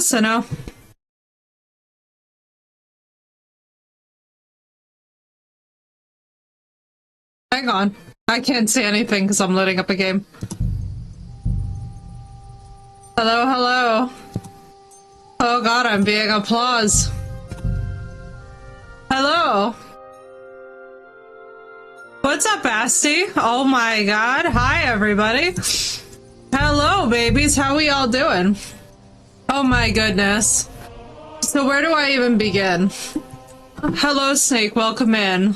Sinnoh. Hang on. I can't see anything because I'm loading up a game. Hello, hello. Oh god, I'm being applause. Hello. What's up, Asti? Oh my god. Hi, everybody. Hello, babies. How we all doing? Oh my goodness. So where do I even begin? Hello, Snake. Welcome in.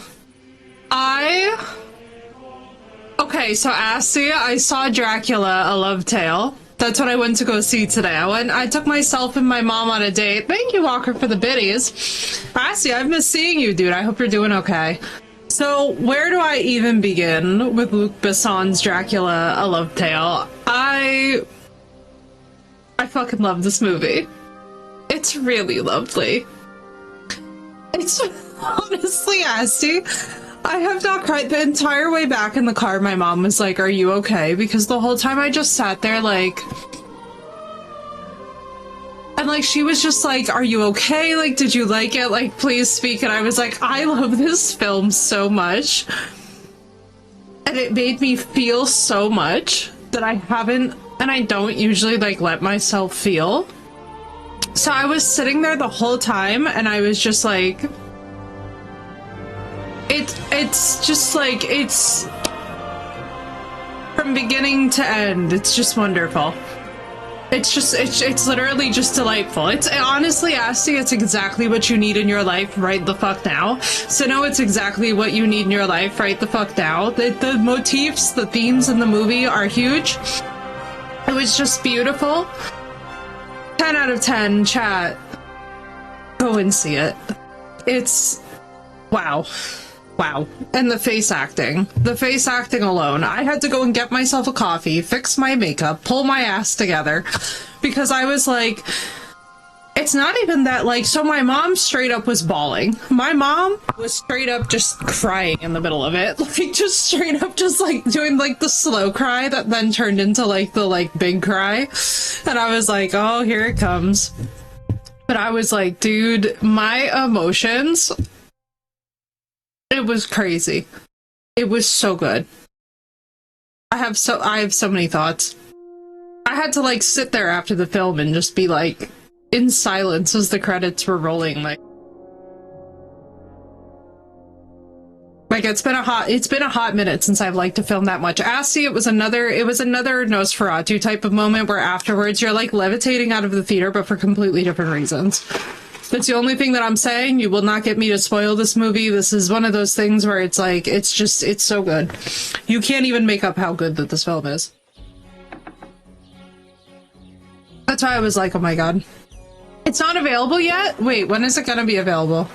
Okay, so Asti, I saw Dracula, A Love Tale. That's what I went to go see today. I took myself and my mom on a date. Thank you, Walker, for the biddies. Asti, I've missed seeing you, dude. I hope you're doing okay. So, where do I even begin with Luc Besson's Dracula, A Love Tale? I fucking love this movie. It's really lovely. It's honestly, Asti, I have not cried the entire way back in the car. My mom was like, "Are you okay?" Because the whole time I just sat there like, and like she was just like, "Are you okay? Like, did you like it? Like, please speak." And I was like, I love this film so much. And it made me feel so much that I haven't, and I don't usually like let myself feel. So I was sitting there the whole time and I was just like, it's just like, it's from beginning to end, it's just wonderful. It's literally just delightful. It's honestly, Asti, it's exactly what you need in your life right the fuck now. So no, it's exactly what you need in your life right the fuck now. The motifs, the themes in the movie are huge. It was just beautiful. 10 out of 10, chat. Go and see it. It's wow. Wow. And the face acting. The face acting alone. I had to go and get myself a coffee, fix my makeup, pull my ass together, because I was like, it's not even that, like, so my mom straight up was bawling. My mom was straight up just crying in the middle of it. Like, just straight up just, like, doing, like, the slow cry that then turned into, like, the, like, big cry. And I was like, oh, here it comes. But I was like, dude, my emotions... It was crazy. It was so good. I have so many thoughts. I had to like sit there after the film and just be like in silence as the credits were rolling. Like it's been a hot minute since I've liked a film that much. Asti, it was another Nosferatu type of moment where afterwards you're like levitating out of the theater, but for completely different reasons. That's the only thing that I'm saying. You will not get me to spoil this movie. This is one of those things where it's like, it's so good. You can't even make up how good that this film is. That's why I was like, oh my god. It's not available yet? Wait, when is it gonna be available?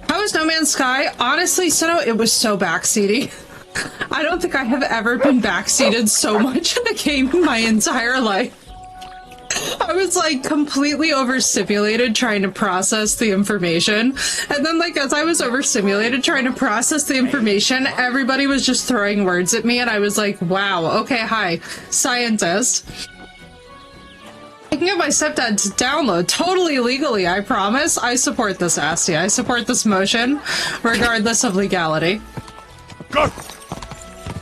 How is No Man's Sky? Honestly, Sinnoh, it was so backseaty. I don't think I have ever been backseated so much in a game in my entire life. I was like completely overstimulated trying to process the information, and then like as I was overstimulated trying to process the information, everybody was just throwing words at me, and I was like, wow, okay, hi, scientist. I can get my stepdad to download totally legally, I promise. I support this, Asti. I support this motion, regardless of legality. Go.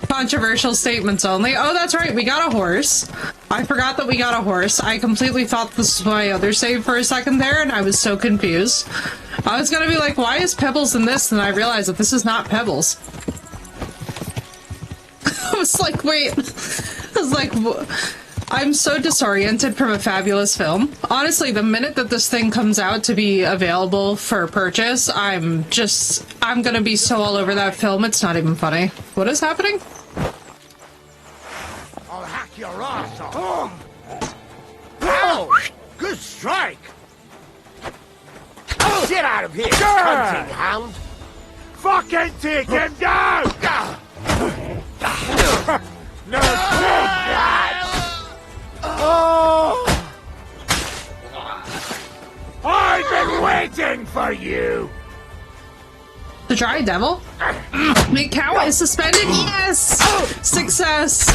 Controversial statements only. Oh, that's right, we got a horse. I forgot that we got a horse. I completely thought this was my other save for a second there, and I was so confused. I was gonna be like, why is Pebbles in this? And I realized that this is not Pebbles. I was like, wait. I was like, I'm so disoriented from a fabulous film. Honestly, the minute that this thing comes out to be available for purchase, I'm gonna be so all over that film, it's not even funny. What is happening? I'll hack your ass off. Ow! Good strike! Get out of here, hunting hound! Fucking take him down! No, that! Oh! I've been waiting for you! The Dry Devil? Mikau is suspended? Yes! Success!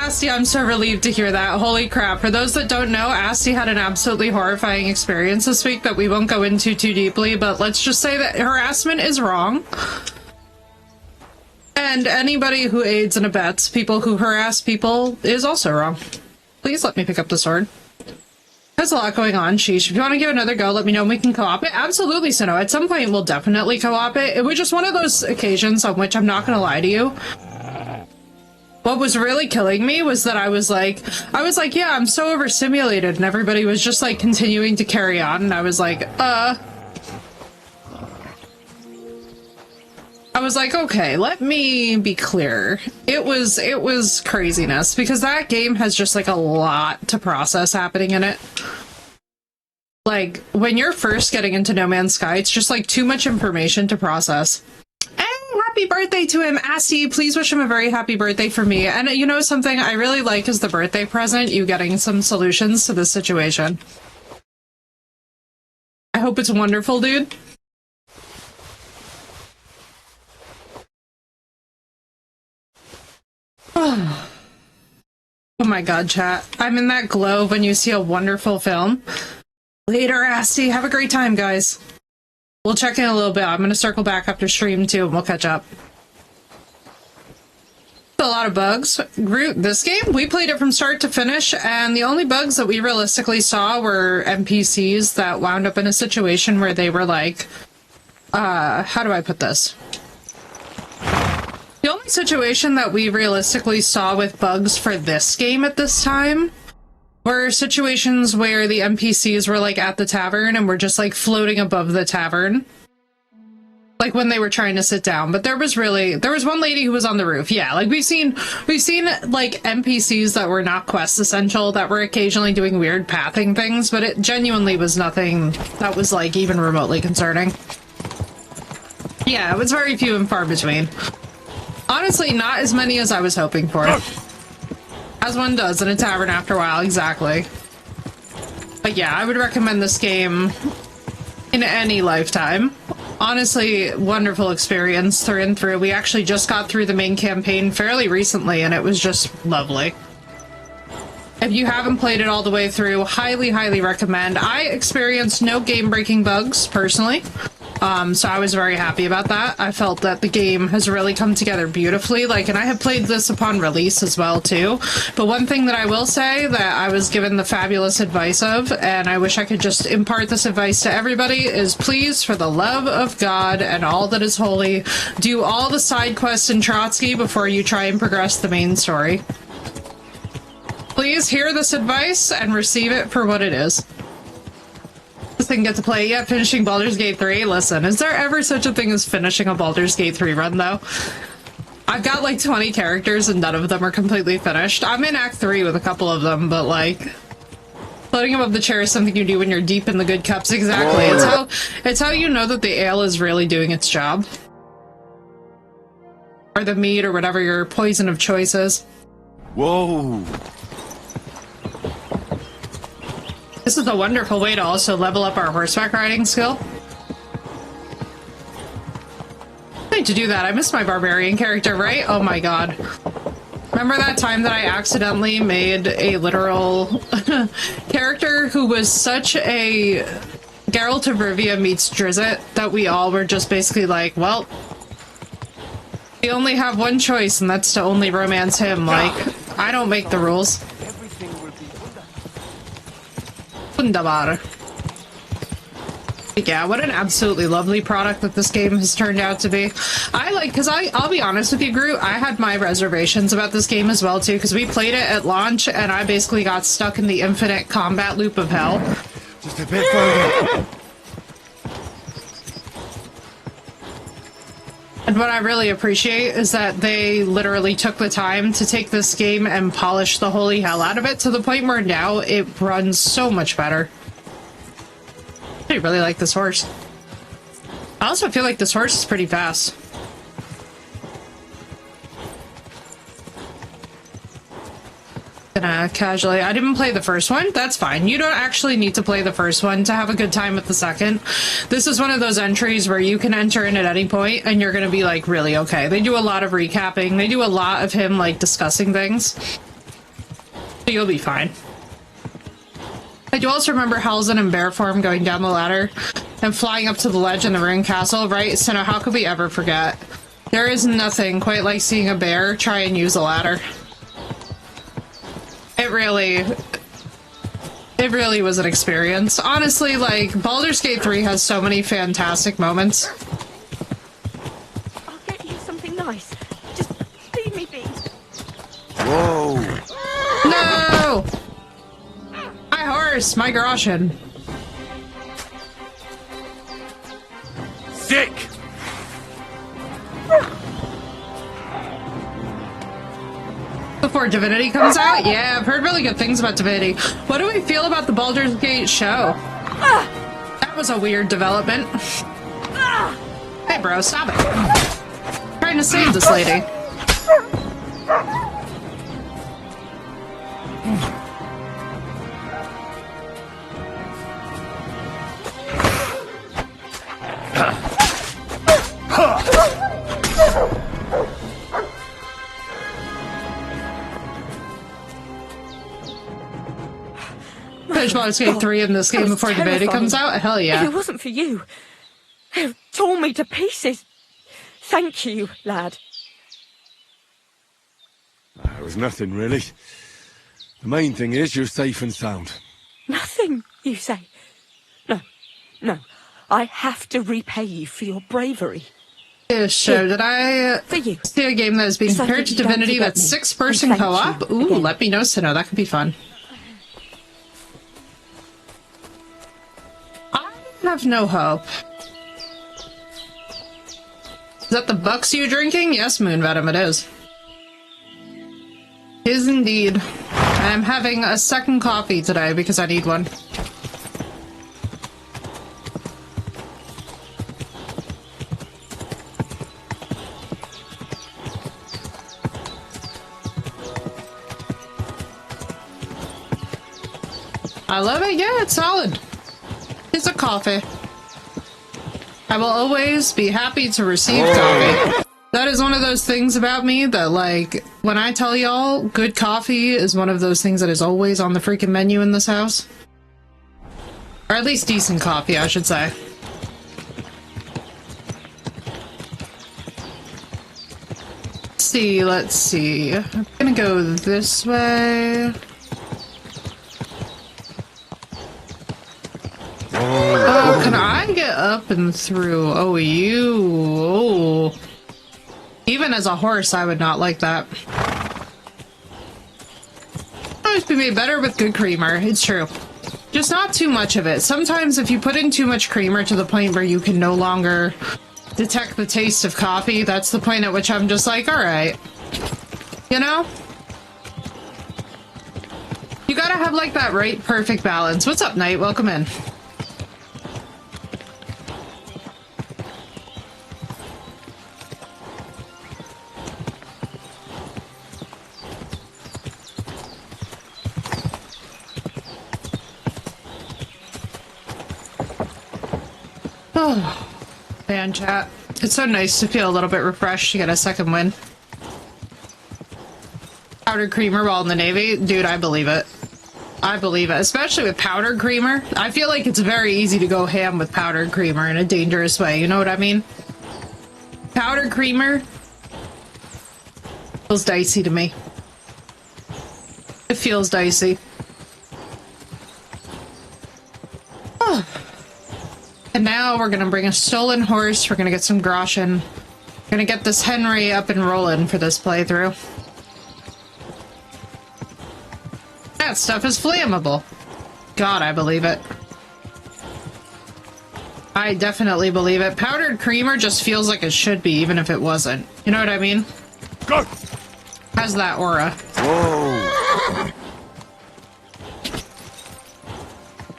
Asti, I'm so relieved to hear that. Holy crap. For those that don't know, Asti had an absolutely horrifying experience this week that we won't go into too deeply, but let's just say that harassment is wrong. And anybody who aids and abets people who harass people is also wrong. Please let me pick up the sword. There's a lot going on, Sheesh. If you want to give it another go, let me know and we can co-op it. Absolutely, Sino. At some point, we'll definitely co-op it. It was just one of those occasions on which I'm not going to lie to you. What was really killing me was that I was like, yeah, I'm so overstimulated, and everybody was just like continuing to carry on, and I was like, I was like, okay, let me be clear. It was craziness because that game has just like a lot to process happening in it. Like when you're first getting into No Man's Sky, it's just like too much information to process. And happy birthday to him, Assy. Please wish him a very happy birthday for me. And you know something I really like is the birthday present, you getting some solutions to this situation. I hope it's wonderful, dude. Oh my god, chat. I'm in that glow when you see a wonderful film. Later, Asti. Have a great time, guys. We'll check in a little bit. I'm going to circle back after stream, too, and we'll catch up. A lot of bugs. Groot, this game, we played it from start to finish, and the only bugs that we realistically saw were NPCs that wound up in a situation where they were like, how do I put this? The only situation that we realistically saw with bugs for this game at this time were situations where the NPCs were like at the tavern and were just like floating above the tavern. Like when they were trying to sit down. But there was one lady who was on the roof. Yeah, like we've seen like NPCs that were not quest essential that were occasionally doing weird pathing things, but it genuinely was nothing that was like even remotely concerning. Yeah, it was very few and far between. Honestly, not as many as I was hoping for. As one does in a tavern after a while, exactly. But yeah, I would recommend this game in any lifetime. Honestly, wonderful experience through and through. We actually just got through the main campaign fairly recently, and it was just lovely. If you haven't played it all the way through, highly, highly recommend. I experienced no game-breaking bugs, personally. So I was very happy about that. I felt that the game has really come together beautifully, like, and I have played this upon release as well, too. But one thing that I will say that I was given the fabulous advice of, and I wish I could just impart this advice to everybody, is please, for the love of God and all that is holy, do all the side quests in Trotsky before you try and progress the main story. Please hear this advice and receive it for what it is. This thing get to play yet, finishing Baldur's Gate 3. Listen, is there ever such a thing as finishing a Baldur's Gate 3 run, though? I've got like 20 characters and none of them are completely finished. I'm in Act 3 with a couple of them, but like, floating above the chair is something you do when you're deep in the good cups. Exactly. It's how you know that the ale is really doing its job. Or the mead, or whatever your poison of choice is. Whoa. This is a wonderful way to also level up our horseback riding skill. I need to do that. I miss my barbarian character, right? Oh my god. Remember that time that I accidentally made a literal character who was such a Geralt of Rivia meets Drizzt that we all were just basically like, well, we only have one choice and that's to only romance him. Like, I don't make the rules. Wunderbar. Yeah, what an absolutely lovely product that this game has turned out to be. I'll be honest with you, Groot, I had my reservations about this game as well, too, because we played it at launch, and I basically got stuck in the infinite combat loop of hell. Just a bit further. And what I really appreciate is that they literally took the time to take this game and polish the holy hell out of it to the point where now it runs so much better. I really like this horse. I also feel like this horse is pretty fast. Gonna casually... I didn't play the first one. That's fine. You don't actually need to play the first one to have a good time with the second. This is one of those entries where you can enter in at any point and you're gonna be like really okay. They do a lot of recapping. They do a lot of him like discussing things. You'll be fine. I do also remember Halzen in bear form going down the ladder and flying up to the ledge in the ruined castle, right? So now how could we ever forget? There is nothing quite like seeing a bear try and use a ladder. It really was an experience. Honestly, like, Baldur's Gate 3 has so many fantastic moments. I'll get you something nice. Just leave me be. Whoa! No! My horse! My Groshin. Sick! Before Divinity comes out? Yeah, I've heard really good things about Divinity. What do we feel about the Baldur's Gate show? That was a weird development. Hey bro, stop it. I'm trying to save this lady. Finish Baldur's Gate 3 in this game before Divinity comes out? Hell yeah. If it wasn't for you, it tore me to pieces. Thank you, lad. It was nothing, really. The main thing is you're safe and sound. Nothing, you say? No. I have to repay you for your bravery. Yeah, sure. Did I For you. see a game that is being compared to Divinity that's 6-person co-op? Ooh, again. let me know, Sinnoh. That could be fun. I have no hope. Is that the Bucks you drinking? Yes, Moon Venom, it is. Is indeed. I'm having a second coffee today because I need one. I love it. Yeah, it's solid. It's a coffee. I will always be happy to receive coffee. That is one of those things about me that, like, when I tell y'all, good coffee is one of those things that is always on the freaking menu in this house. Or at least decent coffee, I should say. Let's see. I'm gonna go this way. Oh, can I get up and through? Oh, you. Oh. Even as a horse, I would not like that. Always be made better with good creamer. It's true. Just not too much of it. Sometimes if you put in too much creamer to the point where you can no longer detect the taste of coffee, that's the point at which I'm just like, alright. You know? You gotta have, like, that right perfect balance. What's up, Knight? Welcome in. Oh, fan chat. It's so nice to feel a little bit refreshed to get a second win. Powdered creamer while in the Navy? Dude, I believe it. I believe it. Especially with powdered creamer. I feel like it's very easy to go ham with powdered creamer in a dangerous way. You know what I mean? Powdered creamer feels dicey to me. It feels dicey. Oh. And now we're gonna bring a stolen horse, we're gonna get some Groshin. We're gonna get this Henry up and rolling for this playthrough. That stuff is flammable. God, I believe it. I definitely believe it. Powdered creamer just feels like it should be, even if it wasn't. You know what I mean? Go! Has that aura. Whoa!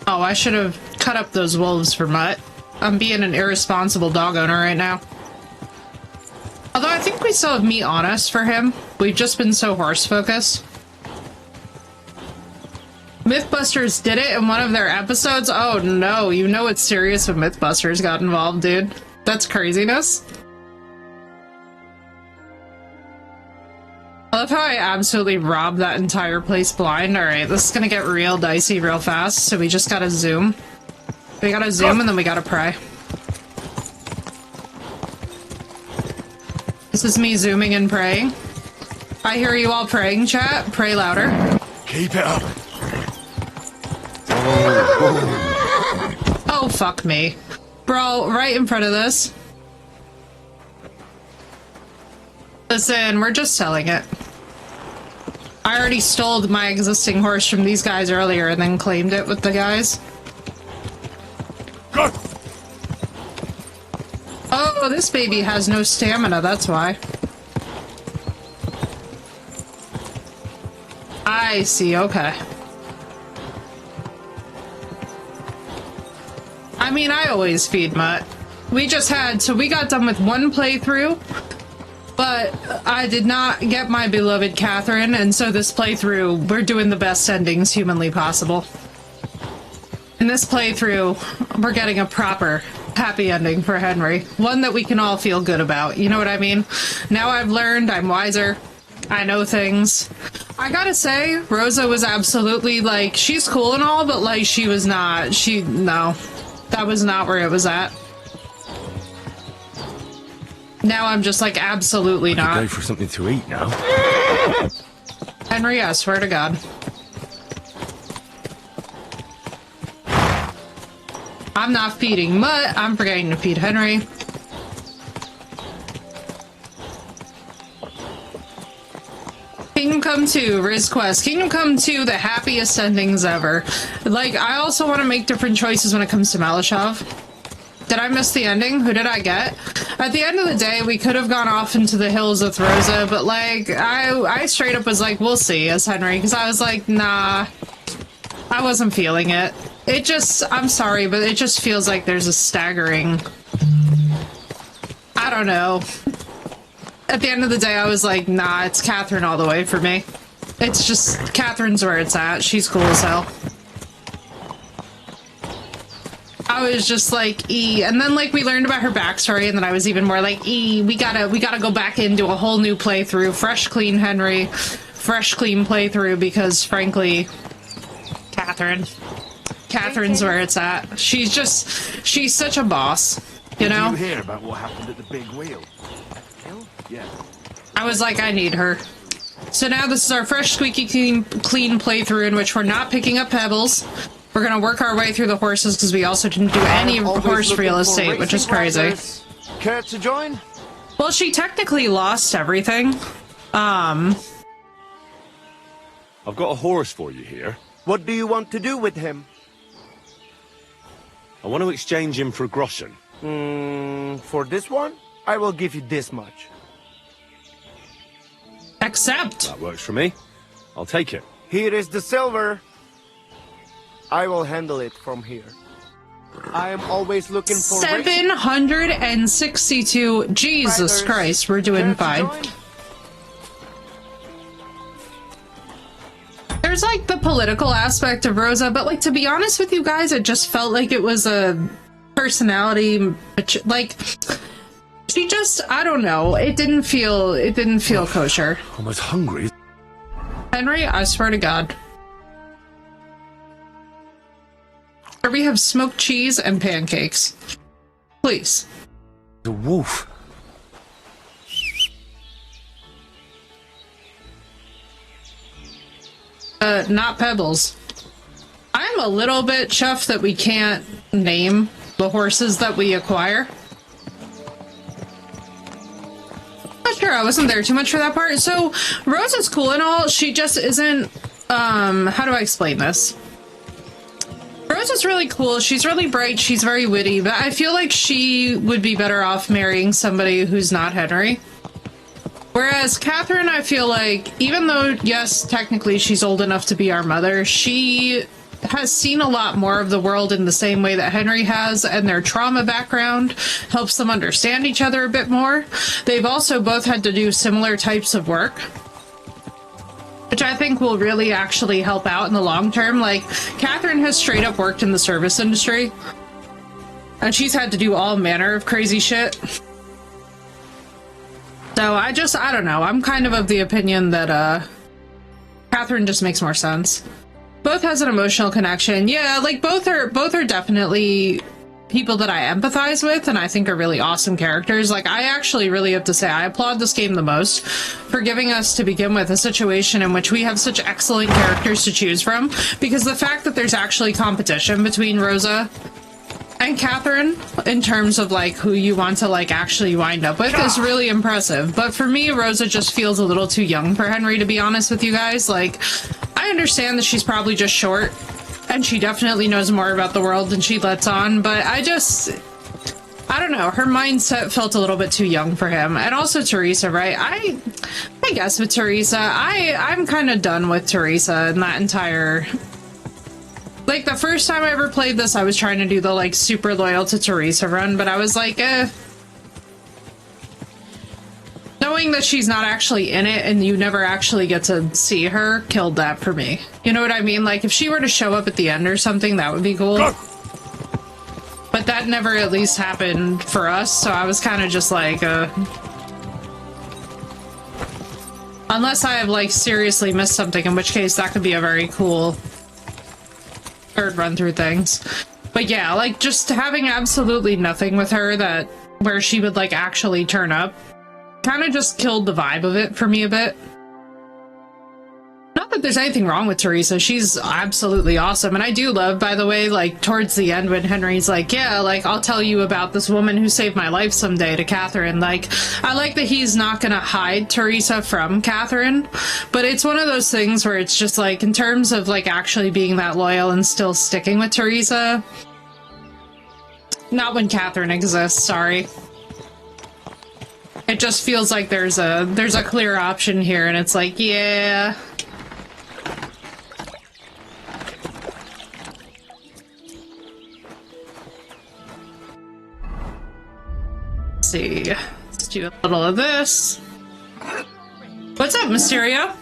Oh, I should have cut up those wolves for Mutt. I'm being an irresponsible dog owner right now. Although I think we still have meat on us for him. We've just been so horse-focused. Mythbusters did it in one of their episodes? Oh no, you know it's serious when Mythbusters got involved, dude. That's craziness. love how I absolutely robbed that entire place blind. Alright, this is gonna get real dicey real fast, so we just gotta zoom. We gotta zoom and then we gotta pray. This is me zooming and praying. I hear you all praying, chat. Pray louder. Keep it up. Oh, fuck me. Bro, right in front of this. Listen, we're just selling it. I already stole my existing horse from these guys earlier and then claimed it with the guys. Go. Oh, this baby has no stamina, that's why. I see, okay. I mean, I always feed Mutt. We just had, so we got done with one playthrough, but I did not get my beloved Catherine, and so this playthrough, we're doing the best endings humanly possible. In this playthrough, we're getting a proper happy ending for Henry. One that we can all feel good about, you know what I mean? Now I've learned, I'm wiser, I know things. I gotta say, Rosa was absolutely, like, she's cool and all, but, like, she was not, no. That was not where it was at. Now I'm just like, absolutely not. Go for something to eat now. Henry, I swear to God. I'm not feeding Mutt, I'm forgetting to feed Henry. Kingdom Come 2, Riz Quest. Kingdom Come 2, the happiest endings ever. Like, I also want to make different choices when it comes to Malashov. Did I miss the ending? Who did I get? At the end of the day, we could have gone off into the hills with Rosa, but, like, I straight up was like, we'll see, as Henry, because I was like, nah, I wasn't feeling it. It just, I'm sorry, but it just feels like there's a staggering, I don't know. At the end of the day, I was like, nah, it's Catherine all the way for me. It's just, Catherine's where it's at. She's cool as hell. I was just like, and then like we learned about her backstory, and then I was even more like, we gotta go back into a whole new playthrough, fresh, clean Henry, fresh, clean playthrough, because frankly, Catherine's where it's at. She's such a boss, you know? Did you hear about what happened at the big wheel? Yeah. I was like, I need her. So now this is our fresh, squeaky clean playthrough in which we're not picking up pebbles. We're gonna work our way through the horses because we also didn't do any horse real estate, which is crazy. Care to join? Well, she technically lost everything. I've got a horse for you here. What do you want to do with him? I want to exchange him for a groschen. For this one, I will give you this much. Accept. That works for me. I'll take it. Here is the silver. I will handle it from here. I am always looking for 762. Jesus Christ, we're doing fine. There's like the political aspect of Rosa, but like to be honest with you guys, it just felt like it was a personality, like she just, I don't know, it didn't feel kosher. Almost hungry. Henry, I swear to God. Here we have smoked cheese and pancakes. Please. The wolf. Not Pebbles. I'm a little bit chuffed that we can't name the horses that we acquire. Not sure, I wasn't there too much for that part. So, Rosa's cool and all, she just isn't, how do I explain this? Rosa's really cool, she's really bright, she's very witty, but I feel like she would be better off marrying somebody who's not Henry. Whereas Catherine, I feel like, even though, yes, technically she's old enough to be our mother, she has seen a lot more of the world in the same way that Henry has, and their trauma background helps them understand each other a bit more. They've also both had to do similar types of work, which I think will really actually help out in the long term. Like, Catherine has straight up worked in the service industry, and she's had to do all manner of crazy shit. So though. I don't know. I'm kind of the opinion that, Catherine just makes more sense. Both has an emotional connection. Yeah, like, both are definitely people that I empathize with and I think are really awesome characters. Like, I actually really have to say, I applaud this game the most for giving us, to begin with, a situation in which we have such excellent characters to choose from, because the fact that there's actually competition between Rosa and Catherine in terms of like who you want to like actually wind up with is really impressive. But for me, Rosa just feels a little too young for Henry, to be honest with you guys. Like, I understand that she's probably just short and she definitely knows more about the world than she lets on, but I don't know, her mindset felt a little bit too young for him. And also Teresa, right? I guess with Teresa, I'm kind of done with Teresa and that entire... Like, the first time I ever played this, I was trying to do the, like, super loyal to Teresa run, but I was like, Knowing that she's not actually in it and you never actually get to see her killed that for me. You know what I mean? Like, if she were to show up at the end or something, that would be cool. But that never at least happened for us, so I was kind of just like, Unless I have, like, seriously missed something, in which case that could be a very cool... third run through things. But yeah, like, just having absolutely nothing with her that where she would like actually turn up kind of just killed the vibe of it for me a bit. Not that there's anything wrong with Teresa, she's absolutely awesome, and I do love, by the way, like, towards the end when Henry's like, yeah, like, I'll tell you about this woman who saved my life someday to Catherine. Like, I like that he's not gonna hide Teresa from Catherine, but it's one of those things where it's just like, in terms of like actually being that loyal and still sticking with Teresa, not when Catherine exists, sorry. It just feels like there's a clear option here, and it's like, yeah... See. Let's do a little of this. What's up, Mysterio?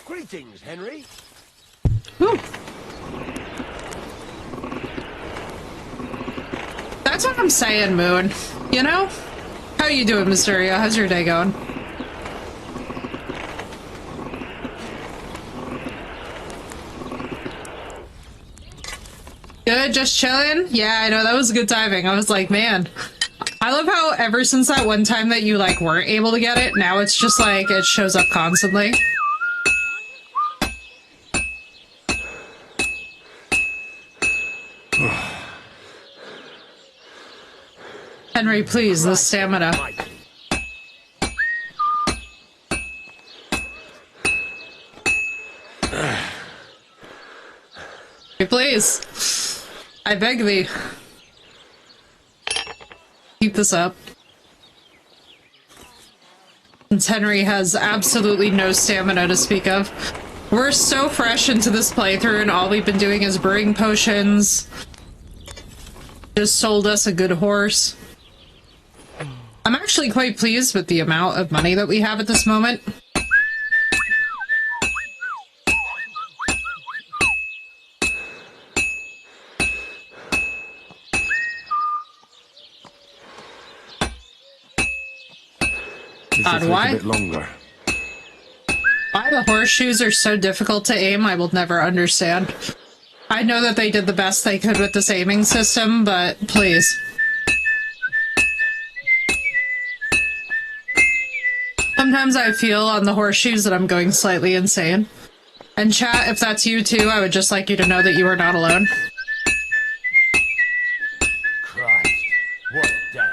Greetings, Henry. Whew. That's what I'm saying, Moon. You know? How you doing, Mysterio? How's your day going? Good, just chilling? Yeah, I know, that was good timing. I was like, man, I love how ever since that one time that you, like, weren't able to get it, now it's just, like, it shows up constantly. Henry, please, the stamina. Please. I beg thee. Keep this up. Since Henry has absolutely no stamina to speak of. We're so fresh into this playthrough and all we've been doing is brewing potions. Just sold us a good horse. I'm actually quite pleased with the amount of money that we have at this moment. God, why? A bit longer. Why the horseshoes are so difficult to aim, I will never understand. I know that they did the best they could with this aiming system, but please. Sometimes I feel on the horseshoes that I'm going slightly insane. And chat, if that's you too, I would just like you to know that you are not alone. Christ, what a day.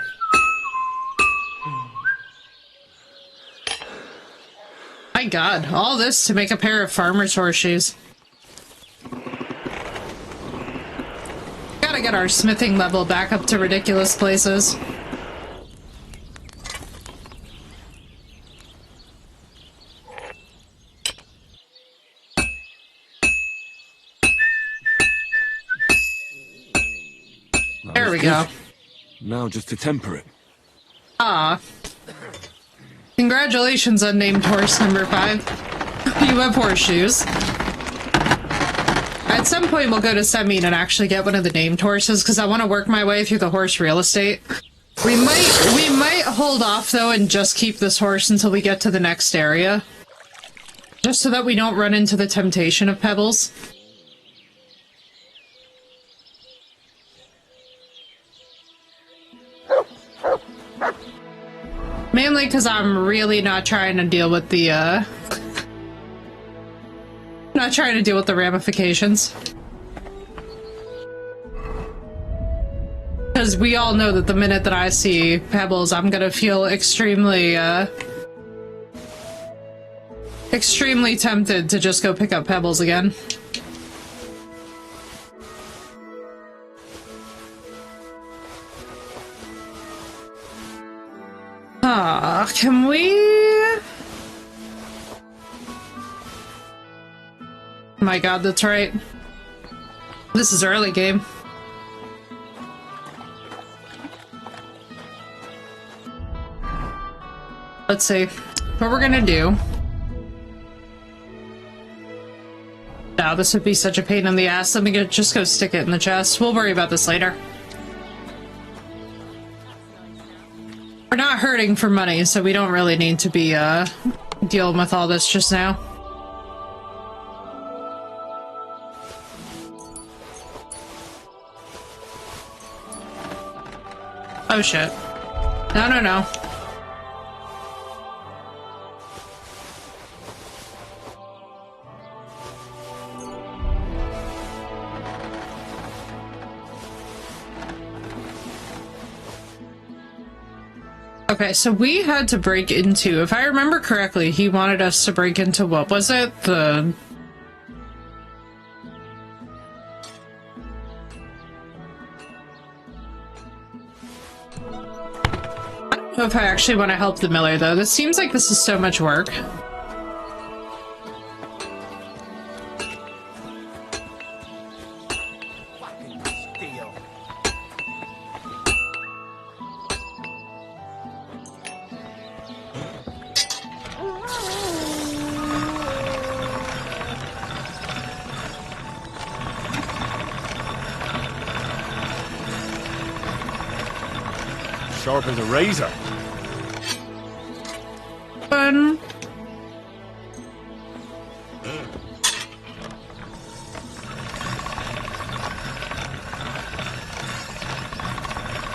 My god, all this to make a pair of farmer's horseshoes. Gotta get our smithing level back up to ridiculous places. There we go. Now just to temper it. Ah. Congratulations, unnamed horse number 5. You have horseshoes. At some point, we'll go to Semine and actually get one of the named horses, because I want to work my way through the horse real estate. We might hold off, though, and just keep this horse until we get to the next area. Just so that we don't run into the temptation of Pebbles. Mainly because I'm really not trying to deal with the, not trying to deal with the ramifications. Because we all know that the minute that I see Pebbles, I'm gonna feel extremely, extremely tempted to just go pick up Pebbles again. Can we... My god, that's right. This is early game. Let's see what we're gonna do. Now, this would be such a pain in the ass. Let me just go stick it in the chest. We'll worry about this later. We're not hurting for money, so we don't really need to be, dealing with all this just now. Oh shit. No, no, no. Okay, so we had to break into, if I remember correctly, he wanted us to break into, what was it? The... I don't know if I actually want to help the miller, though. This seems like this is so much work. Sharp as a razor. Fun.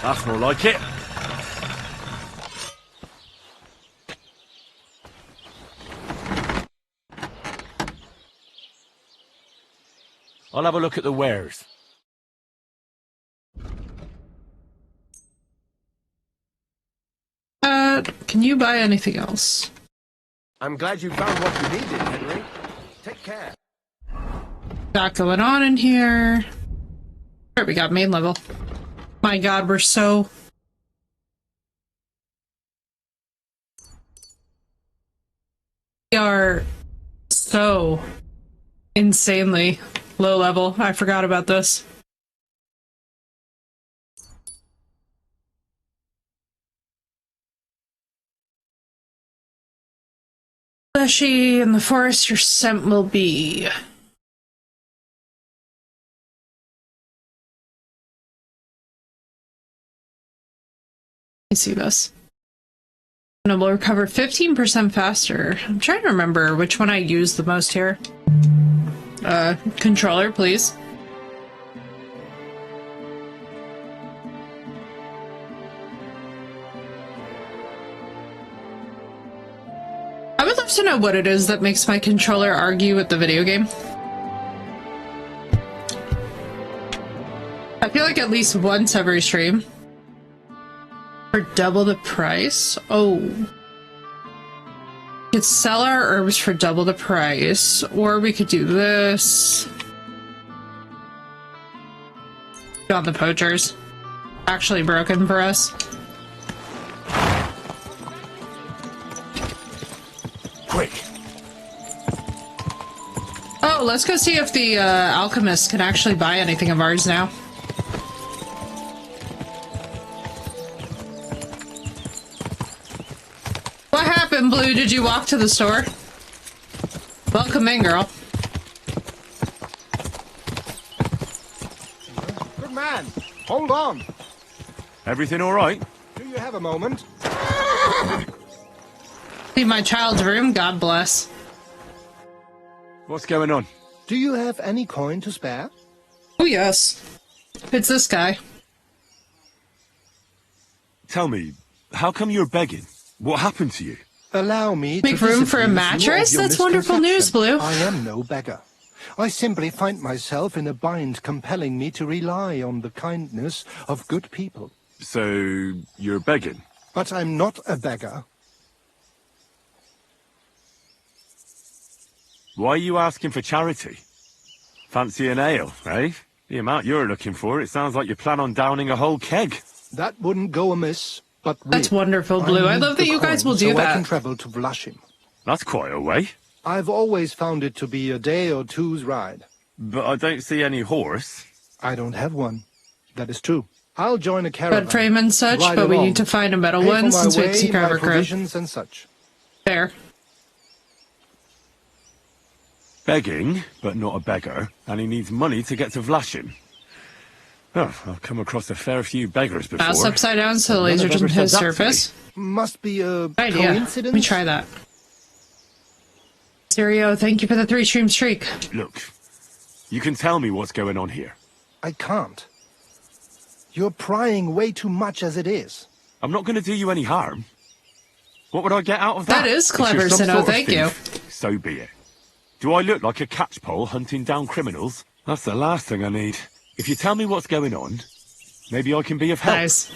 That's more like it. I'll have a look at the wares. Can you buy anything else? I'm glad you found what you needed, Henry. Take care. Got going on in here. Alright, we got main level. My god, we're so... We are so insanely low level. I forgot about this. Fleshy, in the forest your scent will be. Let me see this. And it will recover 15% faster. I'm trying to remember which one I use the most here. Controller, please. I would love to know what it is that makes my controller argue with the video game. I feel like at least once every stream. For double the price? Oh. We could sell our herbs for double the price, or we could do this. On the poachers. Actually broken for us. Quick. Oh, let's go see if the alchemist can actually buy anything of ours now. What happened, Blue? Did you walk to the store? Welcome in, girl. man! Hold on! Everything all right? Do you have a moment? Leave my child's room, God bless. What's going on? Do you have any coin to spare? Oh, yes. It's this guy. Tell me, how come you're begging? What happened to you? Allow me Make to room for a disabuse you mattress? of your That's wonderful news, misconception. Blue. I am no beggar. I simply find myself in a bind compelling me to rely on the kindness of good people. So, you're begging? But I'm not a beggar. Why are you asking for charity? Fancy an ale, eh? The amount you're looking for, it sounds like you plan on downing a whole keg. That wouldn't go amiss, but That's really, wonderful, Blue. I need love that the you guys coin will do so I that. can travel to Vlashim. That's quite a way. I've always found it to be a day or two's ride. But I don't see any horse. I don't have one. That is true. I'll join a caravan. Bed frame and such, ride but we along, need to find a metal pay for one my since we have way, secret my recruit. provisions and such. Fair. Begging, but not a beggar, and he needs money to get to Vlashim. Oh, I've come across a fair few beggars before. Mouse upside down so the None laser have ever doesn't hit said that to surface. Must be a Idea. coincidence. Let me try that. Sirio, thank you for the 3-stream streak. Look, you can tell me what's going on here. I can't. You're prying way too much as it is. I'm not going to do you any harm. What would I get out of that? That is If you're clever, some Sinnoh, sort of thank you. thief, so be it. Do I look like a catchpole hunting down criminals? That's the last thing I need. If you tell me what's going on, maybe I can be of help. Nice.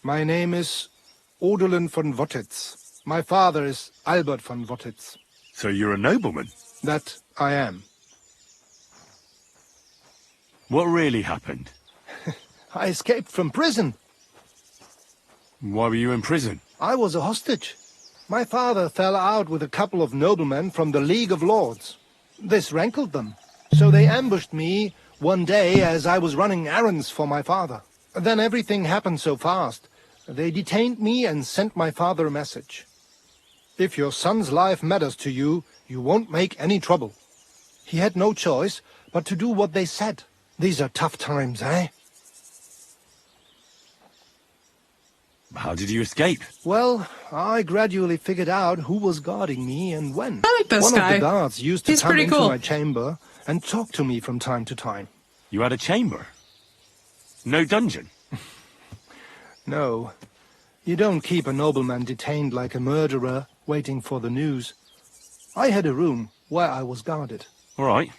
My name is Odolin von Wottitz. My father is Albert von Wottitz. So you're a nobleman? That I am. What really happened? I escaped from prison. Why were you in prison? I was a hostage. My father fell out with a couple of noblemen from the League of Lords. This rankled them, so they ambushed me one day as I was running errands for my father. Then everything happened so fast. They detained me and sent my father a message. If your son's life matters to you, you won't make any trouble. He had no choice but to do what they said. These are tough times, eh? How did you escape? Well, I gradually figured out who was guarding me and when. I like this One guy. of the guards used to He's come pretty into cool. my chamber and talk to me from time to time. You had a chamber? No dungeon? No, you don't keep a nobleman detained like a murderer waiting for the news. I had a room where I was guarded. All right.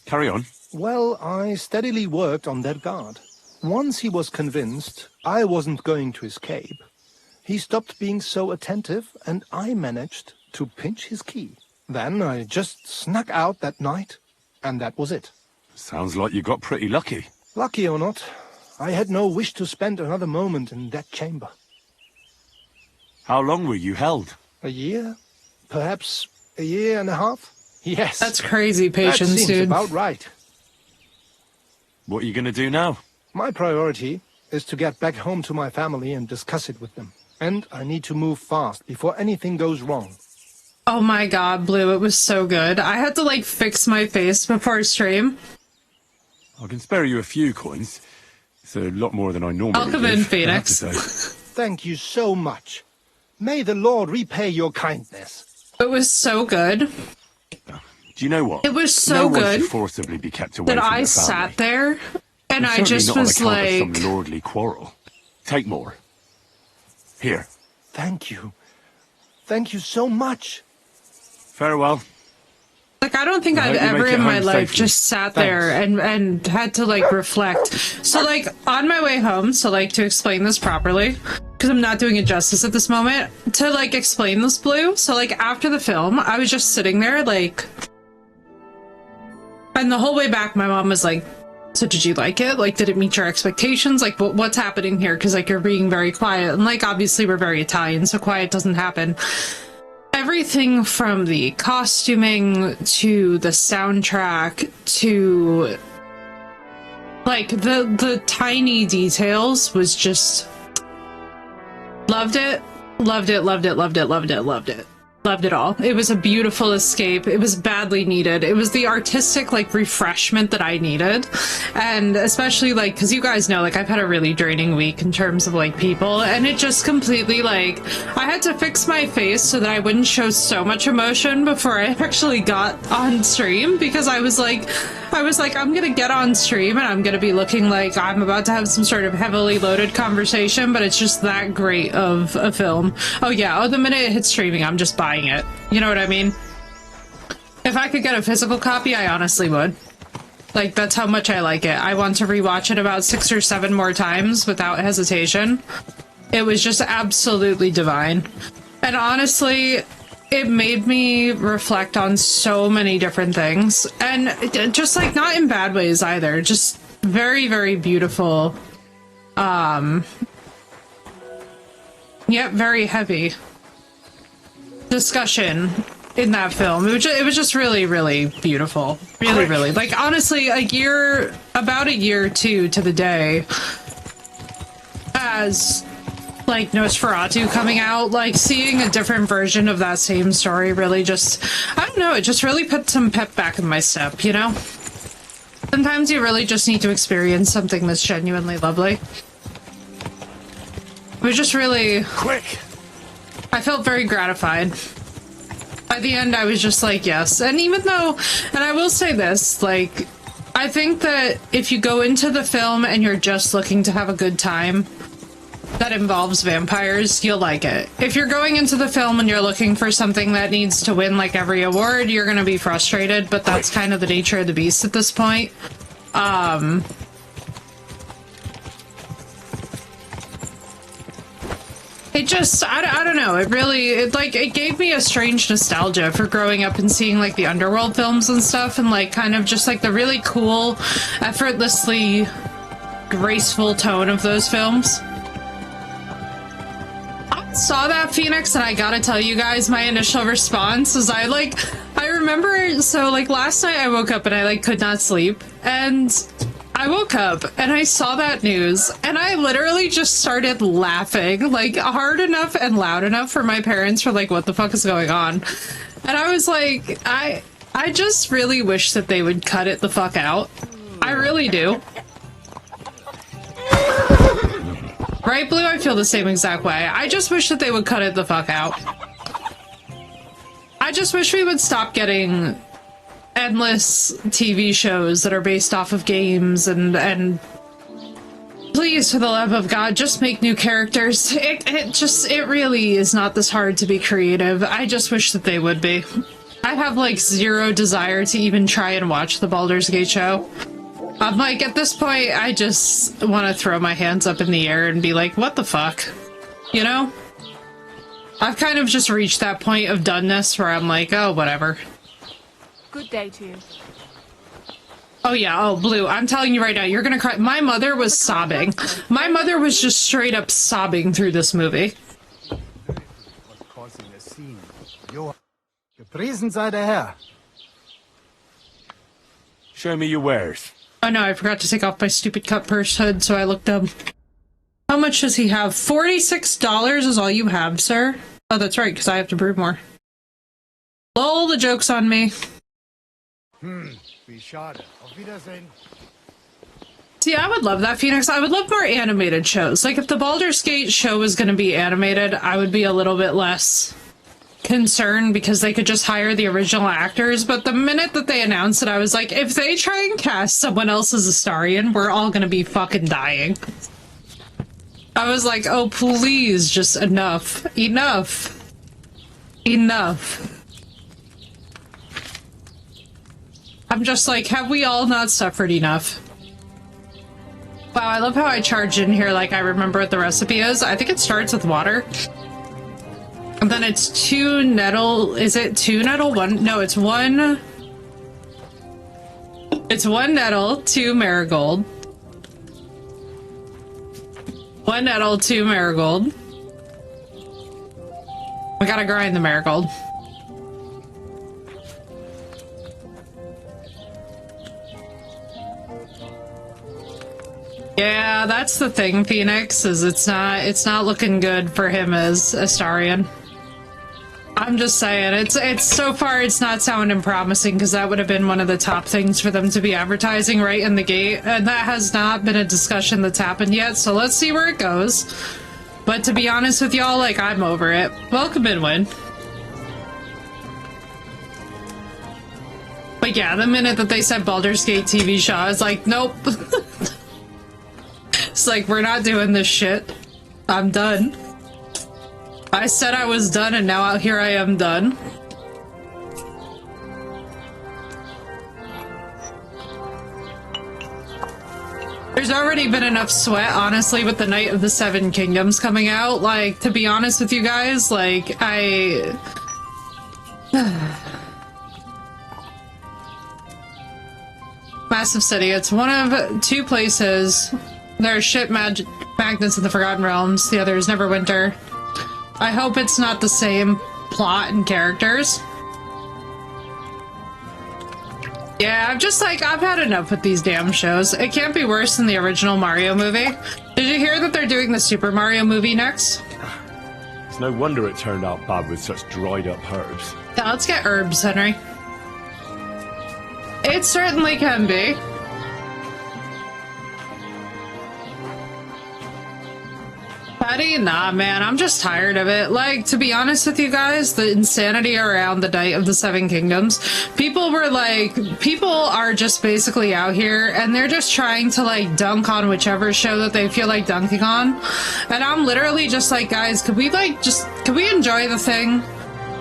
Carry on. Well, I steadily worked on that guard. Once he was convinced I wasn't going to escape, he stopped being so attentive and I managed to pinch his key. Then I just snuck out that night, and that was it. Sounds like you got pretty lucky. Lucky or not, I had no wish to spend another moment in that chamber. How long were you held? A year? Perhaps a year and a half? Yes. That's crazy that patience, seems dude. about right. What are you going to do now? My priority is to get back home to my family and discuss it with them. And I need to move fast before anything goes wrong. Oh my god, Blue, it was so good. I had to, like, fix my face before stream. I can spare you a few coins. It's a lot more than I normally I'll come give, in, I have to Phoenix. say. Thank you so much. May the Lord repay your kindness. It was so good Do you know what? It was so no one good should forcibly be kept away that from I their sat family. there and I Certainly just not on was account like, of some lordly quarrel. Take more. Here. Thank you. Thank you so much. Farewell. like, I don't think I I've hope you ever make it in my home life safely. just sat there and had to, like, reflect. So, like, on my way home, so, like, to explain this properly, because I'm not doing it justice at this moment, to, like, explain this, Blue. So, like, after the film, I was just sitting there, like, and the whole way back, my mom was like, so did you like it? Like, did it meet your expectations? Like, what's happening here? Because, like, you're being very quiet. And, like, obviously we're very Italian, so quiet doesn't happen. Everything from the costuming to the soundtrack to, like, the tiny details was just... Loved it. Loved it, loved it, loved it, loved it, loved it. Loved it all. It was a beautiful escape. It was badly needed. It was the artistic, like, refreshment that I needed. And especially, like, because you guys know, like, I've had a really draining week in terms of, like, people. And it just completely, like, I had to fix my face so that I wouldn't show so much emotion before I actually got on stream. Because I was like, I'm gonna get on stream and I'm gonna be looking like I'm about to have some sort of heavily loaded conversation, but it's just that great of a film. Oh yeah, oh, the minute it hits streaming, I'm just buying it. You know what I mean? If I could get a physical copy, I honestly would. Like, that's how much I like it. I want to rewatch it about 6 or 7 more times without hesitation. It was just absolutely divine. And honestly, it made me reflect on so many different things. And just, like, not in bad ways either. Just very, very beautiful. Yet very heavy discussion in that film. It was just really, really beautiful. Really, really. Like, honestly, about a year or two to the day, as, like, Nosferatu coming out, like, seeing a different version of that same story really just, I don't know, it just really put some pep back in my step, you know? Sometimes you really just need to experience something that's genuinely lovely. It was just really... Quick! I felt very gratified. By the end, I was just like, yes. And even though, and I will say this, like, I think that if you go into the film and you're just looking to have a good time that involves vampires, you'll like it. If you're going into the film and you're looking for something that needs to win, like, every award, you're gonna be frustrated, but that's kind of the nature of the beast at this point. It just, I don't know, it gave me a strange nostalgia for growing up and seeing, like, the Underworld films and stuff, and, like, kind of just, like, the really cool, effortlessly graceful tone of those films. I saw that, Phoenix, and I gotta tell you guys, my initial response is I remember, so, like, last night I woke up and I, like, could not sleep, and I woke up and I saw that news and I literally just started laughing, like, hard enough and loud enough for my parents were like, what the fuck is going on? And I was like, I just really wish that they would cut it the fuck out. I really do. Right, Blue? I feel the same exact way. I just wish that they would cut it the fuck out. I just wish we would stop getting endless TV shows that are based off of games and please, for the love of God, just make new characters. It really is not this hard to be creative. I just wish that they would be. I have, like, zero desire to even try and watch the Baldur's Gate show. I'm like, at this point, I just want to throw my hands up in the air and be like, what the fuck? You know? I've kind of just reached that point of doneness where I'm like, oh, whatever. Good day to you. Oh yeah, oh Blue, I'm telling you right now, you're gonna cry. My mother was sobbing. My mother was just straight up sobbing through this movie. Causing a scene. Gepriesen sei der Herr. Show me your wares. Oh no, I forgot to take off my stupid cut purse hood, so I looked dumb. How much does he have? $46 is all you have, sir? Oh, that's right, because I have to brew more. Lol, the joke's on me. Wie schade. Auf Wiedersehen. See, I would love that, Phoenix. I would love more animated shows. Like, if the Baldur's Gate show was going to be animated, I would be a little bit less concerned because they could just hire the original actors. But the minute that they announced it, I was like, if they try and cast someone else as Astarion, we're all going to be fucking dying. I was like, oh, please, just enough. Enough. Enough. I'm just like, have we all not suffered enough? Wow, I love how I charged in here like I remember what the recipe is. I think it starts with water. And then it's 2 nettle... Is it 2 nettle? 1... No, it's 1... It's 1 nettle, 2 marigold. 1 nettle, 2 marigold. We gotta grind the marigold. Yeah, that's the thing, Phoenix, is it's not looking good for him as Astarion. I'm just saying, it's so far it's not sounding promising, because that would have been one of the top things for them to be advertising right in the gate, and that has not been a discussion that's happened yet, so let's see where it goes. But to be honest with y'all, like, I'm over it. Welcome in, Win. But yeah, the minute that they said Baldur's Gate TV show, I was like, nope. It's like, we're not doing this shit. I'm done. I said I was done, and now out here I am done. There's already been enough sweat, honestly, with the Night of the Seven Kingdoms coming out. Like, to be honest with you guys, like, Massive City. It's one of two places. There are ship magnets in the Forgotten Realms. The other is Neverwinter. I hope it's not the same plot and characters. Yeah, I'm just like, I've had enough with these damn shows. It can't be worse than the original Mario movie. Did you hear that they're doing the Super Mario movie next? It's no wonder it turned out bad with such dried up herbs. Yeah, let's get herbs, Henry. It certainly can be. Patty, nah, man, I'm just tired of it. Like, to be honest with you guys, the insanity around the Night of the Seven Kingdoms, people are just basically out here, and they're just trying to, like, dunk on whichever show that they feel like dunking on. And I'm literally just like, guys, could we enjoy the thing?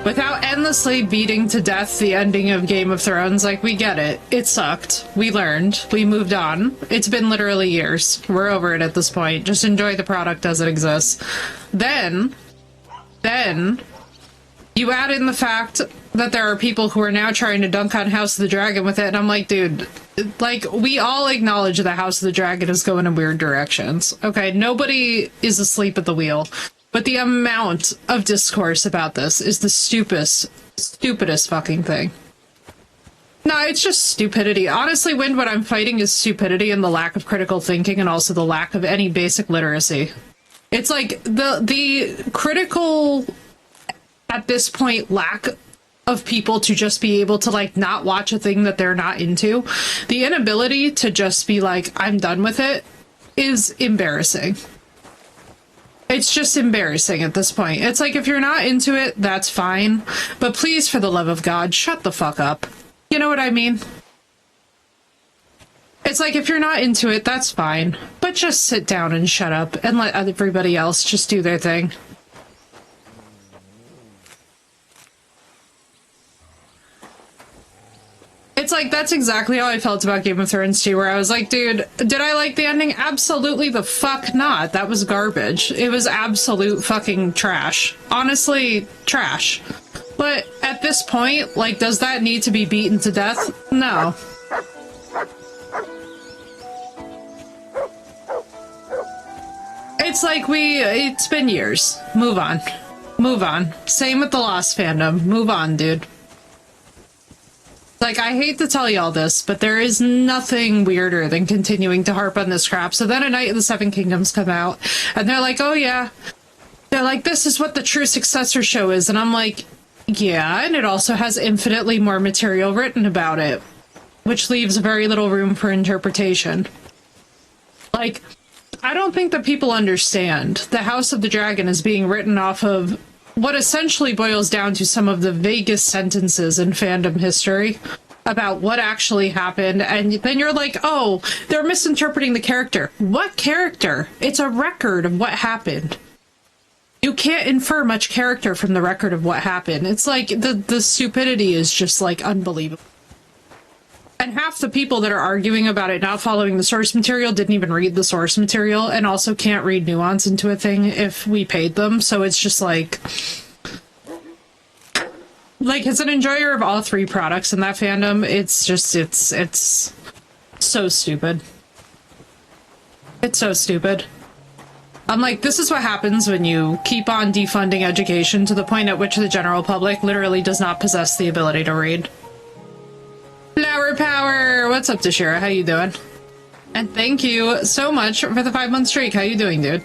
Without endlessly beating to death the ending of Game of Thrones. Like, we get it. It sucked. We learned. We moved on. It's been literally years. We're over it at this point. Just enjoy the product as it exists. Then, you add in the fact that there are people who are now trying to dunk on House of the Dragon with it, and I'm like, dude, like, we all acknowledge that House of the Dragon is going in weird directions. Okay, nobody is asleep at the wheel. But the amount of discourse about this is the stupidest fucking thing. No, it's just stupidity. Honestly, Wind, what I'm fighting is stupidity and the lack of critical thinking, and also the lack of any basic literacy. It's like the critical, at this point, lack of people to just be able to, like, not watch a thing that they're not into. The inability to just be like, I'm done with it, is embarrassing. It's just embarrassing at this point. It's like, if you're not into it, that's fine. But please, for the love of God, shut the fuck up. You know what I mean? It's like, if you're not into it, that's fine. But just sit down and shut up and let everybody else just do their thing. It's like, that's exactly how I felt about Game of Thrones too, where I was like, dude, did I like the ending? Absolutely the fuck not. That was garbage. It was absolute fucking trash. Honestly, trash. But at this point, like, does that need to be beaten to death? No. It's like, it's been years. Move on. Move on. Same with the Lost fandom. Move on, dude. Like, I hate to tell y'all this, but there is nothing weirder than continuing to harp on this crap. So then A Night of the Seven Kingdoms come out, and they're like, oh yeah. They're like, this is what the true successor show is. And I'm like, yeah, and it also has infinitely more material written about it, which leaves very little room for interpretation. Like, I don't think that people understand the House of the Dragon is being written off of what essentially boils down to some of the vaguest sentences in fandom history about what actually happened, and then you're like, oh, they're misinterpreting the character. What character? It's a record of what happened. You can't infer much character from the record of what happened. It's like, the stupidity is just, like, unbelievable. And half the people that are arguing about it not following the source material didn't even read the source material, and also can't read nuance into a thing if we paid them, so it's just like... Like, as an enjoyer of all three products in that fandom, it's just, it's so stupid. It's so stupid. I'm like, this is what happens when you keep on defunding education to the point at which the general public literally does not possess the ability to read. Flower Power! What's up, Dashira? How you doing? And thank you so much for the 5-month streak. How you doing, dude?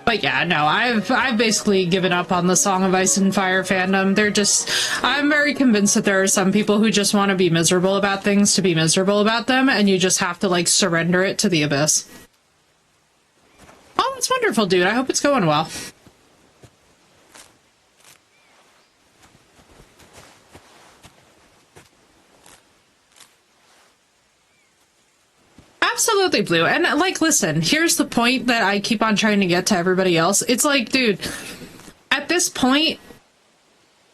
But yeah, no, I've basically given up on the Song of Ice and Fire fandom. I'm very convinced that there are some people who just want to be miserable about things to be miserable about them, and you just have to, like, surrender it to the abyss. Oh, that's wonderful, dude. I hope it's going well. Absolutely, Blue. And, like, listen, here's the point that I keep on trying to get to everybody else. It's like, dude, at this point,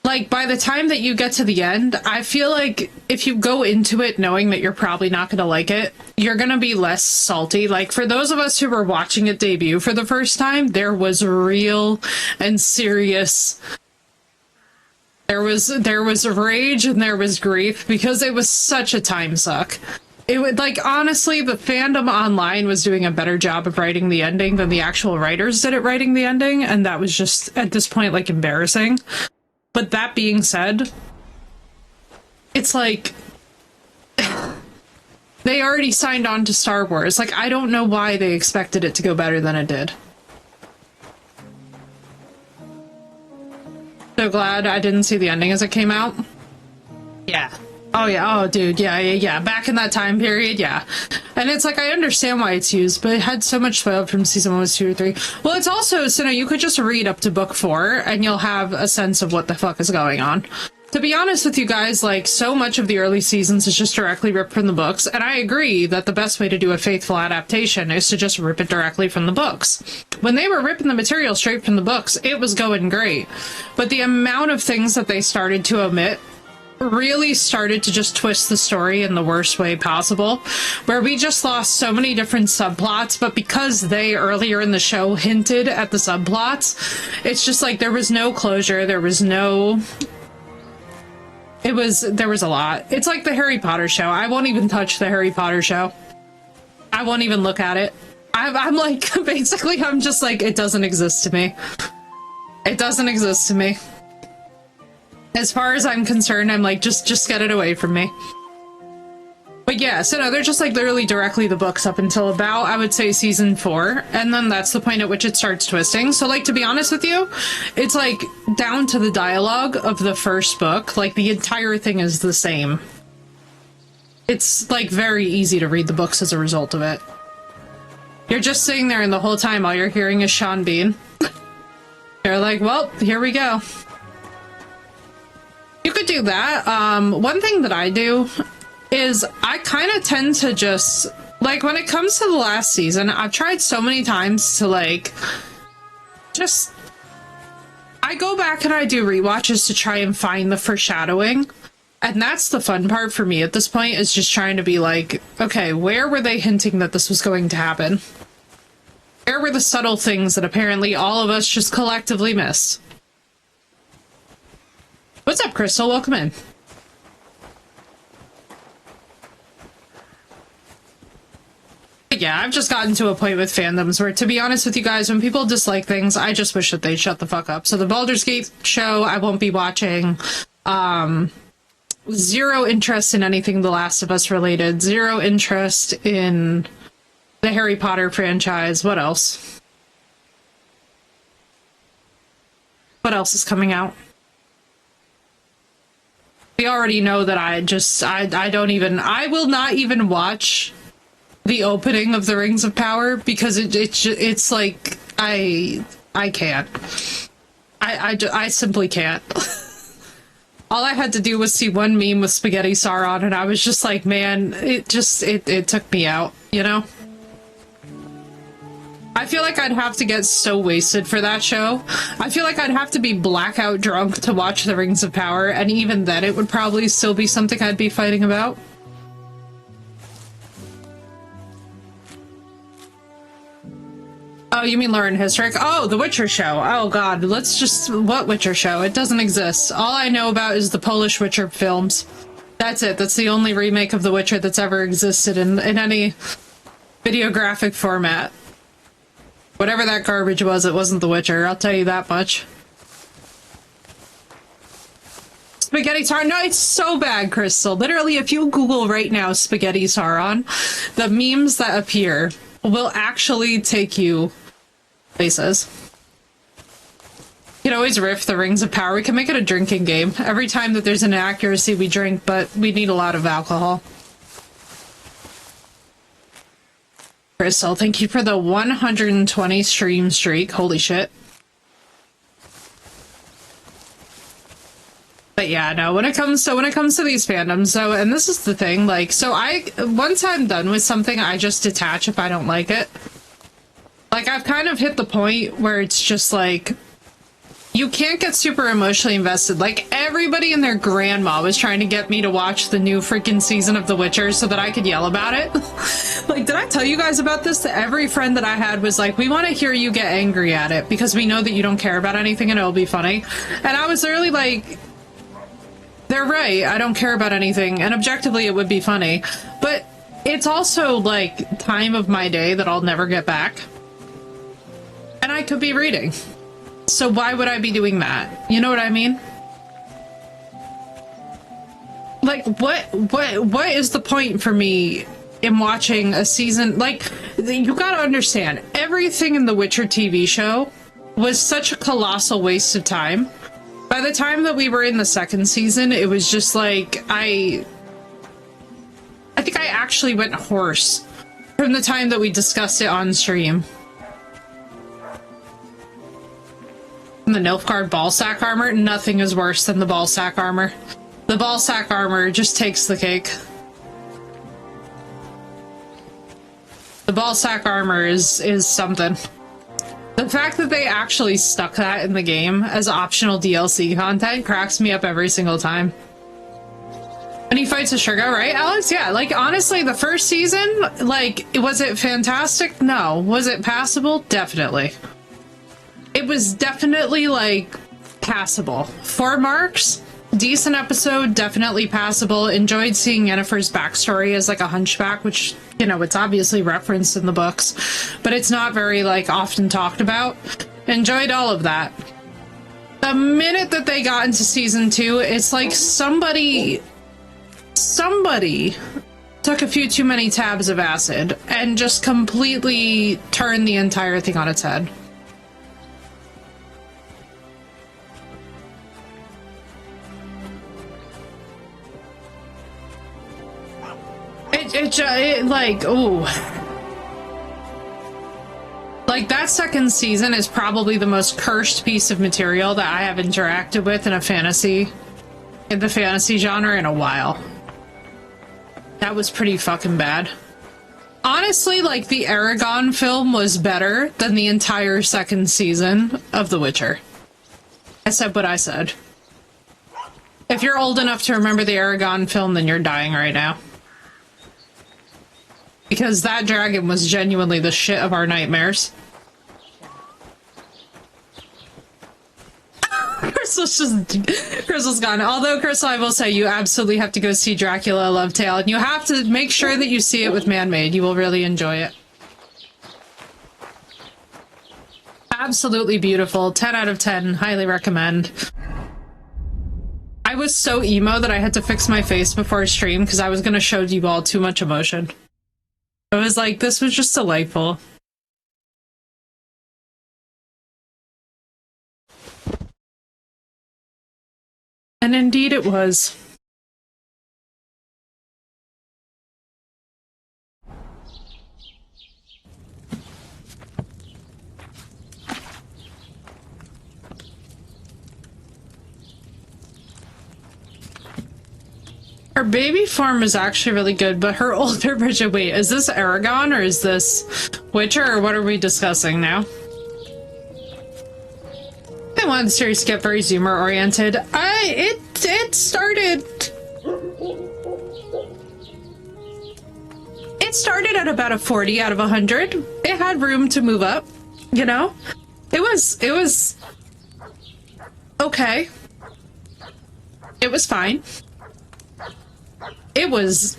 like, by the time that you get to the end, I feel like if you go into it knowing that you're probably not going to like it, you're going to be less salty. Like, for those of us who were watching it debut for the first time, there was real and serious... There was rage and there was grief because it was such a time suck. It would, like, honestly, the fandom online was doing a better job of writing the ending than the actual writers did at writing the ending, and that was just, at this point, like, embarrassing. But that being said, it's like, they already signed on to Star Wars. Like, I don't know why they expected it to go better than it did. So glad I didn't see the ending as it came out. Yeah. Oh yeah, oh dude, yeah. Back in that time period, yeah. And it's like, I understand why it's used, but it had so much spoiled from season 1, 2, or 3. Well, it's also, so no, you could just read up to book 4, and you'll have a sense of what the fuck is going on. To be honest with you guys, like, so much of the early seasons is just directly ripped from the books, and I agree that the best way to do a faithful adaptation is to just rip it directly from the books. When they were ripping the material straight from the books, it was going great. But the amount of things that they started to omit really started to just twist the story in the worst way possible, where we just lost so many different subplots, but because they earlier in the show hinted at the subplots, it's just like there was no closure, there was a lot. It's like the Harry Potter show. I won't even touch the Harry Potter show. I won't even look at it. I'm like, basically, I'm just like, it doesn't exist to me. It doesn't exist to me. As far as I'm concerned, I'm like, just get it away from me. But yeah, so no, they're just like literally directly the books up until about, I would say, season 4, and then that's the point at which it starts twisting. So, like, to be honest with you, it's like down to the dialogue of the first book, like the entire thing is the same. It's like very easy to read the books as a result of it. You're just sitting there and the whole time all you're hearing is Sean Bean. You're like, well, here we go. You could do that. One thing that I do is I kind of tend to just, like, when it comes to the last season, I've tried so many times to, like, just, I go back and I do rewatches to try and find the foreshadowing. And that's the fun part for me at this point, is just trying to be like, okay, where were they hinting that this was going to happen? Where were the subtle things that apparently all of us just collectively missed? What's up, Crystal? Welcome in. But yeah, I've just gotten to a point with fandoms where, to be honest with you guys, when people dislike things, I just wish that they'd shut the fuck up. So the Baldur's Gate show, I won't be watching. Zero interest in anything The Last of Us related. Zero interest in the Harry Potter franchise. What else? What else is coming out? We already know that I will not even watch the opening of the Rings of Power because it's like, I can't. I simply can't. All I had to do was see one meme with Spaghetti Sauron and I was just like, man, it took me out, you know? I feel like I'd have to get so wasted for that show. I feel like I'd have to be blackout drunk to watch The Rings of Power, and even then it would probably still be something I'd be fighting about. Oh, you mean Lauren Historic? Oh, The Witcher show. Oh god, what Witcher show? It doesn't exist. All I know about is the Polish Witcher films. That's it. That's the only remake of The Witcher that's ever existed in any videographic format. Whatever that garbage was, it wasn't The Witcher, I'll tell you that much. Spaghetti Sauron, no, it's so bad, Crystal. Literally, if you Google right now Spaghetti Sauron, the memes that appear will actually take you places. You can always riff the Rings of Power. We can make it a drinking game. Every time that there's an inaccuracy, we drink, but we need a lot of alcohol. Crystal, thank you for the 120 stream streak. Holy shit. But yeah, no, when it comes to these fandoms, so, and this is the thing, like, so once I'm done with something, I just detach if I don't like it. Like, I've kind of hit the point where it's just like, you can't get super emotionally invested. Like, everybody and their grandma was trying to get me to watch the new freaking season of The Witcher so that I could yell about it. Like, did I tell you guys about this? Every friend that I had was like, we want to hear you get angry at it because we know that you don't care about anything and it'll be funny. And I was literally like, they're right, I don't care about anything, and objectively it would be funny. But it's also, like, time of my day that I'll never get back. And I could be reading. So why would I be doing that? You know what I mean? Like, what is the point for me in watching a season? Like, you gotta understand, everything in the Witcher TV show was such a colossal waste of time. By the time that we were in the second season, it was just like, I think I actually went hoarse from the time that we discussed it on stream. The Nilfgaard ballsack armor, nothing is worse than the ballsack armor. The ballsack armor just takes the cake. The ballsack armor is something. The fact that they actually stuck that in the game as optional DLC content cracks me up every single time. When he fights Asherga, right, Alex? Yeah, like, honestly, the first season, like, was it fantastic? No. Was it passable? Definitely. It was definitely, like, passable. 4 marks, decent episode, definitely passable. Enjoyed seeing Yennefer's backstory as, like, a hunchback, which, you know, it's obviously referenced in the books, but it's not very, like, often talked about. Enjoyed all of that. The minute that they got into season 2, it's like somebody took a few too many tabs of acid and just completely turned the entire thing on its head. It like, ooh. Like, that second season is probably the most cursed piece of material that I have interacted with in the fantasy genre in a while. That was pretty fucking bad. Honestly, like, the Aragon film was better than the entire second season of The Witcher. I said what I said. If you're old enough to remember the Aragon film, then you're dying right now. Because that dragon was genuinely the shit of our nightmares. Crystal's gone. Although, Crystal, I will say, you absolutely have to go see Dracula Love Tale, and you have to make sure that you see it with Man-Made. You will really enjoy it. Absolutely beautiful. 10 out of 10. Highly recommend. I was so emo that I had to fix my face before stream because I was going to show you all too much emotion. I was like, this was just delightful. And indeed it was. Her baby form is actually really good, but her older version... Wait, is this Aragon or is this Witcher, or what are we discussing now? I want the series to get very zoomer oriented. It started... It started at about a 40 out of 100. It had room to move up, you know? It was... okay. It was fine. It was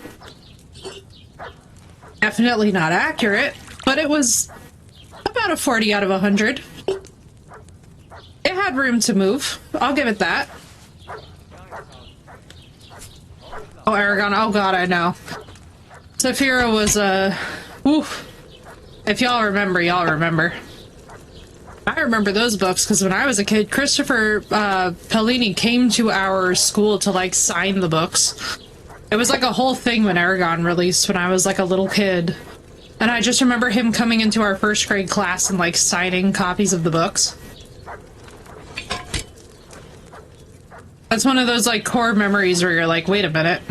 definitely not accurate, but it was about a 40 out of 100. It had room to move. I'll give it that. Oh, Aragon. Oh, God, I know. Saphira was, oof. If y'all remember, y'all remember. I remember those books because when I was a kid, Christopher Pellini came to our school to like sign the books. It was like a whole thing when Aragon released when I was like a little kid. And I just remember him coming into our first grade class and like signing copies of the books. That's one of those like core memories where you're like, wait a minute.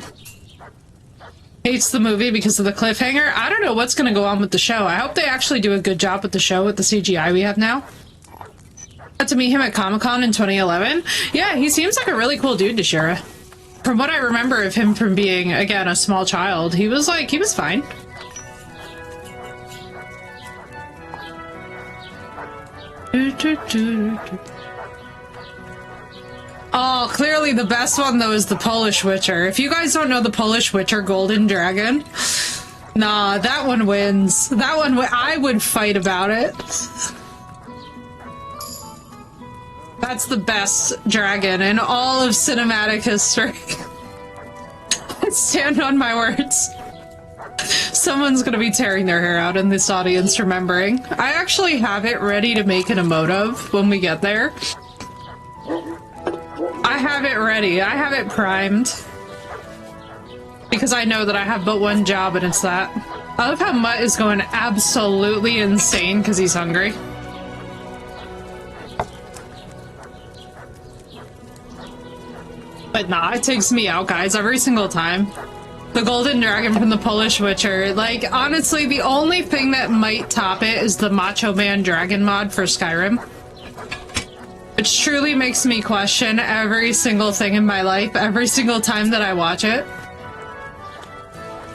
Hates the movie because of the cliffhanger. I don't know what's going to go on with the show. I hope they actually do a good job with the show with the CGI we have now. Got to meet him at Comic-Con in 2011. Yeah, he seems like a really cool dude, Deshira. From what I remember of him from being, again, a small child, he was fine. Oh, clearly the best one, though, is the Polish Witcher. If you guys don't know the Polish Witcher Golden Dragon, nah, that one wins. That one, I would fight about it. That's the best dragon in all of cinematic history. I stand on my words. Someone's gonna be tearing their hair out in this audience remembering. I actually have it ready to make an emote of when we get there. I have it ready. I have it primed. Because I know that I have but one job and it's that. I love how Mutt is going absolutely insane because he's hungry. But nah, it takes me out, guys, every single time. The Golden Dragon from the Polish Witcher. Like, honestly, the only thing that might top it is the Macho Man Dragon mod for Skyrim. Which truly makes me question every single thing in my life, every single time that I watch it.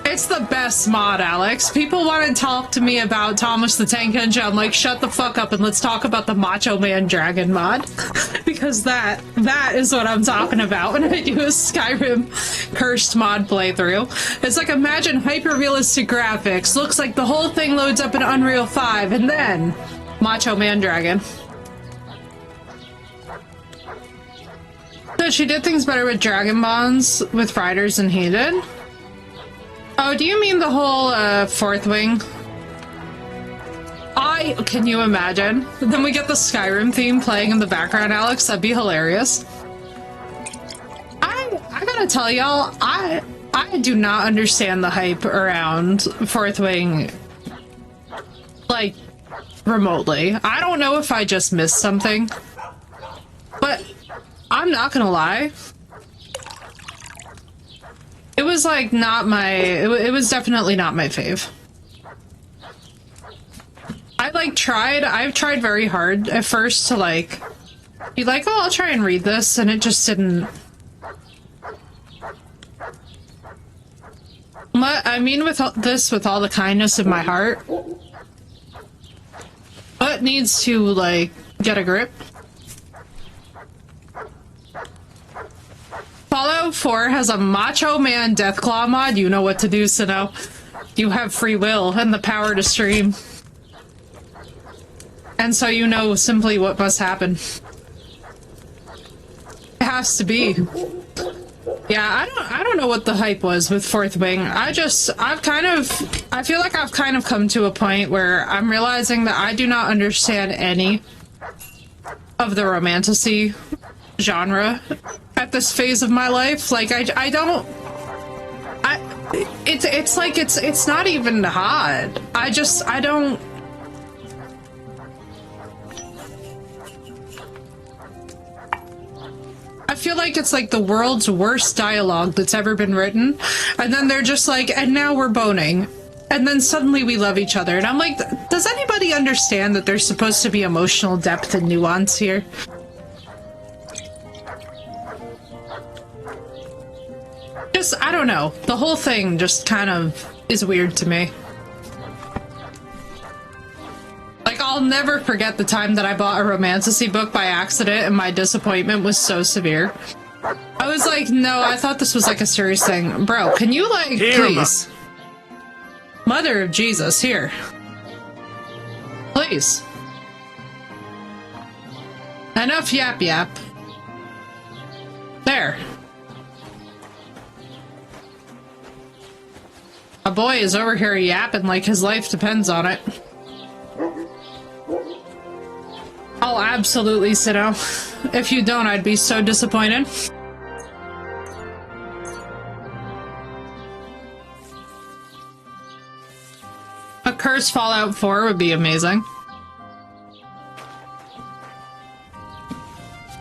It's the best mod, Alex. People want to talk to me about Thomas the Tank Engine. I'm like, shut the fuck up and let's talk about the Macho Man Dragon mod. Because that is what I'm talking about when I do a Skyrim cursed mod playthrough. It's like, imagine hyper-realistic graphics. Looks like the whole thing loads up in Unreal 5 and then Macho Man Dragon. So she did things better with Dragon Bonds with Riders than he did? Oh, do you mean the whole, Fourth Wing? Can you imagine? Then we get the Skyrim theme playing in the background, Alex. That'd be hilarious. I gotta tell y'all, I do not understand the hype around Fourth Wing, like, remotely. I don't know if I just missed something, but I'm not gonna lie. It was like not my, it was definitely not my fave. I've tried very hard at first to like, be like, oh, I'll try and read this, and it just didn't. What I mean with this, with all the kindness of my heart, what needs to, like, get a grip? Fallout 4 has a Macho Man Deathclaw mod. You know what to do, Sino. You have free will and the power to stream. And so you know simply what must happen. It has to be. Yeah, I don't know what the hype was with Fourth Wing. I feel like I've kind of come to a point where I'm realizing that I do not understand any of the romantasy genre at this phase of my life. Like, it's like, it's not even hot. I don't. I feel like it's like the world's worst dialogue that's ever been written, and then they're just like, and now we're boning, and then suddenly we love each other, and I'm like, does anybody understand that there's supposed to be emotional depth and nuance here? Just, I don't know. The whole thing just kind of is weird to me. Like, I'll never forget the time that I bought a romantasy book by accident and my disappointment was so severe. I was like, no, I thought this was like a serious thing. Bro, can you, like, please? Mother of Jesus, here. Please. Enough yap yap. There. A boy is over here yapping like his life depends on it. I'll absolutely Sinnoh. If you don't, I'd be so disappointed. A cursed Fallout 4 would be amazing.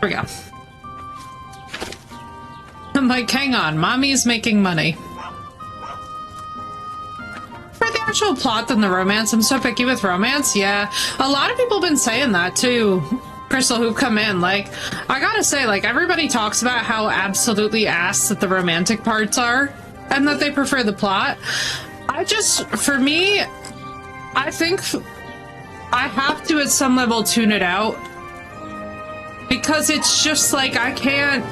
Here we go. I'm like, hang on, mommy's making money. For the actual plot than the romance, I'm so picky with romance. Yeah, a lot of people have been saying that too. Crystal, who've come in, like, I gotta say, like, everybody talks about how absolutely ass that the romantic parts are, and that they prefer the plot. For me, I think I have to, at some level, tune it out. Because it's just like, I can't...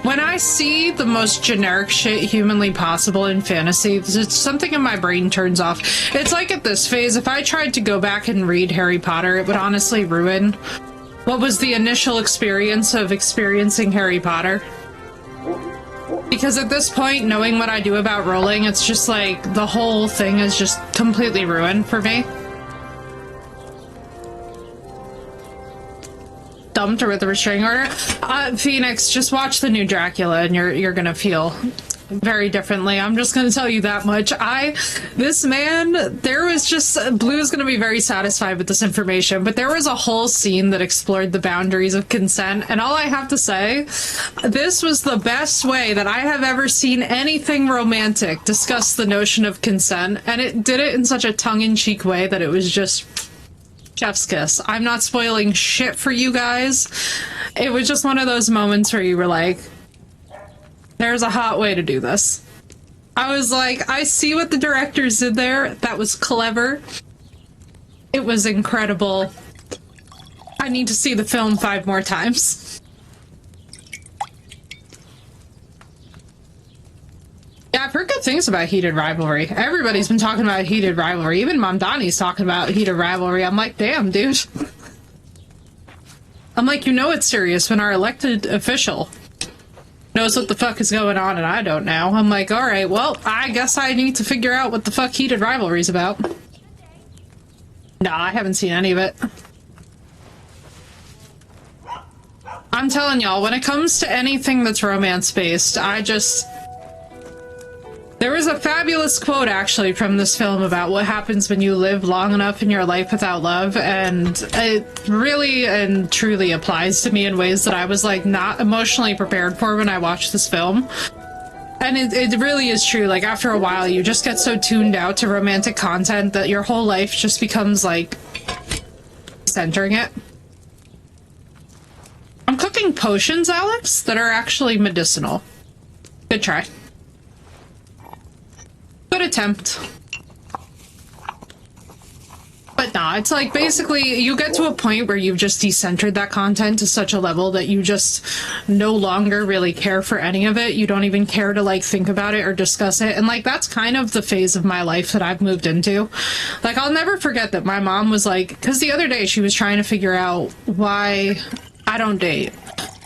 When I see the most generic shit humanly possible in fantasy, it's something in my brain turns off. It's like at this phase, if I tried to go back and read Harry Potter, it would honestly ruin what was the initial experience of experiencing Harry Potter. Because at this point, knowing what I do about rolling, it's just like, the whole thing is just completely ruined for me. Dumped or with a restraining order? Phoenix, just watch the new Dracula and you're gonna feel very differently. I'm just gonna tell you that much. This man, there was just, Blue's gonna be very satisfied with this information, but there was a whole scene that explored the boundaries of consent, and all I have to say, this was the best way that I have ever seen anything romantic discuss the notion of consent, and it did it in such a tongue-in-cheek way that it was just chef's kiss. I'm not spoiling shit for you guys. It was just one of those moments where you were like, there's a hot way to do this. I was like, I see what the directors did there. That was clever. It was incredible. I need to see the film 5 more times. Yeah, I've heard good things about Heated Rivalry. Everybody's been talking about Heated Rivalry. Even Mamdani's talking about Heated Rivalry. I'm like, damn, dude. I'm like, you know it's serious when our elected official knows what the fuck is going on and I don't know. I'm like, alright, well, I guess I need to figure out what the fuck Heated Rivalry's about. Nah, I haven't seen any of it. I'm telling y'all, when it comes to anything that's romance-based, there was a fabulous quote, actually, from this film about what happens when you live long enough in your life without love, and it really and truly applies to me in ways that I was, like, not emotionally prepared for when I watched this film. And it really is true. Like, after a while, you just get so tuned out to romantic content that your whole life just becomes, like, centering it. I'm cooking potions, Alex, that are actually medicinal. Good try. Good attempt. But nah, it's like basically you get to a point where you've just decentered that content to such a level that you just no longer really care for any of it. You don't even care to like think about it or discuss it. And like that's kind of the phase of my life that I've moved into. Like I'll never forget that my mom was like, because the other day she was trying to figure out why I don't date.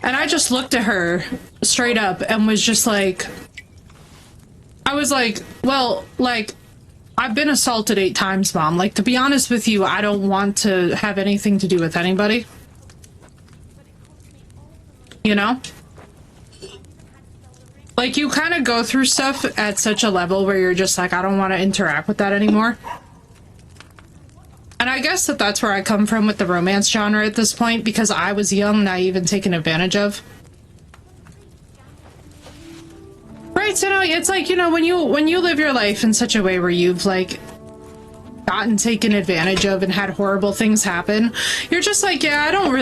And I just looked at her straight up and was just like, I was like, well, like, I've been assaulted 8 times, Mom. Like, to be honest with you, I don't want to have anything to do with anybody. You know? Like, you kind of go through stuff at such a level where you're just like, I don't want to interact with that anymore. And I guess that that's where I come from with the romance genre at this point, because I was young, naive, and taken advantage of. Right, so no, it's like, you know, when you live your life in such a way where you've, like, gotten taken advantage of and had horrible things happen, you're just like, yeah, I don't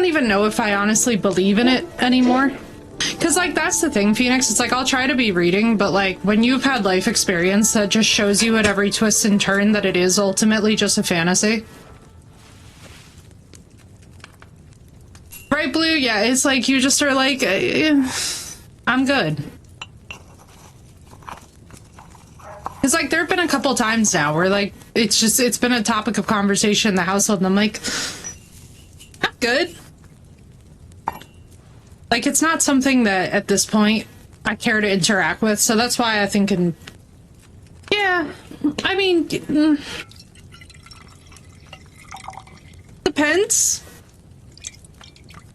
even know if I honestly believe in it anymore. Because, like, that's the thing, Phoenix, it's like, I'll try to be reading, but, like, when you've had life experience that just shows you at every twist and turn that it is ultimately just a fantasy. Right, Blue? Yeah, it's like, you just are like, I'm good. It's like, there have been a couple times now where, like, it's been a topic of conversation in the household, and I'm like, I'm good. Like, it's not something that, at this point, I care to interact with, so that's why I think yeah, I mean, depends.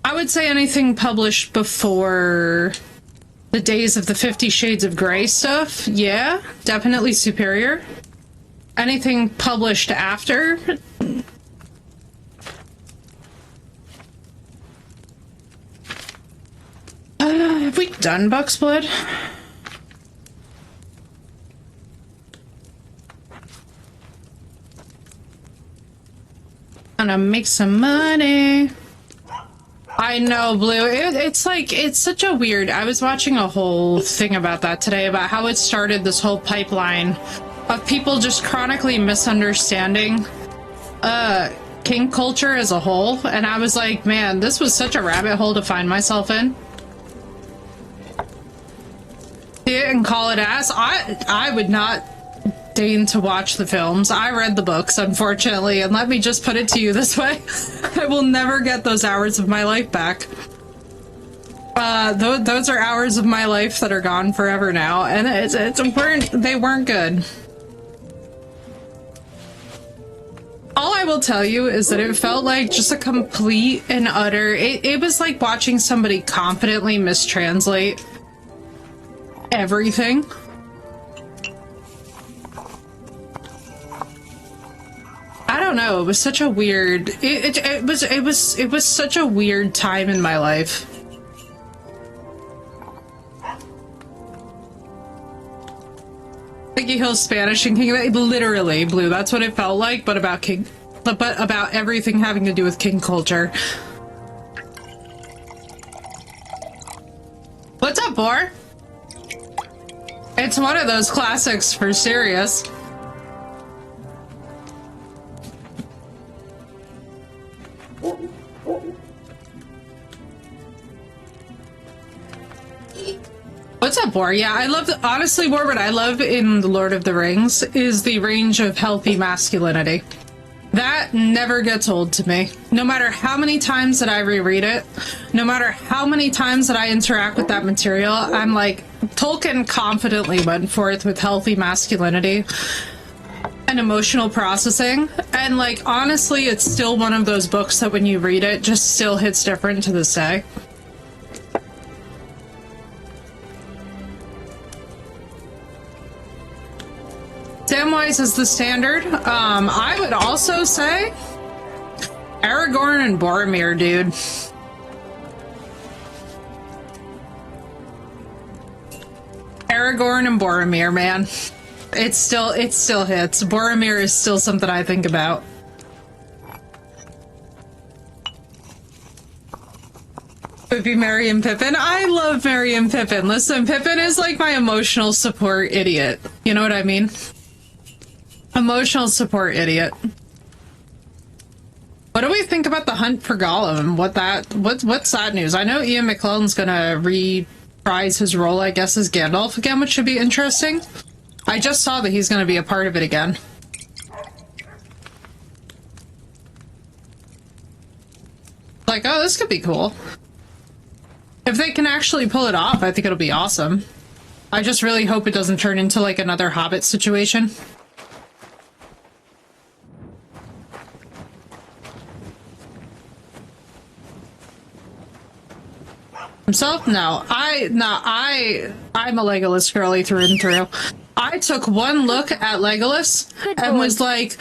I would say anything published before the days of the 50 Shades of Grey stuff, yeah, definitely superior. Anything published after... have we done Buck's Blood? Gonna make some money. I know, Blue. It's like, it's such a weird... I was watching a whole thing about that today, about how it started this whole pipeline of people just chronically misunderstanding kink culture as a whole, and I was like, man, this was such a rabbit hole to find myself in. See it and call it ass. I would not deign to watch the films. I read the books, unfortunately, and let me just put it to you this way. I will never get those hours of my life back. Those are hours of my life that are gone forever now, and they weren't good. All I will tell you is that it felt like just a complete and utter... It was like watching somebody confidently mistranslate everything. I don't know, it was such a weird... It was such a weird time in my life. Piggy Hill's Spanish and King... Literally, Blue, that's what it felt like, but about about everything having to do with king culture. What's up, Boar? It's one of those classics for serious. What's up, Boar? Yeah, I love, honestly, Boar, what I love in The Lord of the Rings is the range of healthy masculinity. That never gets old to me. No matter how many times that I reread it, no matter how many times that I interact with that material, I'm like, Tolkien confidently went forth with healthy masculinity and emotional processing. And like, honestly, it's still one of those books that when you read it, just still hits different to this day. Samwise is the standard. I would also say Aragorn and Boromir, dude. Aragorn and Boromir, man. It still hits. Boromir is still something I think about. Would be Merry and Pippin. I love Merry and Pippin. Listen, Pippin is like my emotional support idiot. You know what I mean? Emotional support idiot. What do we think about the hunt for Gollum? What's that news? I know Ian McKellen's gonna reprise his role, I guess, as Gandalf again, which should be interesting. I just saw that he's gonna be a part of it again. Like, oh, this could be cool. If they can actually pull it off, I think it'll be awesome. I just really hope it doesn't turn into like another Hobbit situation. Himself? No. I'm a Legolas girly through and through. I took one look at Legolas and was like,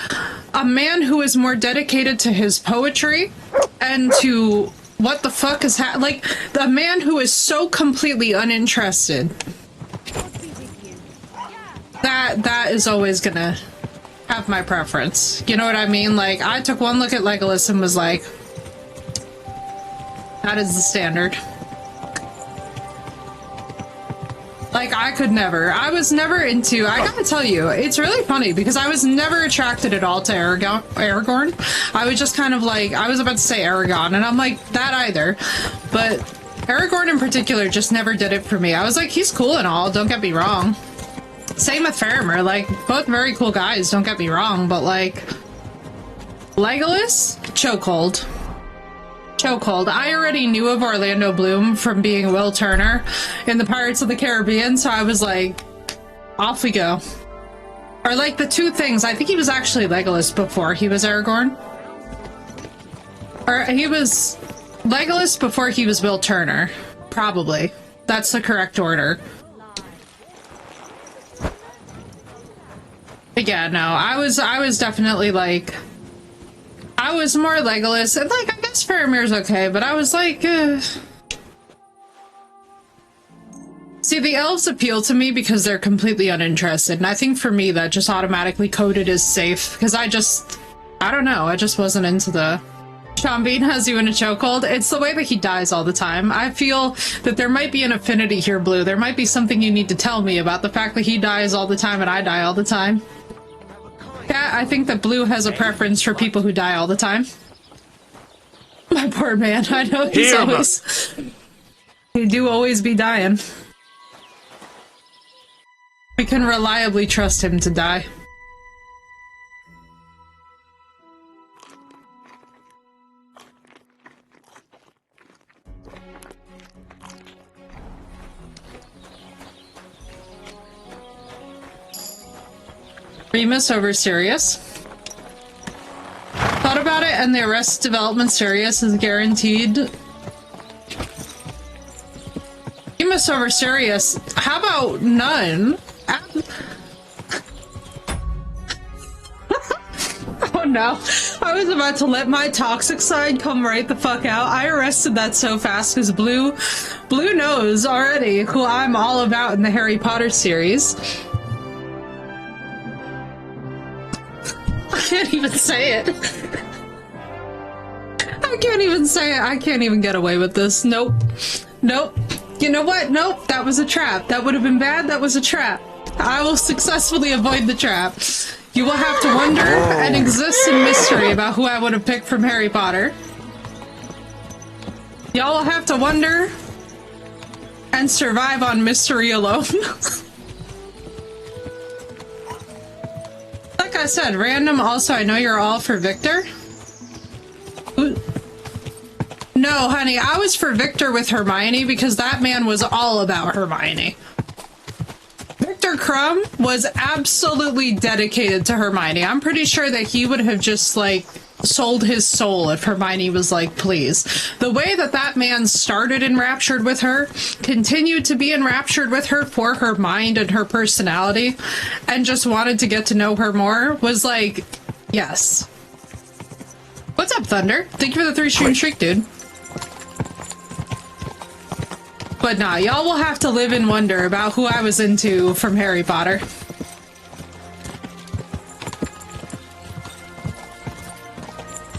a man who is more dedicated to his poetry and to what the fuck is like, the man who is so completely uninterested. That is always gonna have my preference. You know what I mean? Like, I took one look at Legolas and was like, that is the standard. Like, I could never. I was never into... I gotta tell you, it's really funny because I was never attracted at all to Aragorn. I was just kind of like... I was about to say Aragorn, and I'm like, that either. But Aragorn in particular just never did it for me. I was like, he's cool and all, don't get me wrong. Same with Faramir, like, both very cool guys, don't get me wrong, but like... Legolas? Chokehold. Chokehold. I already knew of Orlando Bloom from being Will Turner in the Pirates of the Caribbean, so I was like, off we go. Or like the two things, I think he was actually Legolas before he was Aragorn. Or he was Legolas before he was Will Turner. Probably. That's the correct order. But yeah, no, I was definitely like, I was more Legolas, and like, I guess Faramir's okay, but I was like, See, the elves appeal to me because they're completely uninterested, and I think for me that just automatically coded as safe, because I don't know, I just wasn't into the... Sean Bean has you in a chokehold. It's the way that he dies all the time. I feel that there might be an affinity here, Blue. There might be something you need to tell me about the fact that he dies all the time and I die all the time. Yeah, I think that Blue has a preference for people who die all the time. My poor man, I know he's always... He do always be dying. We can reliably trust him to die. Remus over Sirius. Thought about it, and the Arrested Development Sirius is guaranteed. Remus over Sirius. How about none? Oh no. I was about to let my toxic side come right the fuck out. I arrested that so fast because Blue knows already who I'm all about in the Harry Potter series. I can't even say it. I can't even say it. I can't even get away with this. Nope. Nope. You know what? Nope. That was a trap. That would have been bad. That was a trap. I will successfully avoid the trap. You will have to wonder and exist in mystery about who I would have picked from Harry Potter. Y'all will have to wonder and survive on mystery alone. Like I said, random. Also, I know you're all for Victor. No, honey, I was for Victor with Hermione because that man was all about Hermione. Victor Crumb was absolutely dedicated to Hermione. I'm pretty sure that he would have just, like, sold his soul if Hermione was like, please. The way that that man started enraptured with her, continued to be enraptured with her for her mind and her personality, and just wanted to get to know her more, was like, yes. What's up, Thunder? Thank you for the 3-stream streak, dude. But nah, y'all will have to live in wonder about who I was into from Harry Potter.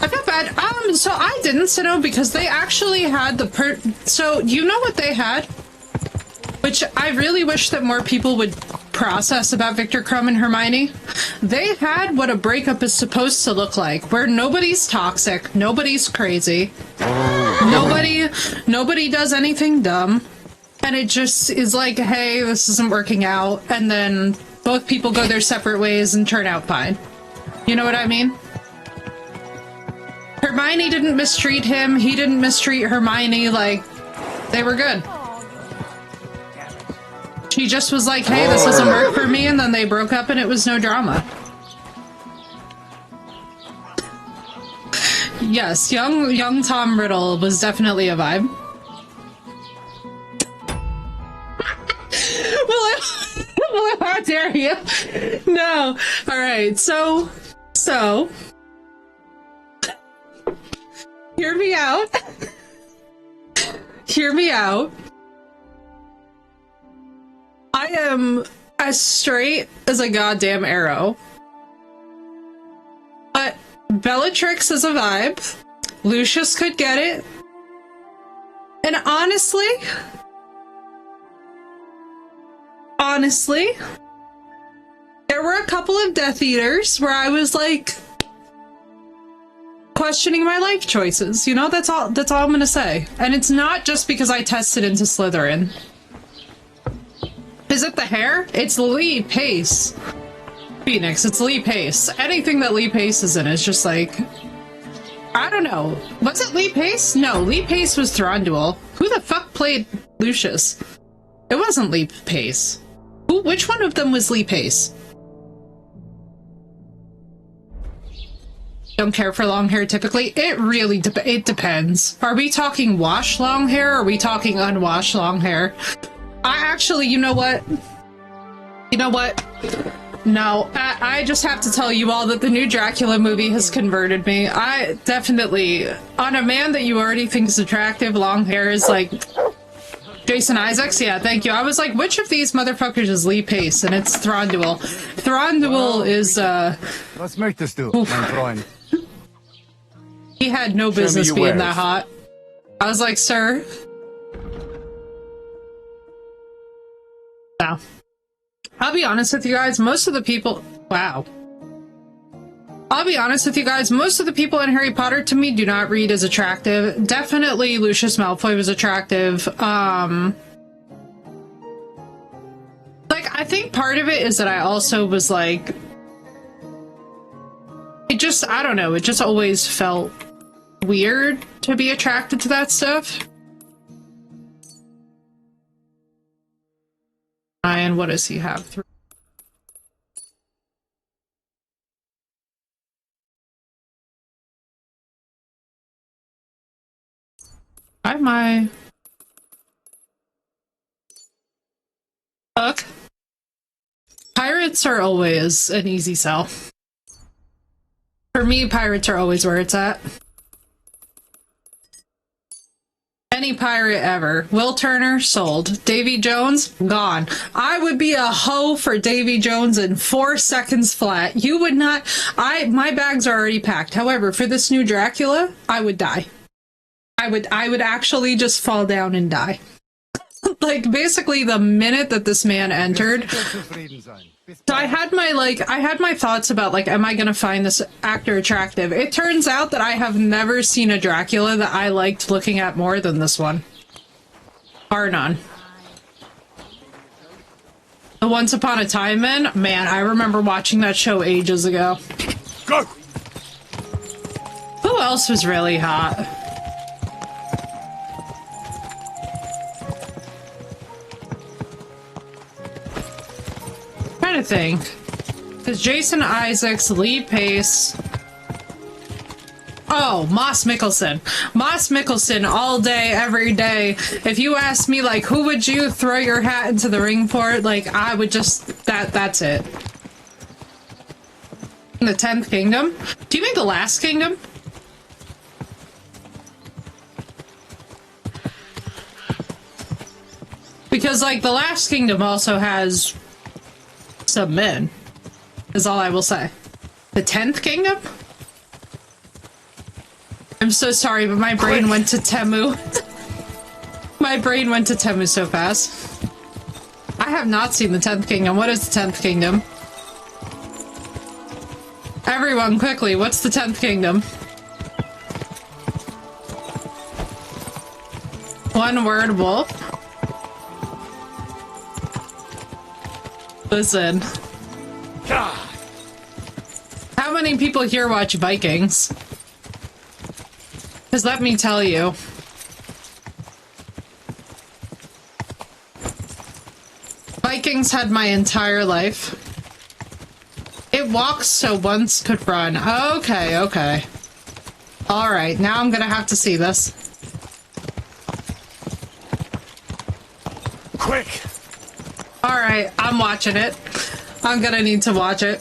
I felt bad. So I didn't, so no, because they actually had the so you know what they had? Which I really wish that more people would process about Victor Crumb and Hermione. They had what a breakup is supposed to look like, where nobody's toxic, nobody's crazy, nobody does anything dumb, and it just is like, hey, this isn't working out, and then both people go their separate ways and turn out fine. You know what I mean? Hermione didn't mistreat him, he didn't mistreat Hermione, like, they were good. She just was like, hey, this doesn't work for me, and then they broke up and it was no drama. Yes, young Tom Riddle was definitely a vibe. Well, how dare you? No. Alright, so... Hear me out. Hear me out. I am as straight as a goddamn arrow. But Bellatrix is a vibe. Lucius could get it. And honestly, there were a couple of Death Eaters where I was like questioning my life choices. You know, that's all I'm gonna say. And it's not just because I tested into Slytherin. Is it the hair? It's Lee Pace. Phoenix, it's Lee Pace. Anything that Lee Pace is in is just like... I don't know. Was it Lee Pace? No, Lee Pace was Thranduil. Who the fuck played Lucius? It wasn't Lee Pace. Which one of them was Lee Pace? Don't care for long hair typically. It really it depends. Are we talking washed long hair, or are we talking unwashed long hair? I actually, you know what? You know what? No, I just have to tell you all that the new Dracula movie has converted me. I definitely, on a man that you already think is attractive, long hair is like... Jason Isaacs? Yeah, thank you. I was like, which of these motherfuckers is Lee Pace? And it's Thranduil. Thranduil is, Was möchtest du, mein Freund? He had no business being that hot. I was like, sir. No. I'll be honest with you guys, most of the people... Wow. I'll be honest with you guys, most of the people in Harry Potter to me do not read as attractive. Definitely Lucius Malfoy was attractive. Like, I think part of it is that I also was like... It just, I don't know, it just always felt weird to be attracted to that stuff. Ryan, what does he have? Hi, my... Look. Pirates are always an easy sell. For me, pirates are always where it's at. Any pirate ever. Will Turner, sold. Davy Jones, gone. I would be a hoe for Davy Jones in 4 seconds flat. You would not... My bags are already packed. However, for this new Dracula, I would die. I would actually just fall down and die. Like, basically, the minute that this man entered... So I had my thoughts about, like, am I gonna find this actor attractive? It turns out that I have never seen a Dracula that I liked looking at more than this one. Bar none. The Once Upon a Time Man? Man, I remember watching that show ages ago. Go! Who else was really hot? Trying to think. Because Jason Isaacs, Lee Pace... Oh, Moss Mikkelsen. Moss Mikkelsen all day, every day. If you ask me, like, who would you throw your hat into the ring for? Like, I would just... That's it. In the 10th Kingdom? Do you mean the Last Kingdom? Because, like, the Last Kingdom also has... some men. Is all I will say. The 10th Kingdom? I'm so sorry, but my brain went to Temu. My brain went to Temu so fast. I have not seen the 10th Kingdom. What is the 10th Kingdom? Everyone, quickly, what's the 10th Kingdom? One word, wolf. Listen. How many people here watch Vikings? Because let me tell you. Vikings had my entire life. It walks so once could run. Okay, okay. Alright, now I'm gonna have to see this. Quick! Alright, I'm watching it. I'm gonna need to watch it.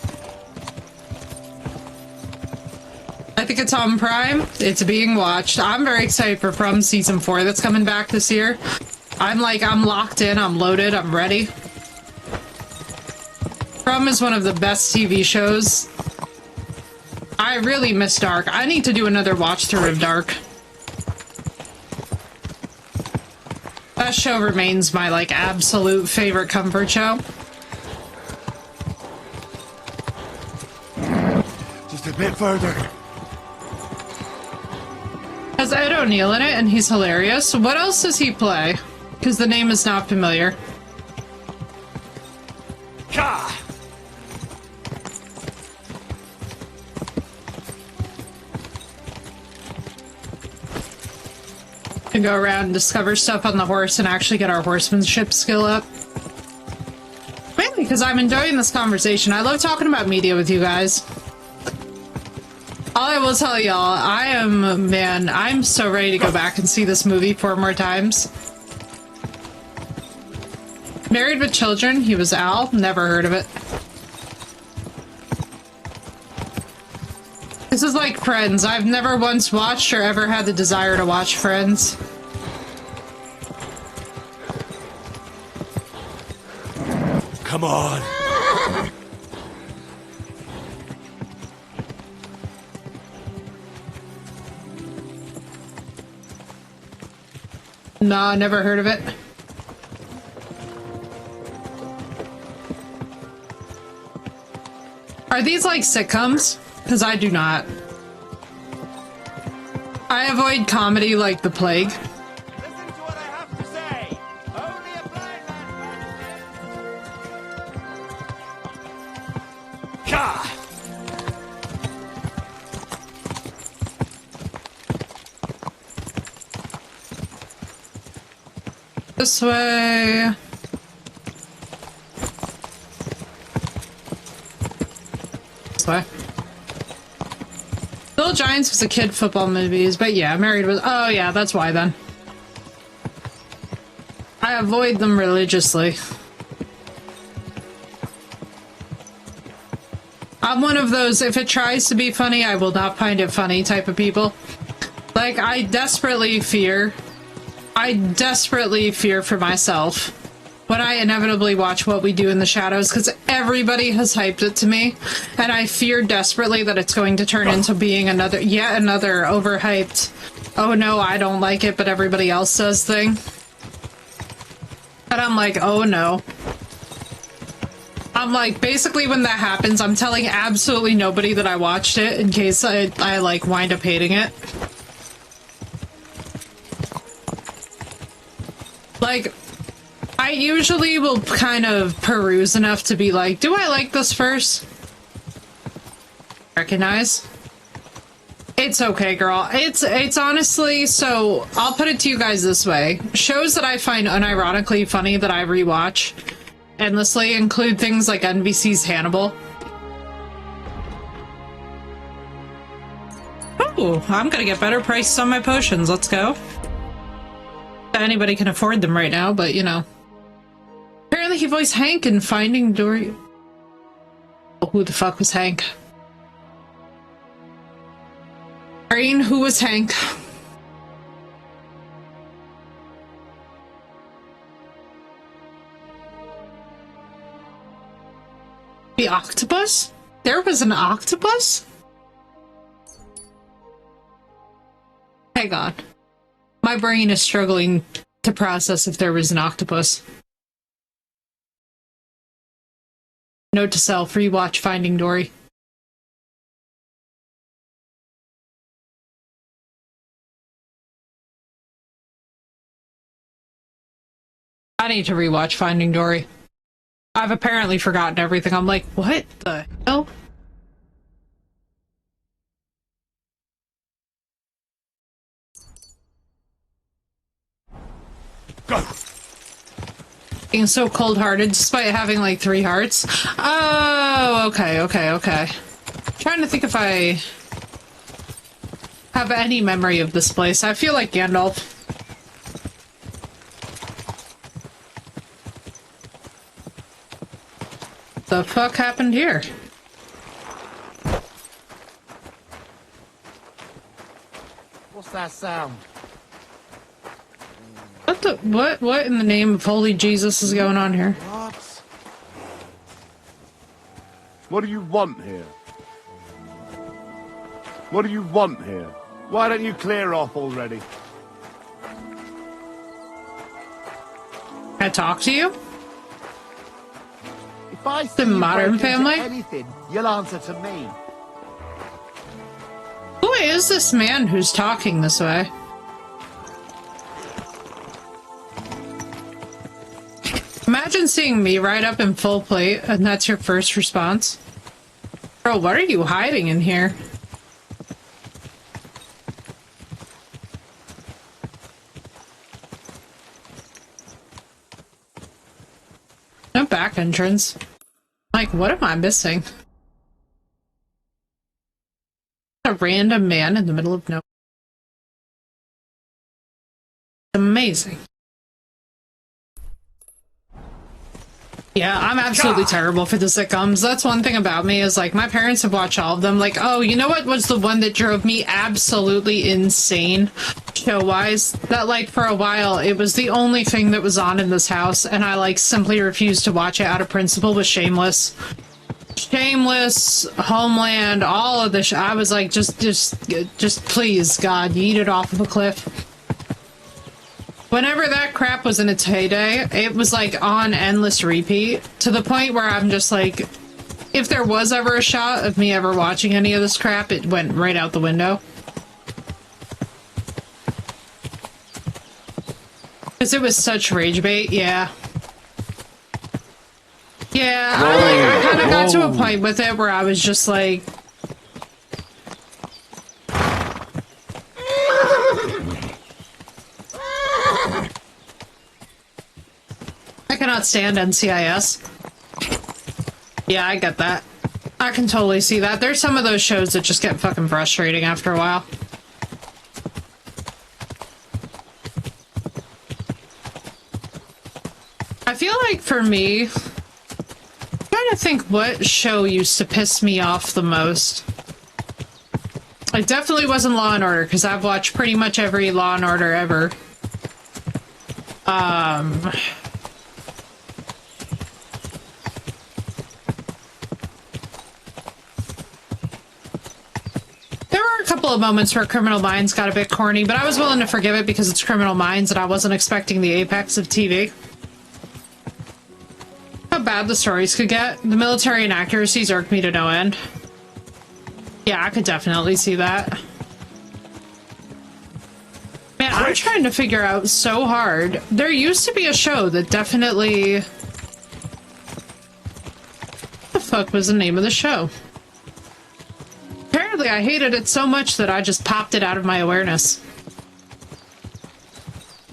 I think it's on Prime. It's being watched. I'm very excited for From Season 4 that's coming back this year. I'm locked in, I'm loaded, I'm ready. From is one of the best TV shows. I really miss Dark. I need to do another watch through of Dark. That show remains my, like, absolute favorite comfort show. Just a bit further. Has Ed O'Neill in it, and he's hilarious. What else does he play? Because the name is not familiar. Gah! To go around and discover stuff on the horse and actually get our horsemanship skill up. Mainly because I'm enjoying this conversation. I love talking about media with you guys. All I I will tell y'all, I'm so ready to go back and see this movie 4 more times. Married with Children, he was Al, never heard of it. This is like Friends, I've never once watched or ever had the desire to watch Friends. Come on. Nah, never heard of it. Are these like sitcoms? Because I do not. I avoid comedy like the plague. Listen to what I have to say. Only a blind man. Gah! This way. This way. Little Giants was a kid football movies, but yeah, Married was. Oh yeah, that's why then. I avoid them religiously. I'm one of those, if it tries to be funny, I will not find it funny type of people. Like, I desperately fear for myself when I inevitably watch What We Do in the Shadows, because everybody has hyped it to me, and I fear desperately that it's going to turn into being yet another overhyped, oh no, I don't like it, but everybody else does thing. And I'm like, oh no. I'm like, basically when that happens, I'm telling absolutely nobody that I watched it in case I like wind up hating it. Like, I usually will kind of peruse enough to be like, do I like this first? Recognize? It's okay, girl. It's honestly, so I'll put it to you guys this way. Shows that I find unironically funny that I rewatch endlessly include things like NBC's Hannibal. Oh, I'm gonna get better prices on my potions. Let's go. Anybody can afford them right now, but you know. Apparently he voiced Hank in Finding Dory. Oh, who the fuck was Hank? Brain, who was Hank? The octopus? There was an octopus? Hang on. My brain is struggling to process if there was an octopus. Note to self, rewatch Finding Dory. I need to rewatch Finding Dory. I've apparently forgotten everything. I'm like, what the hell? Go! Being so cold-hearted despite having like 3 hearts. Oh, okay. Trying to think if I have any memory of this place. I feel like Gandalf. The fuck happened here? What's that sound? What in the name of holy Jesus is going on here? What do you want here? What do you want here? Why don't you clear off already? Can I talk to you? If I see The you Modern break into Family? anything, you'll answer to me. Who is this man who's talking this way? Imagine seeing me right up in full plate, and that's your first response. Bro, what are you hiding in here? No back entrance. Like, what am I missing? A random man in the middle of nowhere. Amazing. Yeah, I'm absolutely terrible for the sitcoms. That's one thing about me is, like, my parents have watched all of them. Like, oh, you know what was the one that drove me absolutely insane show-wise? That, like, for a while, it was the only thing that was on in this house, and I, like, simply refused to watch it out of principle, was Shameless. Shameless, Homeland, all of this. I was like, just please, God, eat it off of a cliff. Whenever that crap was in its heyday, it was like on endless repeat, to the point where I'm just like, if there was ever a shot of me ever watching any of this crap, it went right out the window. Because it was such rage bait, yeah. Yeah, I kind of got to a point with it where I was just like... I cannot stand NCIS. Yeah, I get that. I can totally see that. There's some of those shows that just get fucking frustrating after a while. I feel like for me, I'm trying to think what show used to piss me off the most. It definitely wasn't Law and Order, because I've watched pretty much every Law and Order ever. There were a couple of moments where Criminal Minds got a bit corny, but I was willing to forgive it because it's Criminal Minds and I wasn't expecting the apex of TV. How bad the stories could get. The military inaccuracies irked me to no end. Yeah, I could definitely see that. Man, I'm trying to figure out so hard. There used to be a show that definitely... What the fuck was the name of the show? Apparently I hated it so much that I just popped it out of my awareness.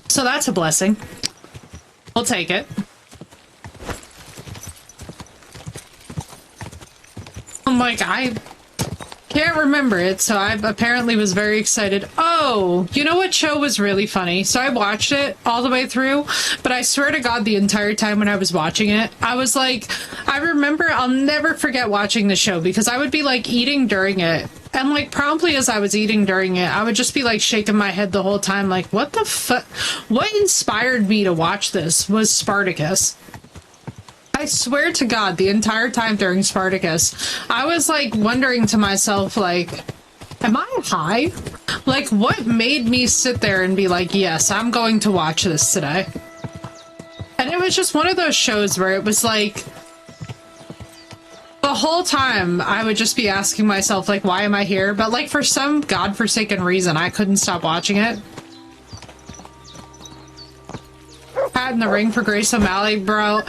So that's a blessing. We'll take it. I'm like, I can't remember it, so I apparently was very excited. Oh, you know what show was really funny? So I watched it all the way through, but I swear to God, the entire time when I was watching it, I was like, I remember, I'll never forget watching the show, because I would be like eating during it, and like promptly as I was eating during it, I would just be like shaking my head the whole time, like, what the fuck? What inspired me to watch this was Spartacus. I swear to God, the entire time during Spartacus, I was like wondering to myself, like, am I high? Like, what made me sit there and be like, yes, I'm going to watch this today? And it was just one of those shows where it was like, the whole time I would just be asking myself, like, why am I here? But like, for some godforsaken reason, I couldn't stop watching it. Hat in the Ring for Grace O'Malley, bro.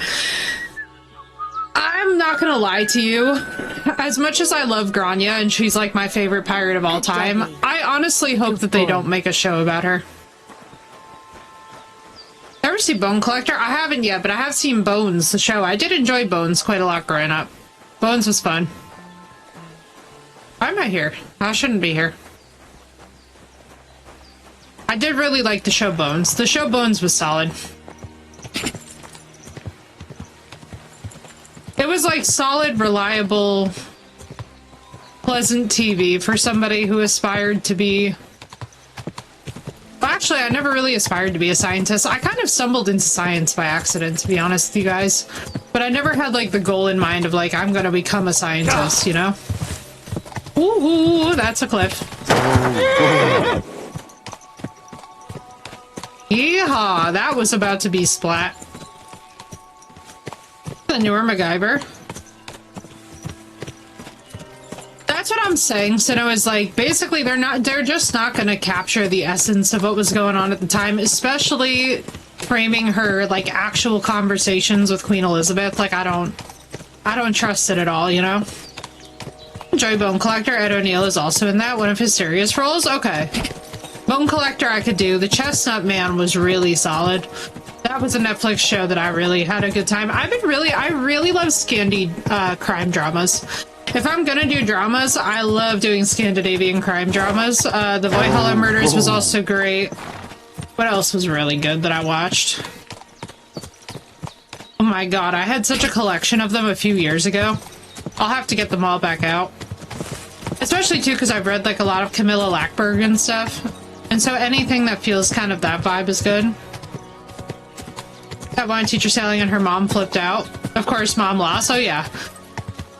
I'm not gonna lie to you. As much as I love Grania and she's like my favorite pirate of all time, I honestly hope that they don't make a show about her. Ever see Bone Collector? I haven't yet, but I have seen Bones, the show. I did enjoy Bones quite a lot growing up. Bones was fun. Why am I here? I shouldn't be here. I did really like the show Bones. The show Bones was solid. It was like solid, reliable, pleasant TV for somebody who aspired to be... Well, actually, I never really aspired to be a scientist. I kind of stumbled into science by accident, to be honest with you guys. But I never had like the goal in mind of like, I'm gonna become a scientist, you know? Ooh, that's a cliff. Yeehaw, that was about to be splat. The newer MacGyver. That's what I'm saying. So it was like, basically they're just not gonna capture the essence of what was going on at the time, especially framing her like actual conversations with Queen Elizabeth. Like I don't trust it at all, you know? Enjoy Bone Collector. Ed O'Neill is also in that, one of his serious roles. Okay. Bone Collector I could do. The Chestnut Man was really solid. That was a Netflix show that I really had a good time. I really love Scandi crime dramas. If I'm gonna do dramas, I love doing Scandinavian crime dramas. The Valhalla Murders was also great. What else was really good that I watched? Oh my god, I had such a collection of them a few years ago. I'll have to get them all back out. Especially too because I've read like a lot of Camilla Lackberg and stuff. And so anything that feels kind of that vibe is good. That one teacher sailing and her mom flipped out. Of course, mom lost. Oh yeah.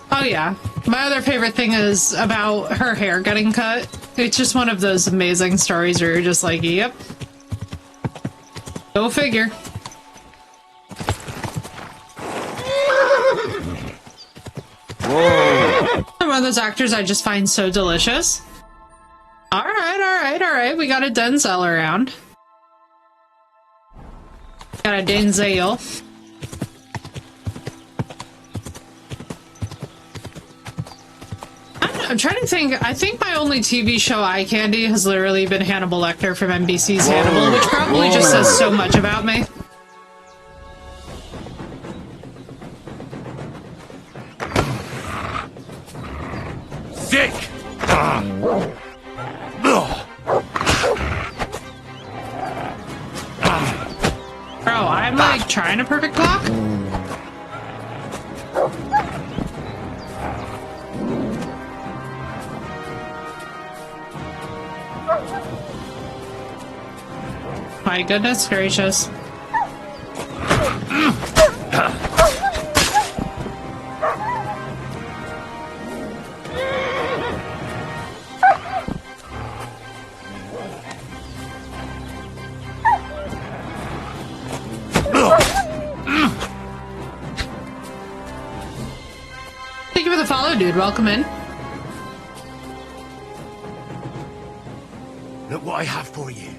Oh yeah. My other favorite thing is about her hair getting cut. It's just one of those amazing stories where you're just like, yep. Go figure. Whoa! One of those actors I just find so delicious. Alright. We got a Denzel around. Got a Denzel. I'm trying to think. I think my only TV show eye candy has literally been Hannibal Lecter from NBC's Hannibal, which probably just says so much about me. Sick! Bro, I'm like trying to perfect block. My goodness gracious. Thank you for the follow, dude. Welcome in. Look what I have for you.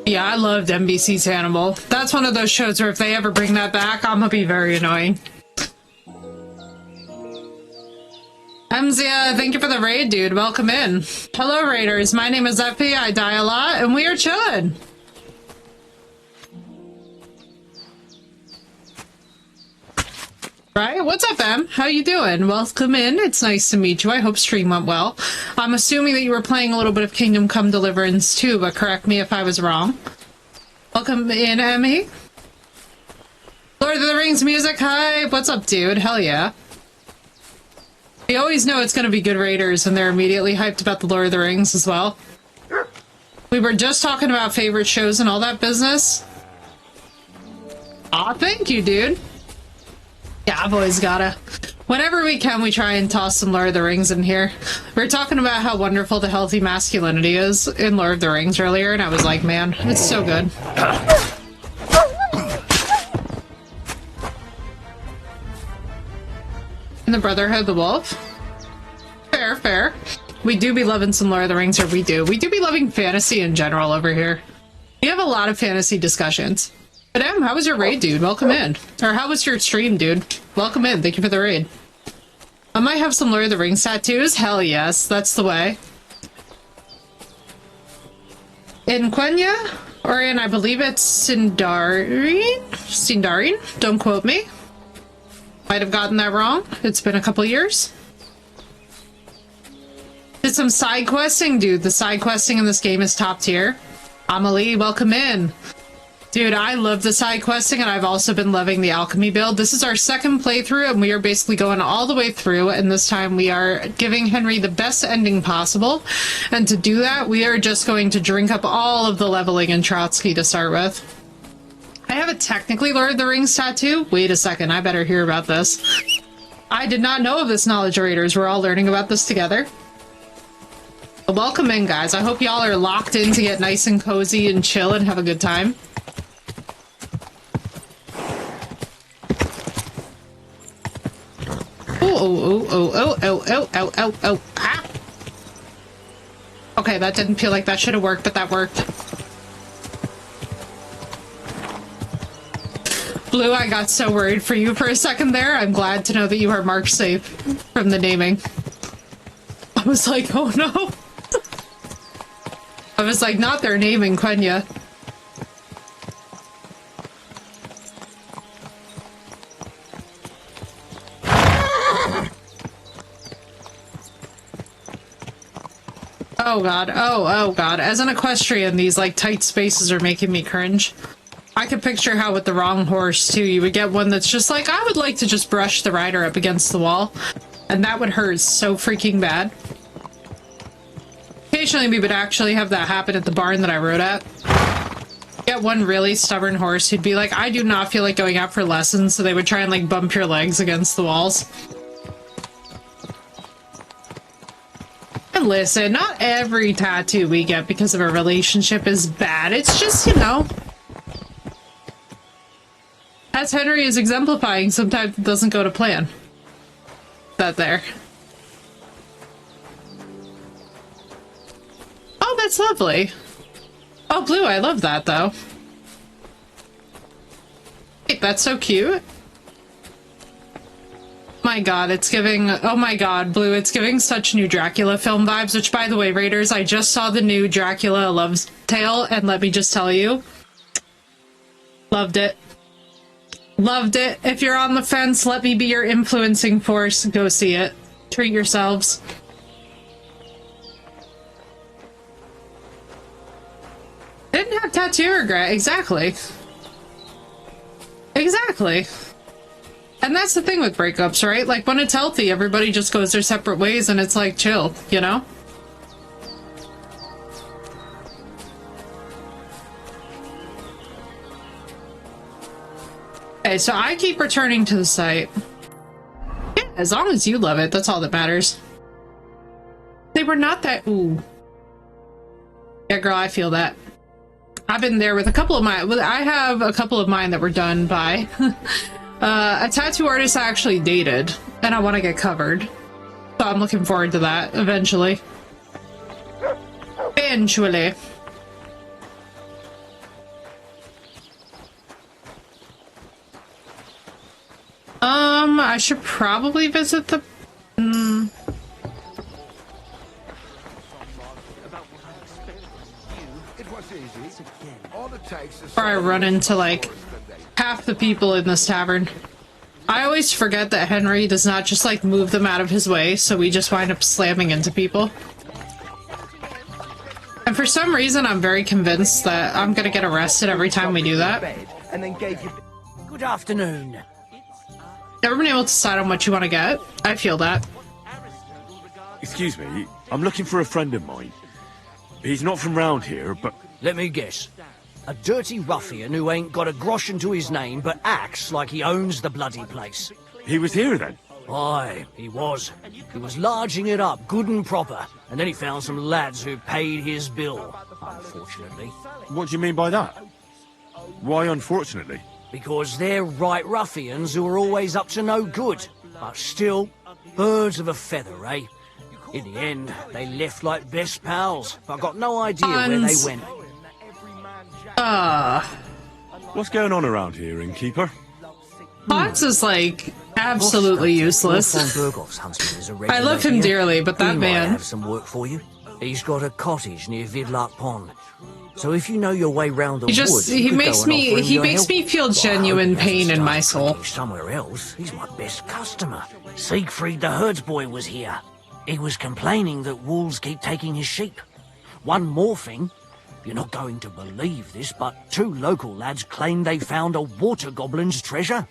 Yeah, I loved NBC's Hannibal. That's one of those shows where if they ever bring that back, I'm gonna be very annoying. Emzia, thank you for the raid, dude. Welcome in. Hello, raiders. My name is Effie. I die a lot, and we are chilling. Right? What's up, Em? How you doing? Welcome in. It's nice to meet you. I hope stream went well. I'm assuming that you were playing a little bit of Kingdom Come Deliverance too, but correct me if I was wrong. Welcome in, Emmy. Lord of the Rings music hype. What's up, dude? Hell yeah. We always know it's going to be good raiders, and they're immediately hyped about the Lord of the Rings as well. We were just talking about favorite shows and all that business. Aw, thank you, dude. Yeah, I've always gotta. Whenever we can, we try and toss some Lord of the Rings in here. We were talking about how wonderful the healthy masculinity is in Lord of the Rings earlier, and I was like, man, it's so good. And the Brotherhood of the Wolf? Fair, fair. We do be loving some Lord of the Rings, or we do. We do be loving fantasy in general over here. We have a lot of fantasy discussions. But Em, how was your raid, dude? Welcome in. Or how was your stream, dude? Welcome in. Thank you for the raid. I might have some Lord of the Rings tattoos. Hell yes, that's the way. In Quenya? Or in, I believe it's Sindarin? Sindarin? Don't quote me. Might have gotten that wrong. It's been a couple years. Did some side questing, dude. The side questing in this game is top tier. Amelie, welcome in. Dude, I love the side questing, and I've also been loving the alchemy build. This is our second playthrough, and we are basically going all the way through, and this time we are giving Henry the best ending possible. And to do that, we are just going to drink up all of the leveling in Trotsky to start with. I have a technically Lord of the Rings tattoo. Wait a second, I better hear about this. I did not know of this knowledge, raiders. We're all learning about this together. Welcome in, guys. I hope y'all are locked in to get nice and cozy and chill and have a good time. Oh. Ah. Okay, that didn't feel like that should have worked, but that worked. Blue, I got so worried for you for a second there. I'm glad to know that you are marked safe from the naming. I was like, oh no. I was like, not their name in Quenya. Oh god, oh god. As an equestrian, these like tight spaces are making me cringe. I could picture how with the wrong horse too, you would get one that's just like, I would like to just brush the rider up against the wall. And that would hurt so freaking bad. Occasionally we would actually have that happen at the barn that I rode at. Get one really stubborn horse who'd be like, I do not feel like going out for lessons, so they would try and like bump your legs against the walls. And listen, not every tattoo we get because of a relationship is bad. It's just, you know, as Henry is exemplifying, sometimes it doesn't go to plan. That there. Oh, that's lovely. Oh, Blue, I love that, though. Wait, that's so cute. My god, it's giving... Oh my god, Blue, it's giving such new Dracula film vibes, which, by the way, Raiders, I just saw the new Dracula A Love's Tale, and let me just tell you, loved it. Loved it. If you're on the fence, let me be your influencing force. Go see it. Treat yourselves. Didn't have tattoo regret. Exactly. Exactly. And that's the thing with breakups, right? Like, when it's healthy, everybody just goes their separate ways and it's like, chill, you know? Okay, so I keep returning to the site. Yeah, as long as you love it, that's all that matters. They were not that... Ooh. Yeah, girl, I feel that. I've been there with a couple of mine. I have a couple of mine that were done by a tattoo artist I actually dated, and I want to get covered. So I'm looking forward to that eventually. Eventually. I should probably visit the... Or I run into, like, half the people in this tavern. I always forget that Henry does not just, like, move them out of his way, so we just wind up slamming into people. And for some reason, I'm very convinced that I'm gonna get arrested every time we do that. Good afternoon. Never been able to decide on what you want to get. I feel that. Excuse me, I'm looking for a friend of mine. He's not from round here, but... Let me guess. A dirty ruffian who ain't got a groschen to his name but acts like he owns the bloody place. He was here then? Aye, he was. He was larging it up good and proper, and then he found some lads who paid his bill, unfortunately. What do you mean by that? Why unfortunately? Because they're right ruffians who are always up to no good. But still, birds of a feather, eh? In the end, they left like best pals, but got no idea where they went. What's going on around here, innkeeper? Potts is, like, absolutely useless. I love him dearly, but that man... have some work for you. He's got a cottage near Vidlark Pond. So if you know your way round the woods, he makes me feel genuine pain in my soul. Somewhere else, he's my best customer. Siegfried the herdsboy was here. He was complaining that wolves keep taking his sheep. One more thing, you're not going to believe this, but 2 local lads claim they found a water goblin's treasure.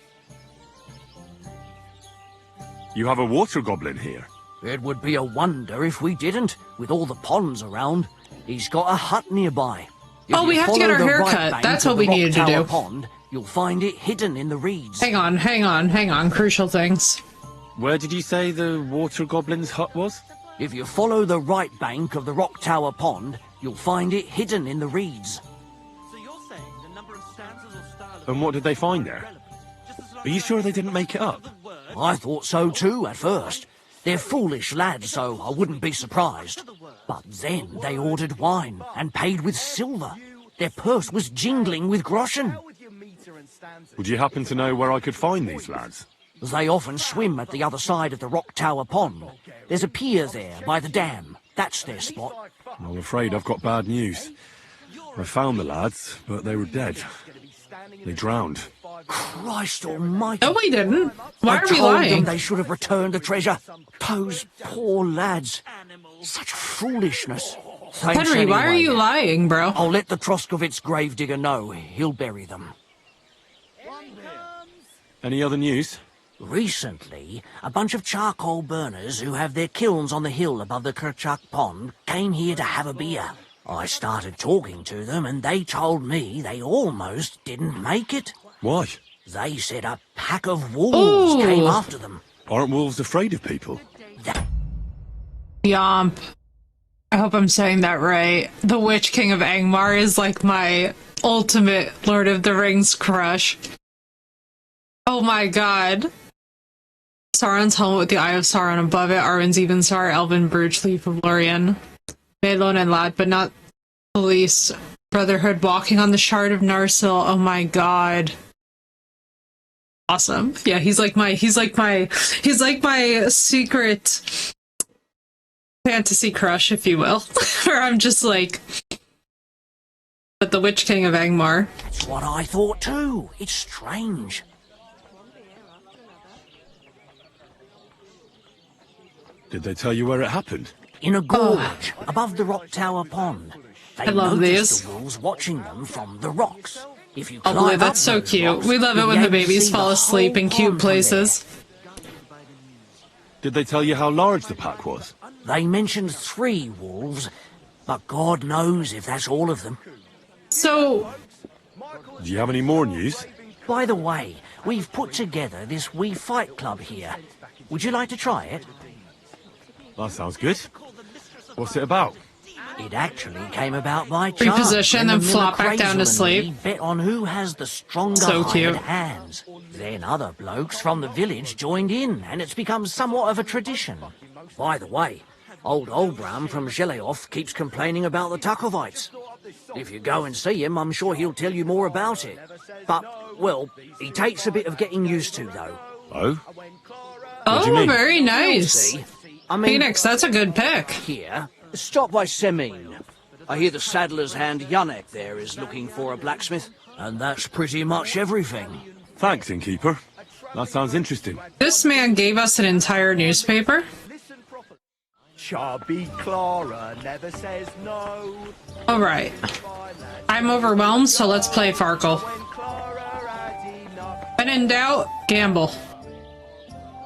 You have a water goblin here? It would be a wonder if we didn't, with all the ponds around. He's got a hut nearby. If we have to get our hair cut. That's what we needed to do. Pond, you'll find it hidden in the reeds. Hang on. Crucial things. Where did you say the water goblin's hut was? If you follow the right bank of the Rock Tower Pond, you'll find it hidden in the reeds. So you're saying the number of stanzas or style of... And what did they find there? Are you sure they didn't make it up? I thought so too at first. They're foolish lads, so I wouldn't be surprised. But then they ordered wine and paid with silver. Their purse was jingling with groschen. Would you happen to know where I could find these lads? They often swim at the other side of the Rock Tower Pond. There's a pier there by the dam. That's their spot. I'm afraid I've got bad news. I found the lads, but they were dead. They drowned. Christ almighty. No, we didn't. Why I are we told lying? them they should have returned the treasure. Those poor lads. Such foolishness. Thanks Henry, why are anyway. you lying, bro? I'll let the Troskovitz gravedigger know. He'll bury them. Any other news? Recently, a bunch of charcoal burners who have their kilns on the hill above the Kerchak pond came here to have a beer. I started talking to them and they told me they almost didn't make it. Why? They said a pack of wolves came after them. Aren't wolves afraid of people? Yomp. I hope I'm saying that right. The Witch King of Angmar is like my ultimate Lord of the Rings crush. Oh my god. Sauron's helmet with the Eye of Sauron above it, Arwen's Evenstar, Elven Brooch, Leaf of Lorien, Maelon and Lad, but not the least, Brotherhood walking on the Shard of Narsil. Oh my god. Awesome. Yeah, he's like my secret fantasy crush, if you will. Where I'm just like, but the Witch King of Angmar. That's what I thought too. It's strange. Did they tell you where it happened? In a gorge above the rock tower pond. They I love noticed these. the wolves watching them from the rocks. If you Oh climb boy, that's up so those cute. rocks, We love it you'll when be the able to babies see fall the asleep whole in cute pond from places. Did they tell you how large the pack was? there. They mentioned 3 wolves, but God knows if that's all of them. So, Do you have any more news? By the way, we've put together this wee fight club here. Would you like to try it? That sounds good. What's it about? It actually came about by chance. Reposition, when then the flop back down to Miller sleep. Crazel and me bet on who has the stronger So cute. hired hands. Then other blokes from the village joined in, and it's become somewhat of a tradition. By the way, old Olbram from Zheleoth keeps complaining about the Takovites. If you go and see him, I'm sure he'll tell you more about it. But, well, he takes a bit of getting used to, though. Oh? What do you oh, mean? very nice. See? I mean, Phoenix, that's a good pick. here, stop by Semin. I hear the saddler's hand Yannick there is looking for a blacksmith, and that's pretty much everything. Thanks, innkeeper. That sounds interesting. This man gave us an entire newspaper. Chubby Clara never says no. Alright. I'm overwhelmed, so let's play Farkle. When in doubt, gamble.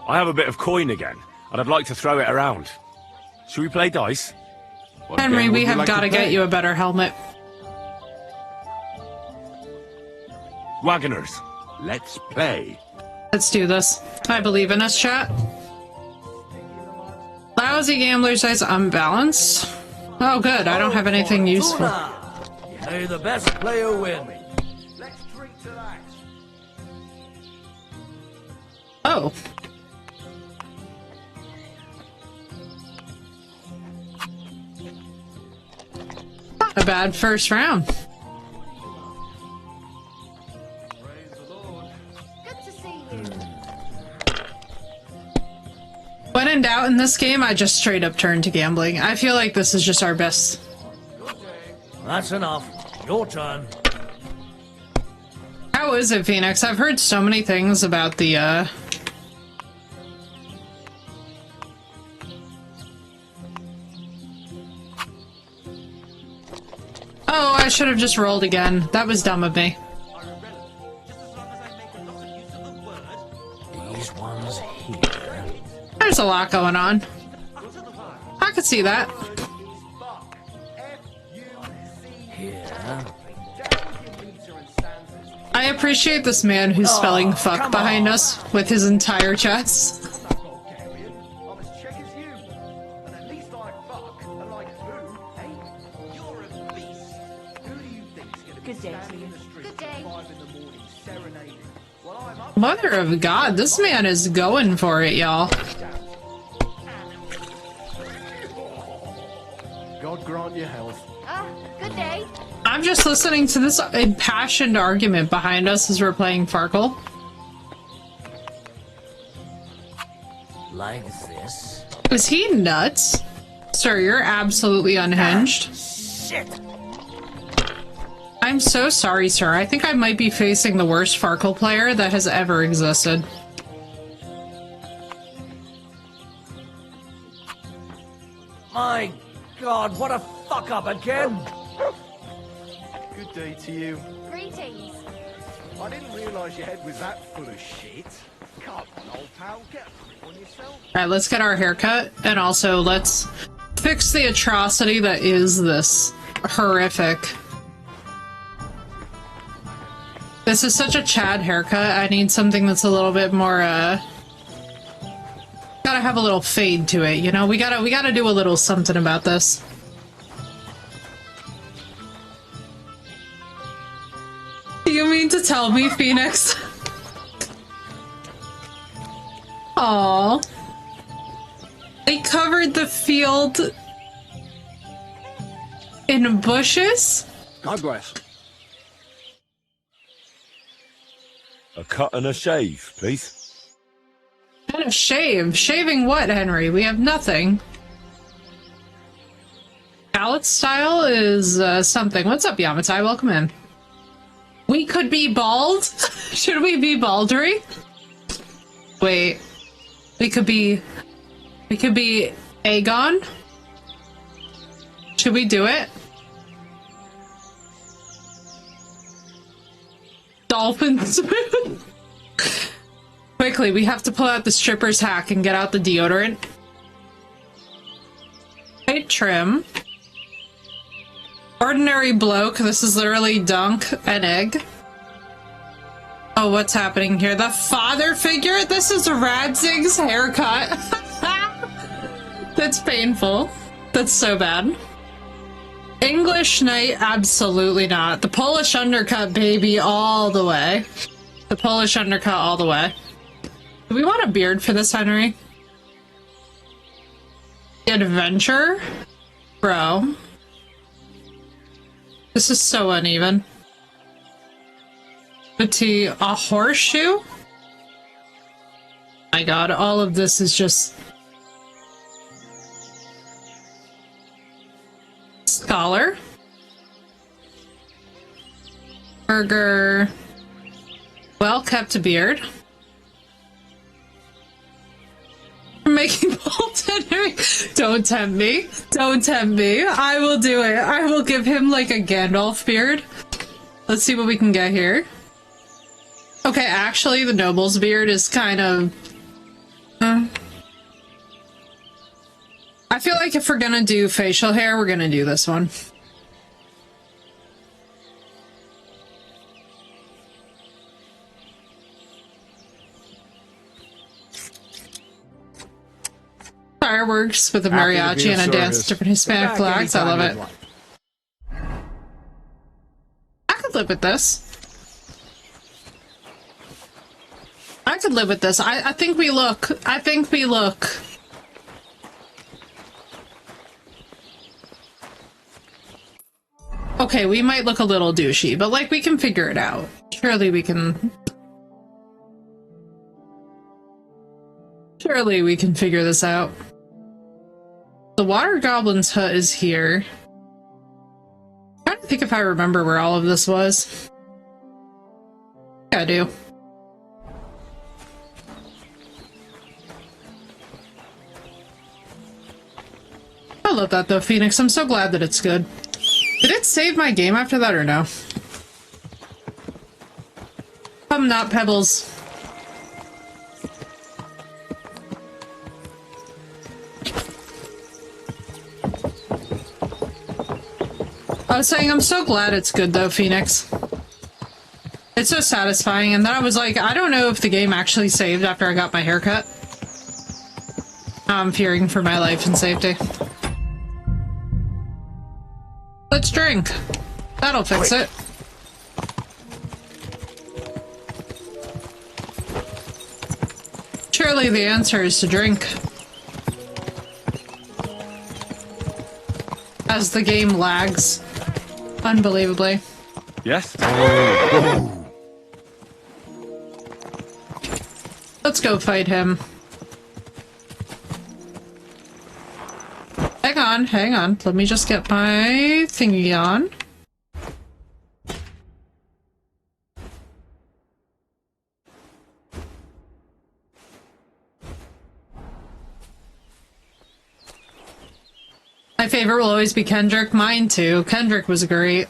I have a bit of coin again, and I'd like to throw it around. Should we play dice? What Henry, game would we you have like got to play? get you a better helmet. Wagoners. Let's play. Let's do this. I believe in us, chat. Lousy gamblers says unbalanced. Oh, good. I don't have anything useful. May the best player win. Oh. Not a bad first round. When in doubt in this game, I just straight up turn to gambling. I feel like this is just our best. That's enough. Your turn. How is it, Phoenix? I've heard so many things about the, Oh, I should have just rolled again. That was dumb of me. These ones here. There's a lot going on. I could see that. Here. I appreciate this man who's spelling fuck come behind on. us with his entire chest. I'm as check as you. And at least I fuck, and like who, eh? You're a beast. Who do you think's gonna be Good day to standing you. in the street Good day. at 5 in the morning serenading? Well, I'm up. Mother of God, this man is going for it, y'all. God grant you health. Good day. I'm just listening to this impassioned argument behind us as we're playing Farkle. Like this. Is he nuts? Sir, you're absolutely unhinged. Shit! I'm so sorry, sir. I think I might be facing the worst Farkle player that has ever existed. My God, what a fuck up again! Good day to you. Greetings. I didn't realise your head was that full of shit. Come on, old pal, get a grip on yourself. Alright, let's get our haircut, and also let's fix the atrocity that is this horrific. This is such a Chad haircut. I need something that's a little bit more, gotta have a little fade to it, you know? We gotta do a little something about this. You mean to tell me, Phoenix? Aww. They covered the field in bushes? God bless. A cut and a shave, please. And a shave. Shaving what, Henry? We have nothing. Palette style is something. What's up, Yamatai? Welcome in. We could be bald? Should we be baldery? Wait. We could be Aegon? Should we do it? Dolphin spoon? Quickly, we have to pull out the stripper's hack and get out the deodorant. Hey, trim. Ordinary bloke. This is literally dunk and egg. Oh, what's happening here? The father figure? This is Radzig's haircut. That's painful. That's so bad. English knight? Absolutely not. The Polish undercut, baby, all the way. The Polish undercut all the way. Do we want a beard for this, Henry? Adventure? Bro. This is so uneven. A horseshoe? My god, all of this is just... Scholar. Burger. Well-kept beard. Making Bolton. Don't tempt me. Don't tempt me. I will do it. I will give him like a Gandalf beard. Let's see what we can get here. Okay, actually, the noble's beard is kind of... I feel like if we're gonna do facial hair, we're gonna do this one. Fireworks with a mariachi and a dance to different Hispanic flags. I love it. I could live with this. I could live with this. I think we look... Okay, we might look a little douchey, but like we can figure it out. Surely we can... Surely we can figure this out. The water goblin's hut is here. I'm trying to think if I remember where all of this was. Yeah, I do. I love that though, Phoenix. I'm so glad that it's good. Did it save my game after that or no? I'm not Pebbles. I was saying I'm so glad it's good though, Phoenix. It's so satisfying, and then I was like, I don't know if the game actually saved after I got my haircut. Now I'm fearing for my life and safety. Let's drink. That'll fix it. Surely the answer is to drink. As the game lags. Unbelievably. Yes? Let's go fight him. Hang on, hang on. Let me just get my thingy on. My favorite will always be Kendrick. Mine too. Kendrick was great.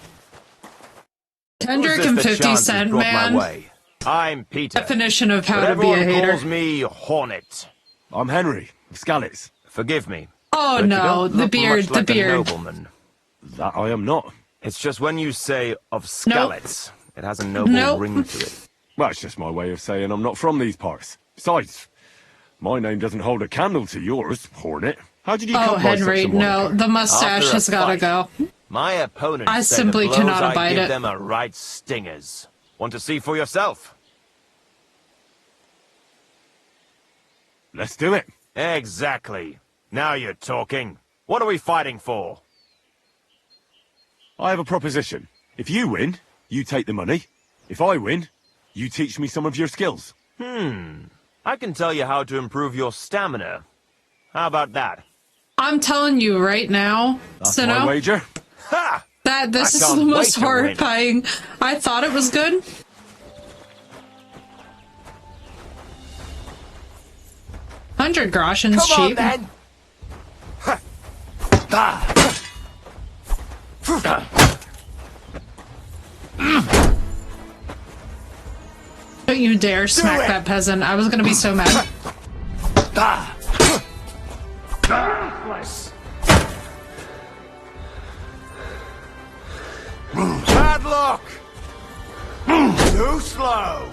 Kendrick and 50 Cent, man. I'm Peter. Definition of how but to be a everyone hater. calls me Hornet. I'm Henry, of Scallets. Forgive me. Oh but you no, don't the look beard, much the like a beard. nobleman. That I am not. It's just when you say of Scallets, it has a noble ring to it. Well, it's just my way of saying I'm not from these parts. Besides, my name doesn't hold a candle to yours, Hornet. How did you come by Henry, such a no, moniker? the mustache After a has gotta fight, go. My opponents I say simply the blows cannot I abide give it. them are right stingers. Want to see for yourself? Let's do it. Exactly. Now you're talking. What are we fighting for? I have a proposition. If you win, you take the money. If I win, you teach me some of your skills. I can tell you how to improve your stamina. How about that? I'm telling you right now, That's Sinnoh, my wager. Ha! that this I is the can't most wait to win. horrifying. I thought it was good. $100 groshens Come on, cheap. then! Don't you dare smack that peasant. I was gonna be so mad. Bad luck! Too slow!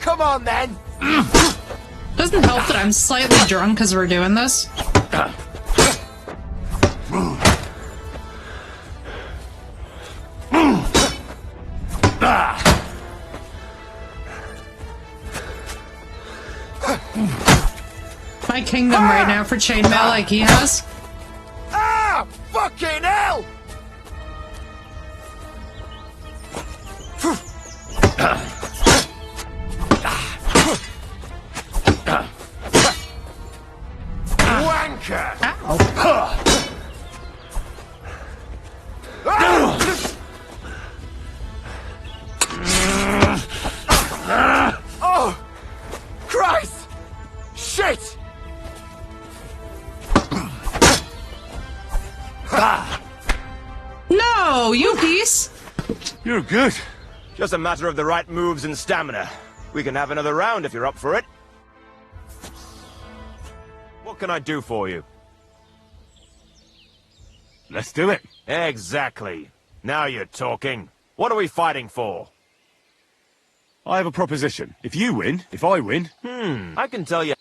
Come on, then! Doesn't help that I'm slightly drunk as we're doing this. My kingdom right now for chainmail like he has. Ah! Fucking hell! Wanker! Oh! Christ! Shit! No, you piece. You're good. Just a matter of the right moves and stamina. We can have another round if you're up for it. What can I do for you? Let's do it. Exactly. Now you're talking. What are we fighting for? I have a proposition. If you win, if I win, I can tell you.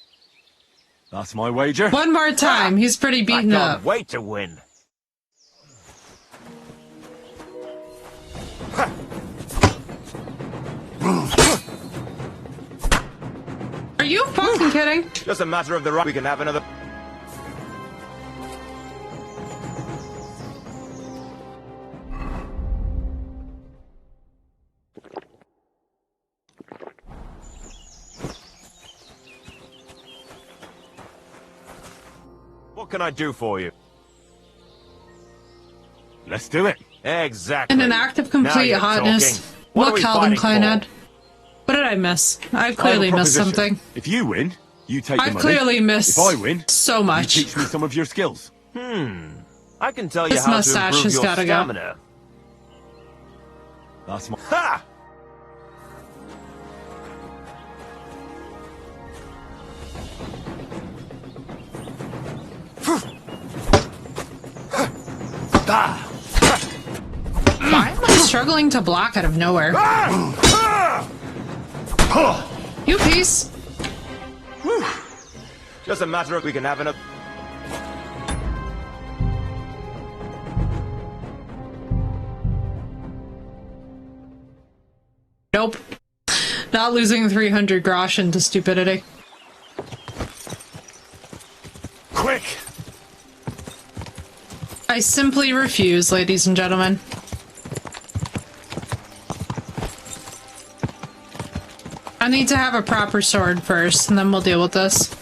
that's my wager. One more time. He's pretty I beaten can't up. wait to win. Are you fucking kidding? Just a matter of the right. We can have another. What can I do for you? Let's do it. Exactly. In an act of Now complete you're hotness. talking. What are What we Calvin fighting Klein for? had? What did I miss? I I have a clearly missed proposition. something. If you win, you take the I've money. clearly missed If I win, so you much. teach me some of your skills. I can tell you This how to mustache improve has your gotta go. stamina. That's my... Ha! Why am I struggling to block out of nowhere? You piece. Just a matter of we can have another. Nope. Not losing 300 groschen to stupidity. Quick! I simply refuse, ladies and gentlemen. I need to have a proper sword first, and then we'll deal with this.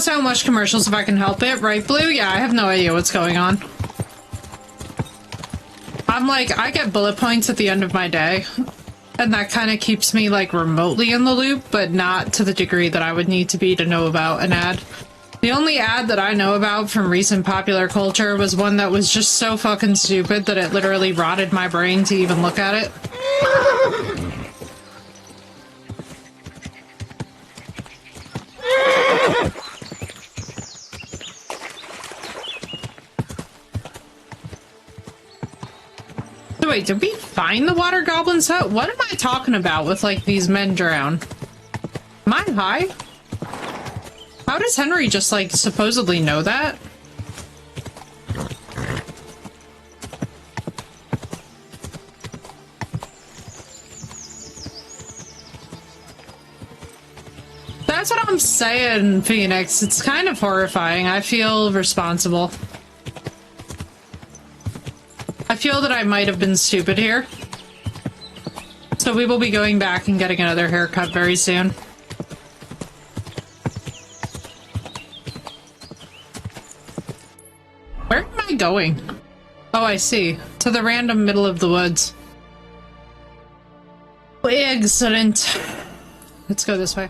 Pause, don't watch commercials if I can help it. Right, Blue? Yeah, I have no idea what's going on. I'm like, I get bullet points at the end of my day. And that kind of keeps me, like, remotely in the loop, but not to the degree that I would need to be to know about an ad. The only ad that I know about from recent popular culture was one that was just so fucking stupid that it literally rotted my brain to even look at it. So wait, did we find the water goblin's hut? What am I talking about with, like, these men drown? Am I high? How does Henry just, like, supposedly know that? That's what I'm saying, Phoenix. It's kind of horrifying. I feel responsible. I feel that I might have been stupid here. So we will be going back and getting another haircut very soon. Where am I going? Oh, I see. To the random middle of the woods. Excellent. Let's go this way.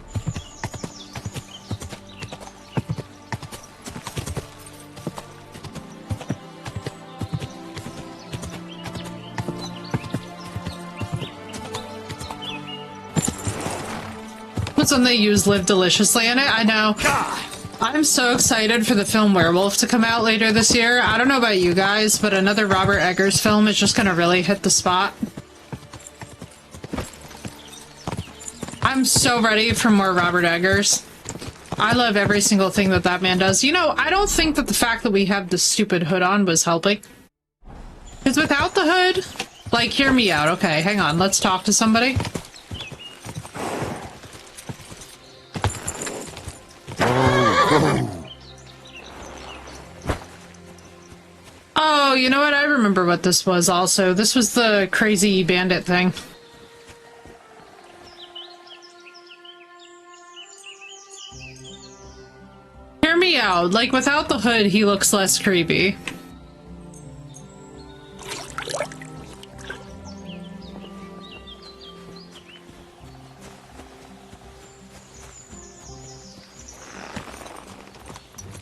What's when they use Live Deliciously in it? I know. I'm so excited for the film Werewolf to come out later this year. I don't know about you guys, but another Robert Eggers film is just gonna really hit the spot. I'm so ready for more Robert Eggers. I love every single thing that that man does. You know, I don't think that the fact that we have this stupid hood on was helping. Because without the hood, like, hear me out. Okay, hang on. Let's talk to somebody. Oh, you know what? I remember what this was also. This was the crazy bandit thing. Hear me out. Like, without the hood, he looks less creepy.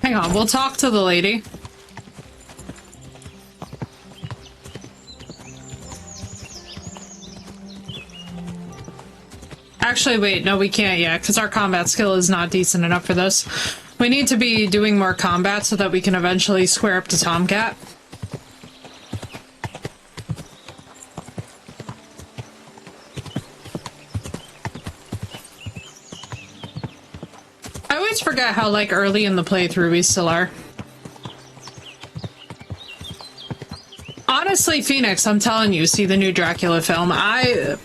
Hang on, we'll talk to the lady. Actually, wait, no, we can't yet, because our combat skill is not decent enough for this. We need to be doing more combat so that we can eventually square up to Tomcat. I always forget how, like, early in the playthrough we still are. Honestly, Phoenix, I'm telling you, see the new Dracula film. I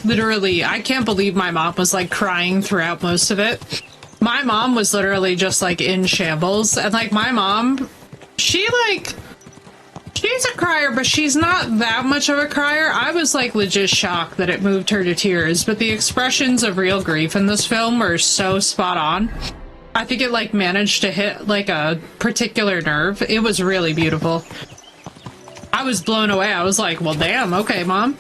literally, I can't believe my mom was, like, crying throughout most of it. My mom was literally just, like, in shambles. And, like, my mom, she, like, she's a crier, but she's not that much of a crier. I was, like, legit shocked that it moved her to tears. But the expressions of real grief in this film were so spot on. I think it, like, managed to hit, like, a particular nerve. It was really beautiful. I was blown away. I was like, well, damn, okay, Mom.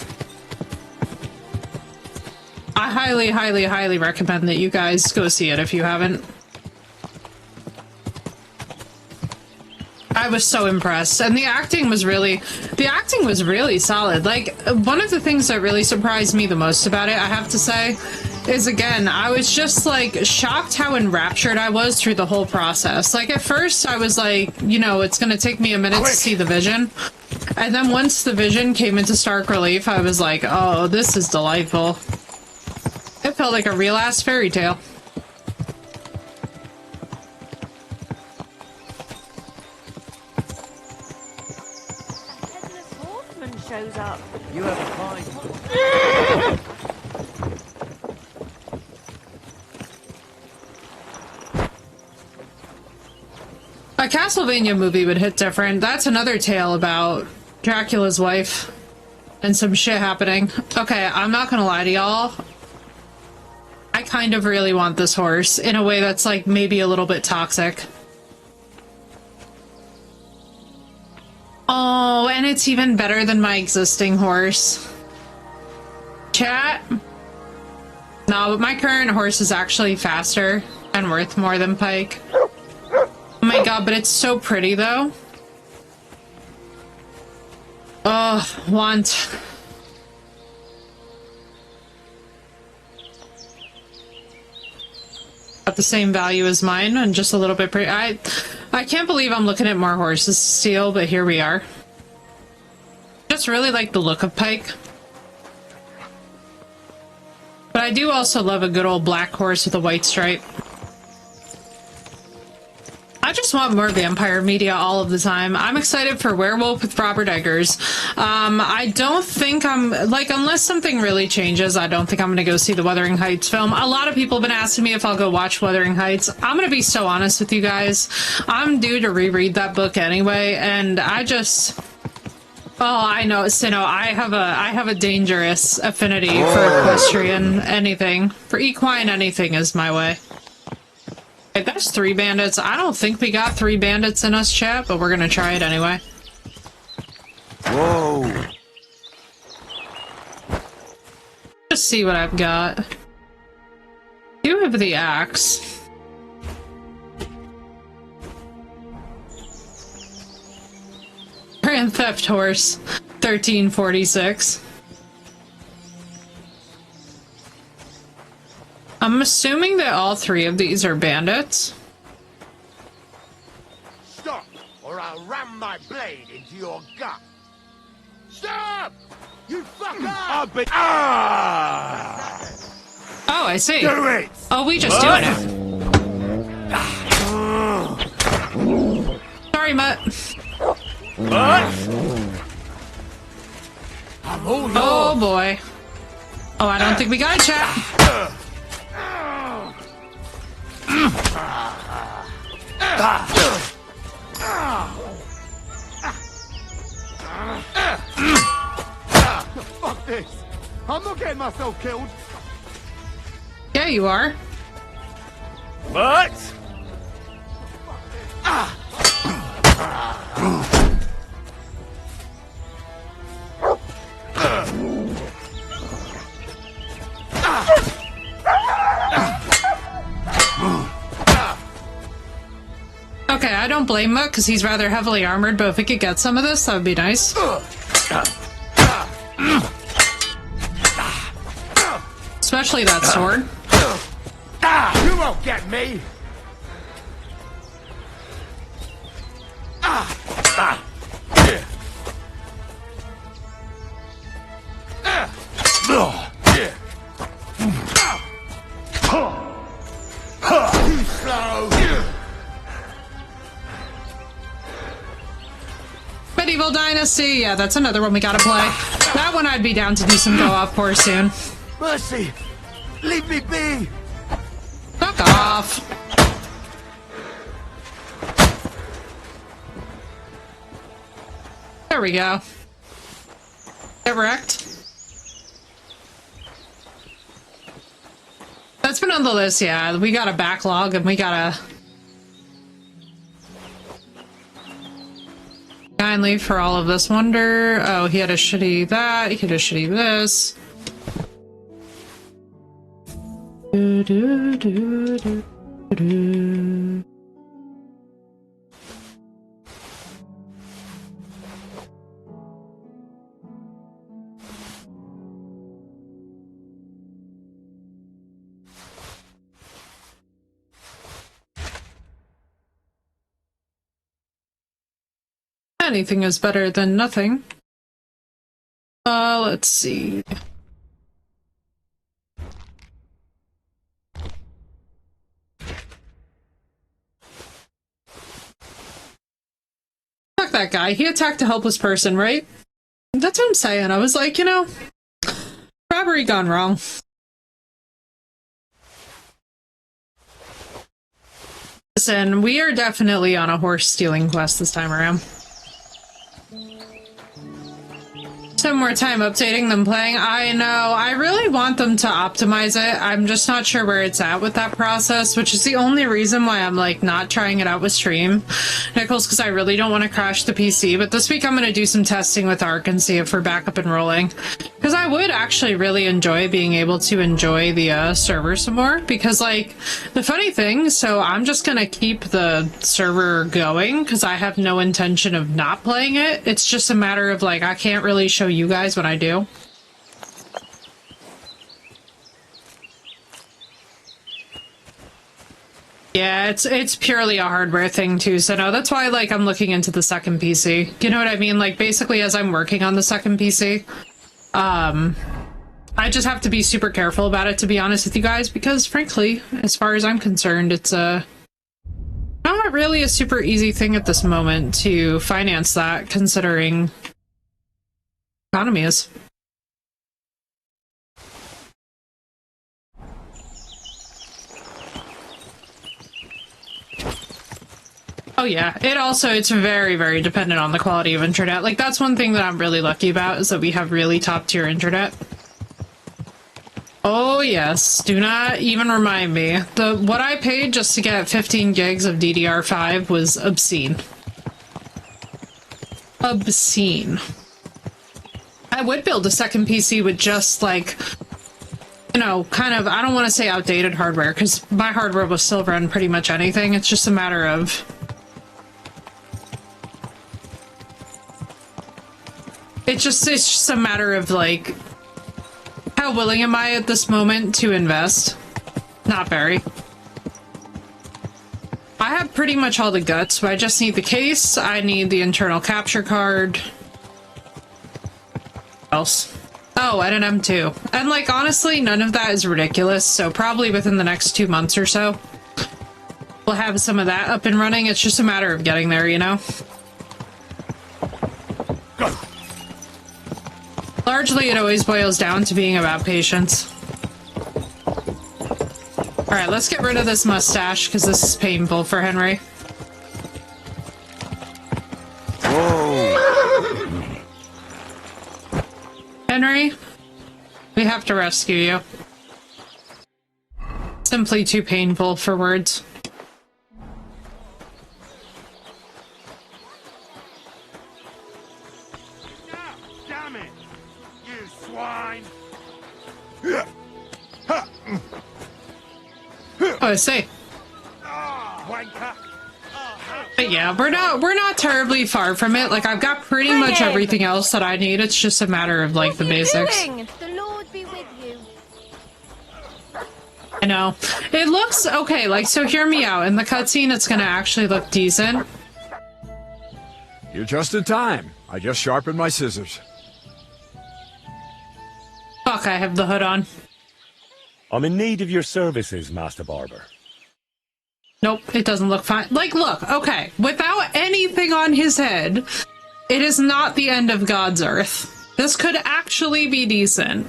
I highly, highly, highly recommend that you guys go see it if you haven't. I was so impressed. And the acting was really solid. Like, one of the things that really surprised me the most about it, I have to say, is, again, I was just, like, shocked how enraptured I was through the whole process. Like, at first, I was like, you know, it's gonna take me a minute to see the vision. And then once the vision came into stark relief, I was like, oh, this is delightful. It felt like a real-ass fairy tale. Headless horseman shows up. You have a fine. A Castlevania movie would hit different. That's another tale about Dracula's wife and some shit happening. Okay, I'm not gonna lie to y'all. I kind of really want this horse in a way that's like maybe a little bit toxic. Oh, and it's even better than my existing horse. Chat? No, but my current horse is actually faster and worth more than Pike. Oh my god, but it's so pretty though. Oh, want. Got the same value as mine and just a little bit pretty. I can't believe I'm looking at more horses to steal, but here we are. Just really like the look of Pike. But I do also love a good old black horse with a white stripe. I just want more vampire media all of the time. I'm excited for Werewolf with Robert Eggers. I don't think I'm, like, unless something really changes, I don't think I'm going to go see the Wuthering Heights film. A lot of people have been asking me if I'll go watch Wuthering Heights. I'm going to be so honest with you guys. I'm due to reread that book anyway, and I just... Oh, I know, Sinnoh, I have a dangerous affinity for equestrian anything. For equine anything is my way. Okay, that's 3 bandits. I don't think we got 3 bandits in us, chat, but we're gonna try it anyway. Whoa! Just see what I've got. Do have the axe. Grand Theft Horse 1346. I'm assuming that all 3 of these are bandits. Stop, or I'll ram my blade into your gut. Stop! You fucker! Oh, I see. Do it! Oh, we just doing it. Sorry, Mutt. Oh boy. Oh, I don't think we got it, chat. Fuck this! I'm not getting myself killed! Yeah, you are. What? Okay, I don't blame Mutt because he's rather heavily armored, but if we could get some of this, that would be nice. Especially that sword. You won't get me! Too slow! Medieval Dynasty, yeah, that's another one we gotta play. That one I'd be down to do some go-off for soon. Mercy! Leave me be! Fuck off. There we go. Get wrecked. That's been on the list, yeah. We got a backlog and we gotta... Kindly for all of this wonder. Oh, he had a shitty that. He had a shitty this. Do, do, do, do, do. Anything is better than nothing. Let's see. Fuck that guy. He attacked a helpless person, right? That's what I'm saying. I was like, you know, robbery gone wrong. Listen, we are definitely on a horse stealing quest this time around. spend more time updating than playing. I know. I really want them to optimize it. I'm just not sure where it's at with that process, which is the only reason why I'm like not trying it out with stream, Nichols, because I really don't want to crash the PC. But this week I'm going to do some testing with Ark and see if we're back up and rolling. Because I would actually really enjoy being able to enjoy the server some more. Because like the funny thing, so I'm just going to keep the server going because I have no intention of not playing it. It's just a matter of like I can't really show you guys what I do. Yeah, it's purely a hardware thing too, so no, that's why like I'm looking into the second PC. You know what I mean? Like basically as I'm working on the second PC, I just have to be super careful about it, to be honest with you guys, because frankly, as far as I'm concerned, it's not really a super easy thing at this moment to finance that, considering economy is. Oh yeah, it's very, very dependent on the quality of internet. Like, that's one thing that I'm really lucky about, is that we have really top-tier internet. Oh yes, do not even remind me. What I paid just to get 15 gigs of DDR5 was obscene. Obscene. I would build a second PC with just, like, you know, kind of, I don't want to say outdated hardware, because my hardware will still run pretty much anything. It's just a matter of... It's just a matter of, like, how willing am I at this moment to invest? Not very. I have pretty much all the guts, but I just need the case, I need the internal capture card. What else? Oh, and an M2. And, like, honestly, none of that is ridiculous, so probably within the next 2 months or so, we'll have some of that up and running. It's just a matter of getting there, you know? Largely, it always boils down to being about patience. Alright, let's get rid of this mustache, because this is painful for Henry. Whoa! Henry, we have to rescue you. Simply too painful for words. Damn it! You swine! Oh, I see. But yeah, we're not terribly far from it. Like, I've got pretty much everything else that I need. It's just a matter of, like, the basics. The Lord be with you. I know. It looks okay. Like, so hear me out. In the cutscene, it's gonna actually look decent. You're just in time. I just sharpened my scissors. Fuck, I have the hood on. I'm in need of your services, Master Barber. Nope, it doesn't look fine. Like, look, okay, without anything on his head, it is not the end of God's earth. This could actually be decent.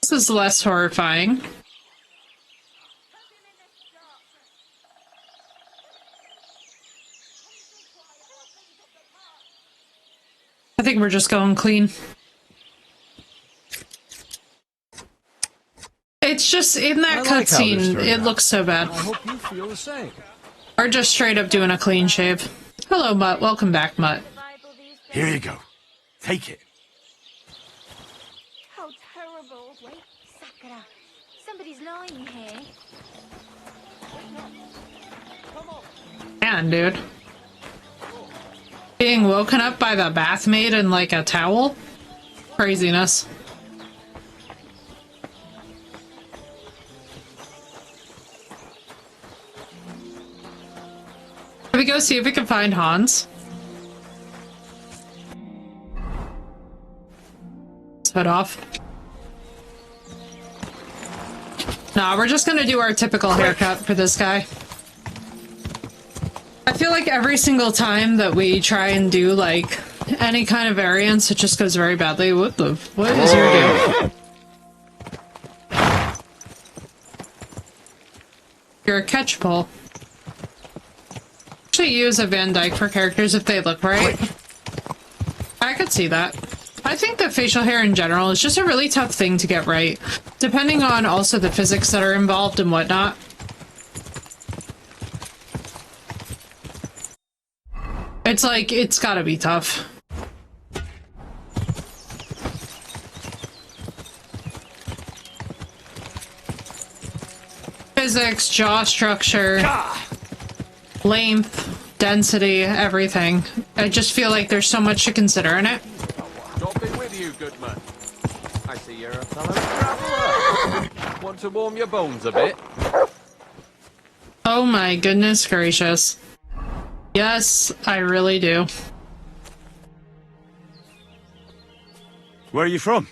This is less horrifying. I think we're just going clean. It's just, in that cutscene, it looks so bad. I hope you feel the same. Or just straight up doing a clean shave. Hello, Mutt. Welcome back, Mutt. Here you go. Take it. How terrible. Wait, Sakura. Somebody's lying here. Man, dude. Being woken up by the bath maid in, like, a towel? Craziness. Can we go see if we can find Hans? Let's head off. Nah, we're just gonna do our typical haircut for this guy. I feel like every single time that we try and do, like, any kind of variance, it just goes very badly. What is your deal? You're a catch pole. Actually use a Van Dyke for characters if they look right. I could see that. I think that facial hair in general is just a really tough thing to get right, depending on also the physics that are involved and whatnot. It's like, it's gotta be tough. Physics, jaw structure, length, density, everything. I just feel like there's so much to consider in it. God be with you, good man. I see you're a fellow traveller. Want to warm your bones a bit? Oh my goodness gracious. Yes, I really do. Where are you from?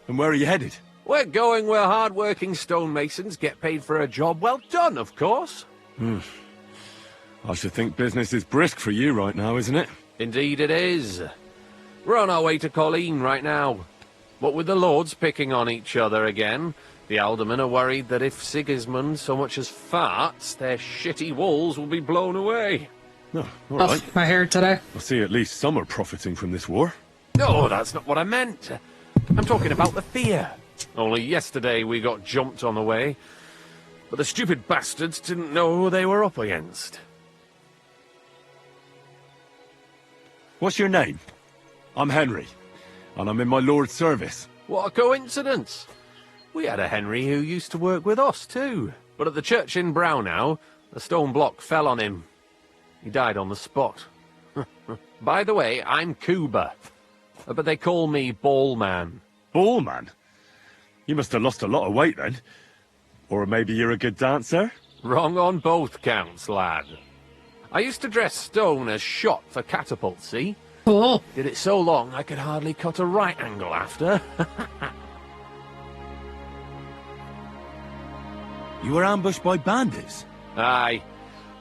And where are you headed? We're going where hard-working stonemasons get paid for a job well done, of course. I should think business is brisk for you right now, isn't it? Indeed it is. We're on our way to Colleen right now. What with the lords picking on each other again, the aldermen are worried that if Sigismund so much as farts, their shitty walls will be blown away. Oh, all right. Oh, my hair today. I see at least some are profiting from this war. No, that's not what I meant. I'm talking about the fear. Only yesterday we got jumped on the way, but the stupid bastards didn't know who they were up against. What's your name? I'm Henry, and I'm in my lord's service. What a coincidence. We had a Henry who used to work with us too, but at the church in Brownhow, a stone block fell on him. He died on the spot. By the way, I'm Cuba, but they call me Ballman. Ballman? You must have lost a lot of weight then. Or maybe you're a good dancer? Wrong on both counts, lad. I used to dress stone as shot for catapult, see? Cool. Did it so long I could hardly cut a right angle after. You were ambushed by bandits? Aye,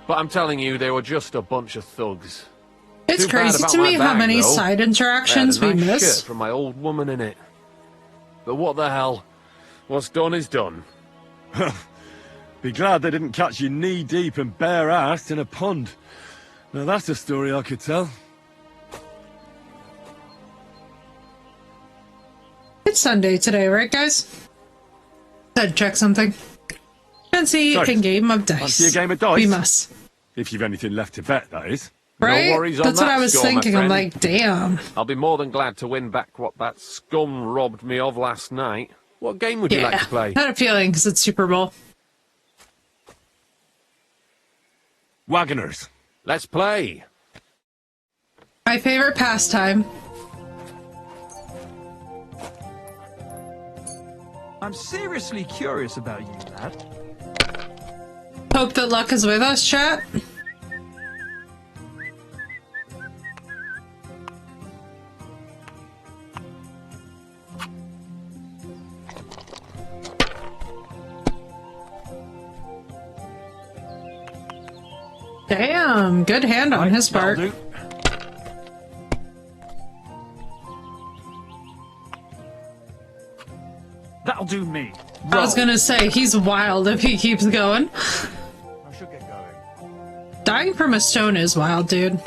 but I'm telling you, they were just a bunch of thugs. It's Too bad crazy about to my me how bag, many though. side interactions I had we a nice miss. shirt from my old woman in it. But what the hell? What's done is done. Be glad they didn't catch you knee-deep and bare-assed in a pond. Now that's a story I could tell. It's Sunday today, right, guys? Said check something. Fancy a game of dice. Fancy a game of dice? We must. If you've anything left to bet, that is. Right? No worries on That's what that I was score, my thinking. I'm friend. like, damn. I'll be more than glad to win back what that scum robbed me of last night. What game would you like to play? I had a feeling because it's Super Bowl. Wagoners. Let's play. My favorite pastime. I'm seriously curious about you, lad. Hope that luck is with us, chat. Damn, good hand on his part. That'll do me. I was gonna say, he's wild if he keeps going. I should get going. Dying from a stone is wild, dude.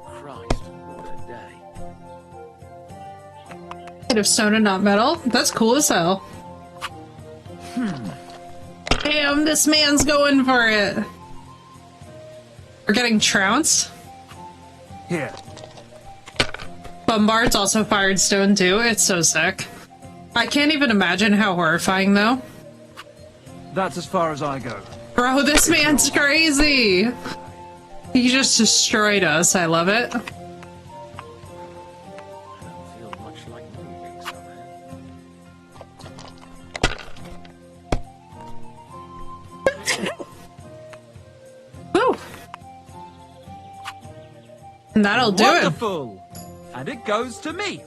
Christ, what a day. Made of stone and not metal. That's cool as hell. Damn, this man's going for it. We're getting trounced. Here. Bombard's also fired stone too. It's so sick. I can't even imagine how horrifying though. That's as far as I go. Bro, this man's crazy. He just destroyed us. I love it. I don't feel much like moving somehow. Woo! And that'll do it. Wonderful! And it goes to me.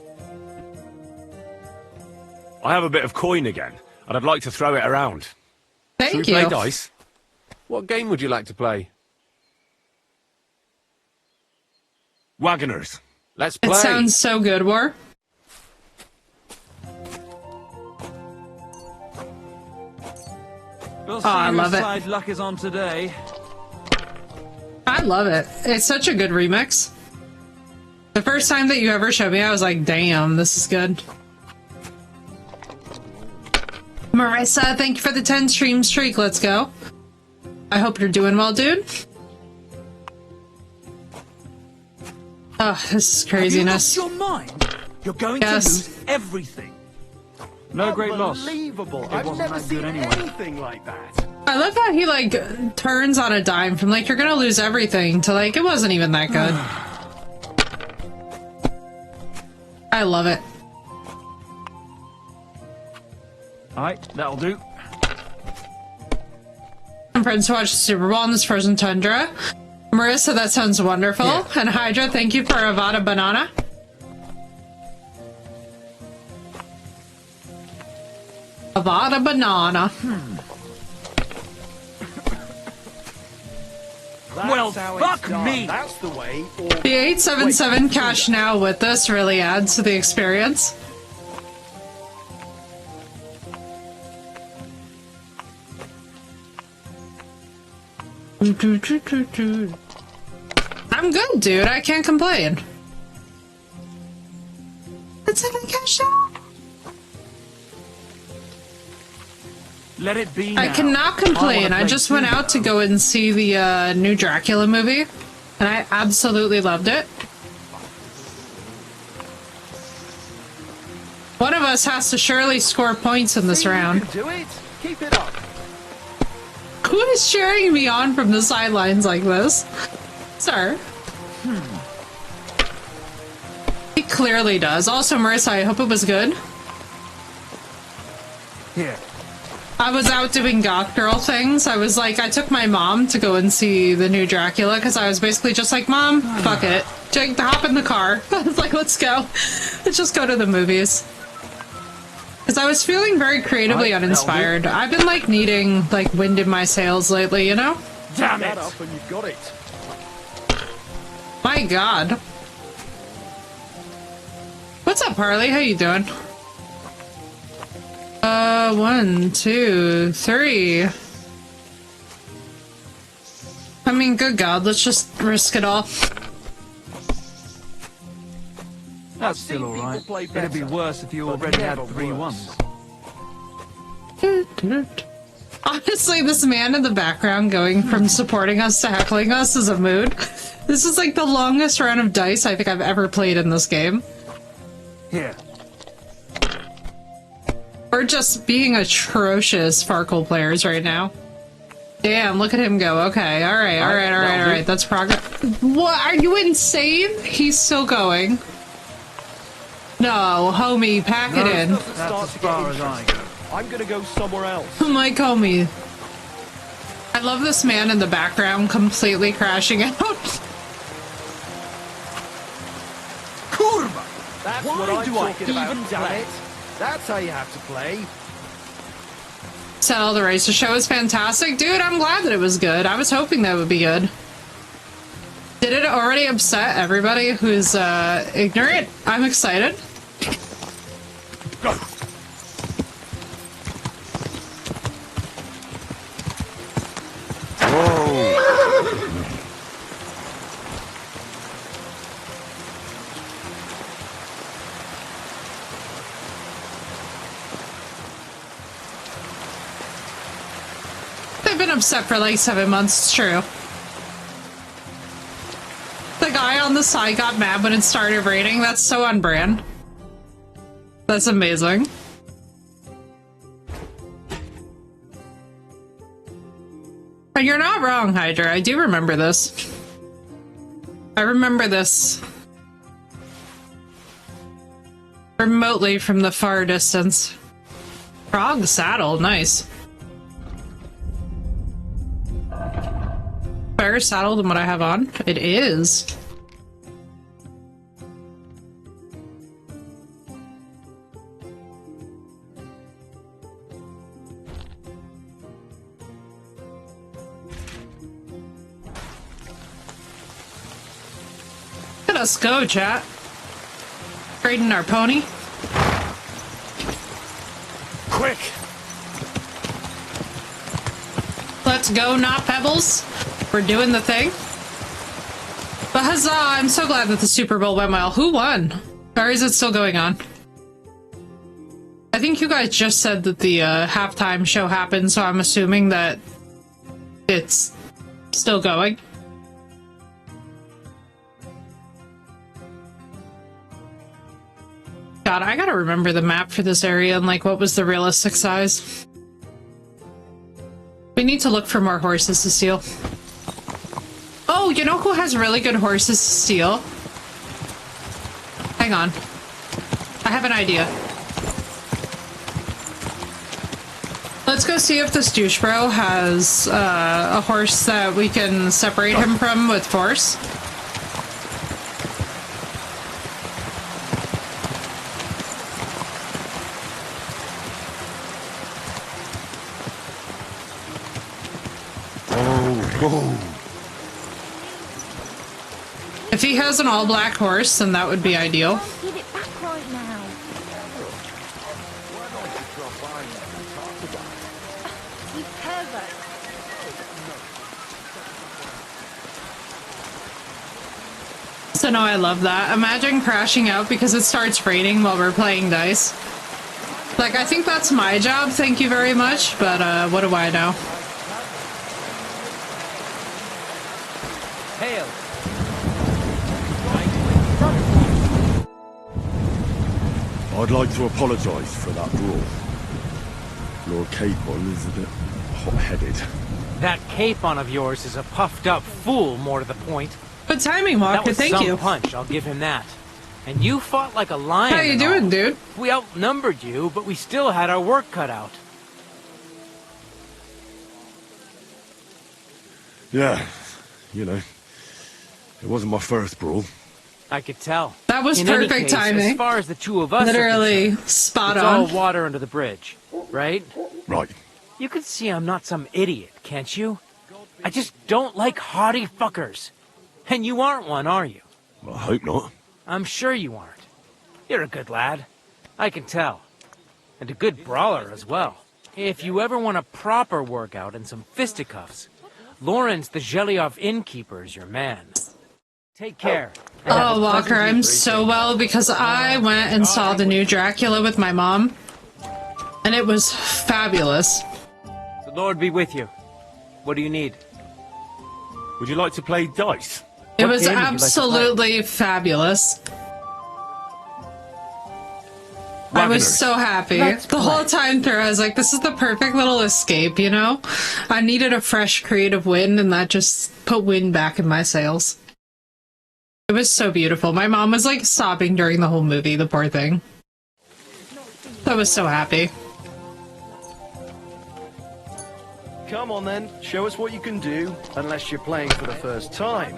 I have a bit of coin again, and I'd like to throw it around. Thank Should we you. play dice? What game would you like to play? Wagoners. Let's play. It sounds so good, War. We'll Oh, see I whose love it. side luck is on today. I love it. It's such a good remix. The first time that you ever showed me, I was like, damn, this is good. Marissa, thank you for the 10 stream streak. Let's go. I hope you're doing well, dude. Oh, this is craziness. Have you lost your mind? You're going to lose everything. No great loss. Unbelievable. I've never seen anything like that. I love how he, like, turns on a dime from, like, you're gonna lose everything to, like, it wasn't even that good. I love it. Alright, that'll do. I'm friends to watch the Super Bowl in this frozen tundra. Marissa, that sounds wonderful. Yeah. And Hydra, thank you for Avada Banana. Avada Banana. Well, fuck me! That's the way. The 877 cash now with this really adds to the experience. I'm good, dude. I can't complain. Let's have a cash out. Let it be I now. cannot complain. I just went out to go and see the new Dracula movie, and I absolutely loved it. One of us has to surely score points in this round. You can do it. Keep it up. Who is cheering me on from the sidelines like this? Sir. He clearly does. Also, Marissa, I hope it was good. Here. I was out doing goth girl things. I was like, I took my mom to go and see the new Dracula because I was basically just like, Mom, fuck it. Hop in the car. I was like, let's go. Let's just go to the movies. Because I was feeling very creatively uninspired. I've been like needing like wind in my sails lately, you know? Damn it! Up and you've got it. My God. What's up, Harley? How you doing? 1, 2, 3. I mean, good God, let's just risk it all. That's still alright. It'd be worse if you already had 3 ones. Honestly, this man in the background going from supporting us to heckling us is a mood. This is like the longest round of dice I think I've ever played in this game. Here. We're just being atrocious Farkle players right now. Damn, look at him go. Okay, alright. That's progress. What? Are you insane? He's still going. No, homie, pack it in. That's as far as I go. I'm gonna go somewhere else. My homie. I love this man in the background completely crashing out. Kurva! That's Why what I'm do I talking about, even damn play? it. That's how you have to play. Settle the race. The show is fantastic. Dude, I'm glad that it was good. I was hoping that would be good. Did it already upset everybody who's ignorant? I'm excited. Go. They've been upset for like 7 months, it's true. The guy on the side got mad when it started raining. That's so on brand. That's amazing. And you're not wrong, Hydra. I do remember this. I remember this remotely from the far distance. Frog saddle, nice. Better saddle than what I have on? It is. Let us go, chat. Trading our pony. Quick! Let's go, not pebbles. We're doing the thing. But huzzah, I'm so glad that the Super Bowl went well. Who won? Or is it still going on? I think you guys just said that the halftime show happened, so I'm assuming that it's still going. God, I gotta remember the map for this area and like what was the realistic size. We need to look for more horses to steal. Oh, you know who has really good horses to steal? Hang on. I have an idea. Let's go see if this douche bro has a horse that we can separate him from with force. Oh. If he has an all-black horse, then that would be ideal. Give it back right now. You pervert. So no, I love that. Imagine crashing out because it starts raining while we're playing dice. Like, I think that's my job, thank you very much, but what do I know? Hail. I'd like to apologise for that brawl. Lord Capon is a bit hot-headed. That capon of yours is a puffed-up fool, more to the point. But timing, Walker, that was thank some you. punch, I'll give him that. And you fought like a lion. How you doing, all. dude? We outnumbered you, but we still had our work cut out. Yeah, you know, it wasn't my first brawl. I could tell. That was In perfect any case, timing. As far as the two of us Literally are concerned, spot it's on. all water under the bridge, right? Right. You can see I'm not some idiot, can't you? I just don't like haughty fuckers. And you aren't one, are you? Well, I hope not. I'm sure you aren't. You're a good lad. I can tell. And a good brawler as well. If you ever want a proper workout and some fisticuffs, Lawrence the Zhelyov innkeeper is your man. Take care. Oh, Walker, I'm so well because I went and saw the new Dracula with my mom, and it was fabulous. The Lord be with you. What do you need? Would you like to play dice? It was absolutely fabulous. I was so happy. The whole time through, I was like, this is the perfect little escape, you know? I needed a fresh creative wind, and that just put wind back in my sails. It was so beautiful. My mom was like sobbing during the whole movie, the poor thing. I was so happy. Come on then, show us what you can do, unless you're playing for the first time.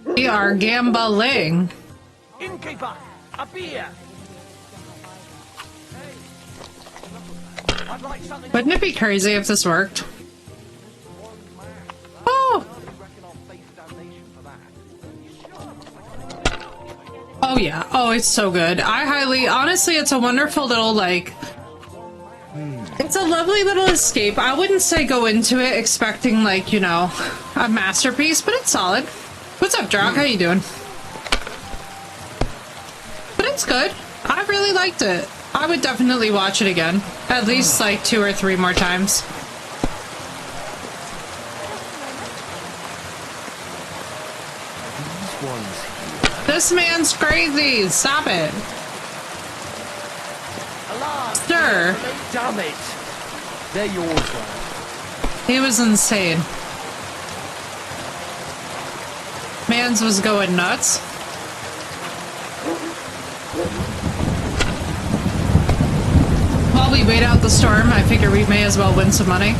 We are gambling. Innkeeper, up here! Wouldn't it be crazy if this worked? Oh! Oh yeah. Oh, it's so good. Honestly, it's a wonderful little, like... It's a lovely little escape. I wouldn't say go into it expecting, like, you know, a masterpiece, but it's solid. What's up, Drock? How you doing? But it's good. I really liked it. I would definitely watch it again. At least, like, 2 or 3 more times. This man's crazy! Stop it! Sir! Damn it! They're yours, lad. He was insane. Mans was going nuts. While we wait out the storm, I figure we may as well win some money.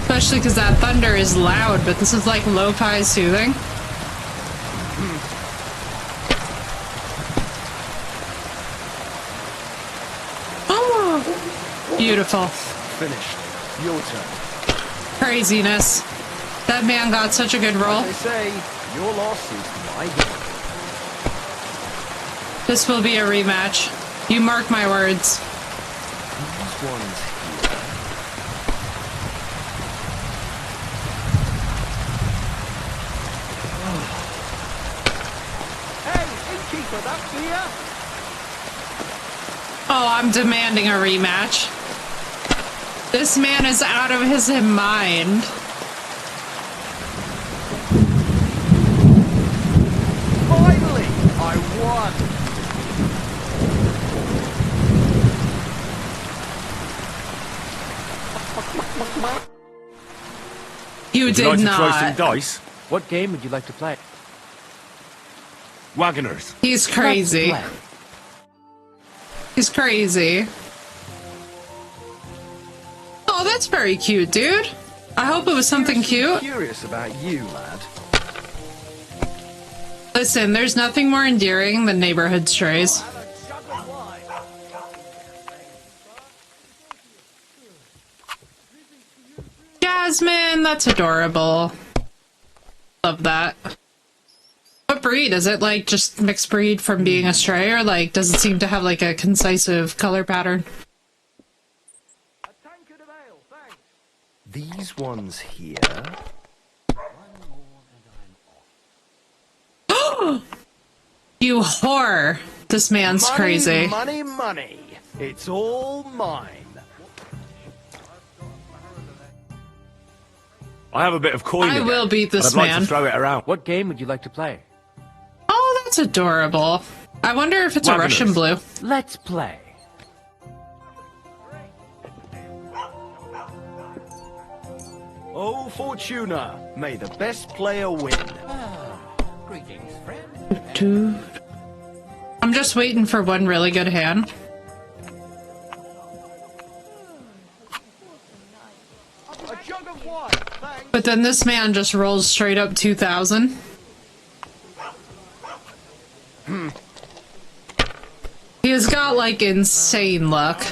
Especially because that thunder is loud, but this is like lo-fi soothing. Oh! Beautiful. Finished. Your turn. Craziness. That man got such a good roll. Like they say, your loss is my gain. This will be a rematch. You mark my words. These ones here. Hey, innkeeper, that beer? Oh, I'm demanding a rematch. This man is out of his mind. Finally, I won. You Would did you like not. to try some dice? What game would you like to play? Wagoners. He's crazy. Let's play. He's crazy. Oh, that's very cute, dude. I hope it was something cute. Curious about you, lad. Listen, there's nothing more endearing than neighborhood strays. Jasmine, that's adorable. Love that. What breed? Is it like just mixed breed from being a stray, or like does it seem to have like a concisive color pattern? These ones here. You whore! This man's Money, crazy. Money, money. It's all mine. I have a bit of coin. I will beat this I'd like man. to throw it around. What game would you like to play? Oh, that's adorable. I wonder if it's a Russian blue. Let's play. Oh, Fortuna, may the best player win. Greetings, friend. I'm just waiting for one really good hand. A jug of wine, thanks. But then this man just rolls straight up 2,000. He has got like insane luck.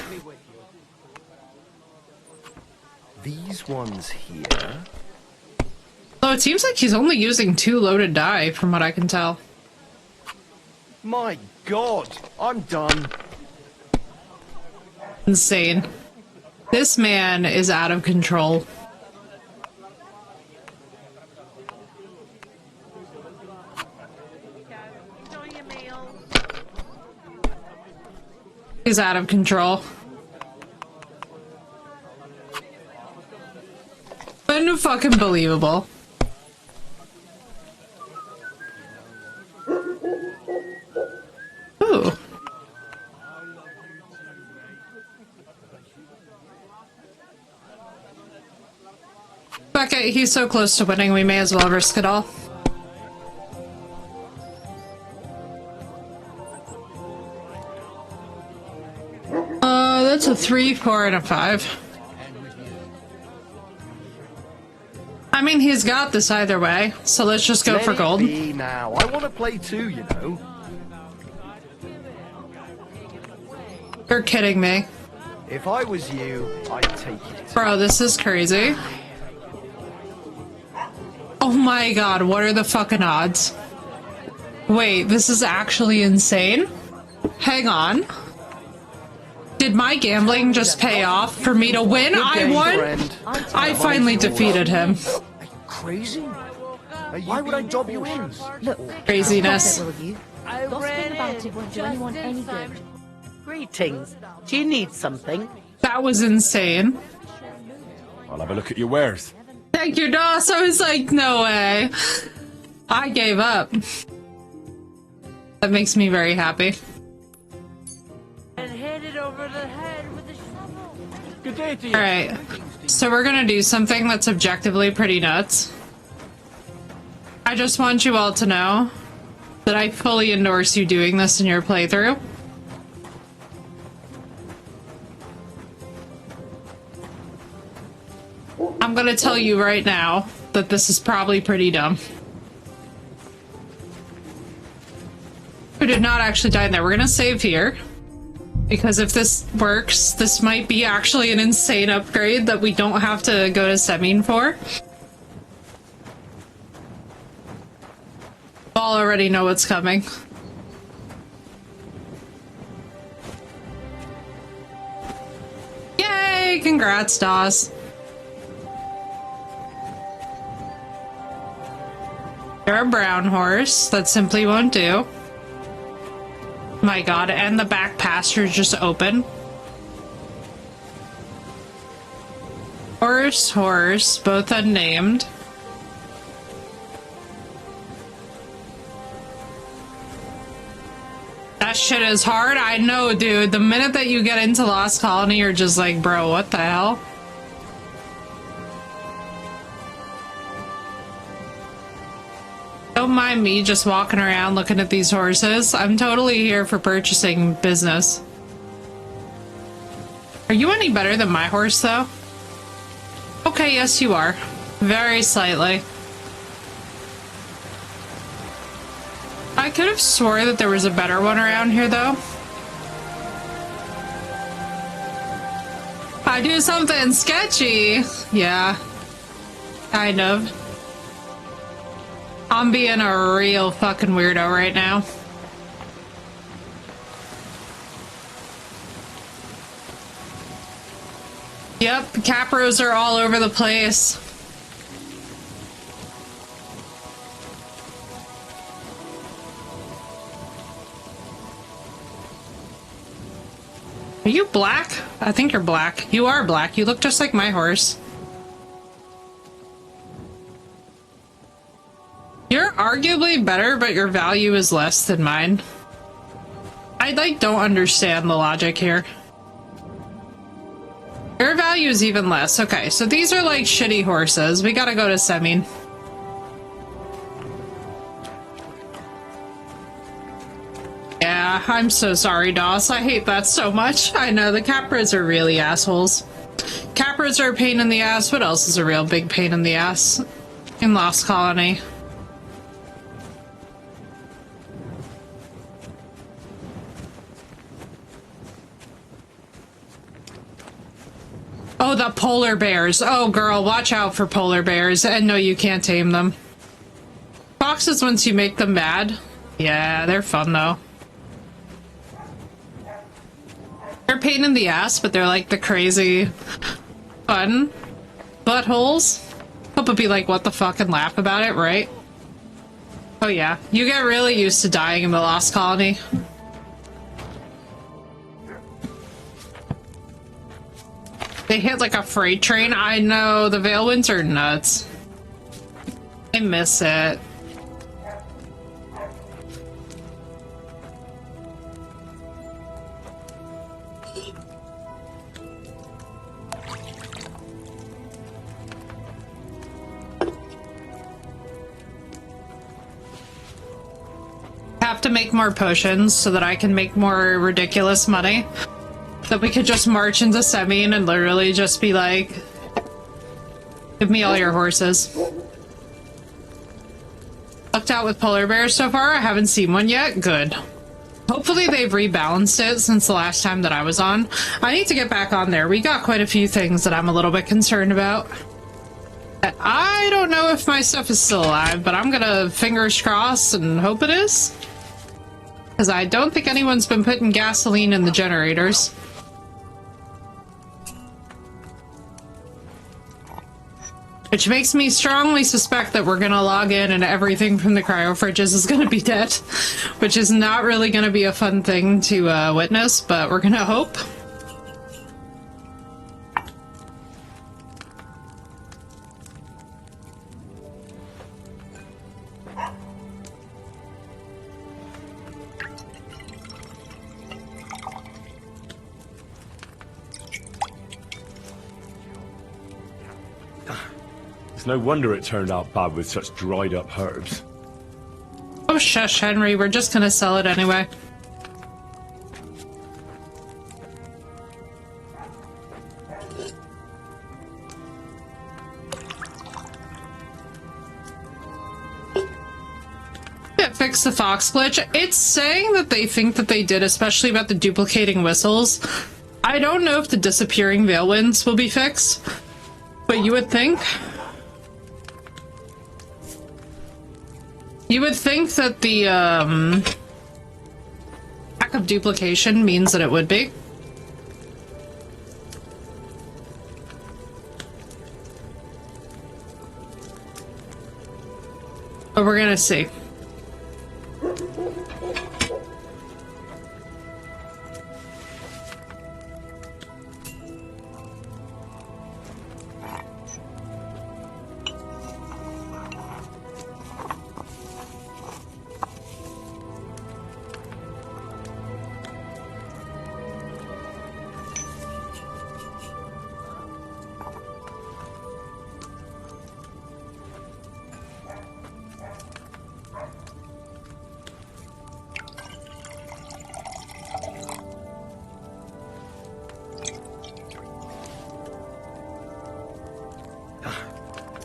These ones here. Though it seems like he's only using 2 loaded die, from what I can tell. My God, I'm done. Insane. This man is out of control. He's out of control. Unfucking believable. Ooh. Fuck it, he's so close to winning, we may as well risk it all. That's a 3, 4, and a 5. I mean, he's got this either way, so let's just go for gold. Let it be now. I want to play too, you know. You're kidding me. If I was you, I'd take it. Bro, this is crazy. Oh my god, what are the fucking odds? Wait, this is actually insane? Hang on. Did my gambling just pay off for me to win? I won! I finally defeated him. Crazy? Why would I dob you in? Look, Craziness. stop it, will you? Gossiping about it won't do anyone any good. Greetings. Do you need something? That was insane. I'll have a look at your wares. Thank you, Doss. I was like, no way. I gave up. That makes me very happy. And hit it over the head with a shovel. Good day to you. Alright, so we're gonna do something that's objectively pretty nuts. I just want you all to know that I fully endorse you doing this in your playthrough. I'm gonna tell you right now that this is probably pretty dumb. Who did not actually die in there? We're gonna save here. Because if this works, this might be actually an insane upgrade that we don't have to go to Semine for. I'll already know what's coming. Yay! Congrats, Doss. You're a brown horse. That simply won't do. My god, and the back pasture's just open. Horse, both unnamed. That shit is hard. I know, dude. The minute that you get into Lost Colony, you're just like, bro, what the hell? Don't mind me just walking around looking at these horses. I'm totally here for purchasing business. Are you any better than my horse, though? Okay, yes, you are. Very slightly. I could have swore that there was a better one around here, though. I do something sketchy. Yeah. Kind of. I'm being a real fucking weirdo right now. Yep, capros are all over the place. Are you black? I think you're black. You are black. You look just like my horse. You're arguably better, but your value is less than mine. I, like, don't understand the logic here. Your value is even less. Okay, so these are, like, shitty horses. We gotta go to Semin. Yeah, I'm so sorry, Doss. I hate that so much. I know, the Capras are really assholes. Capras are a pain in the ass. What else is a real big pain in the ass in Lost Colony? Oh, the polar bears. Oh, girl, watch out for polar bears. And no, you can't tame them. Foxes, once you make them mad. Yeah, they're fun, though. They're a pain in the ass, but they're like the crazy, fun buttholes. Hope it'd be like, what the fuck, and laugh about it, right? Oh, yeah. You get really used to dying in the Lost Colony. They hit like a freight train. I know, the Veilwinds are nuts. I miss it. Have to make more potions so that I can make more ridiculous money. That we could just march into Semin and literally just be like, give me all your horses. Lucked out with polar bears so far? I haven't seen one yet? Good. Hopefully they've rebalanced it since the last time that I was on. I need to get back on there. We got quite a few things that I'm a little bit concerned about. I don't know if my stuff is still alive, but I'm gonna fingers crossed and hope it is. Because I don't think anyone's been putting gasoline in the generators. Which makes me strongly suspect that we're gonna log in and everything from the cryo fridges is gonna be dead. Which is not really gonna be a fun thing to witness, but we're gonna hope. No wonder it turned out bad with such dried up herbs. Oh shush, Henry, we're just gonna sell it anyway. Yeah, fix the fox glitch. It's saying that they think that they did, especially about the duplicating whistles. I don't know if the disappearing Veilwinds will be fixed, but you would think. You would think that the, lack of duplication means that it would be. But we're gonna see.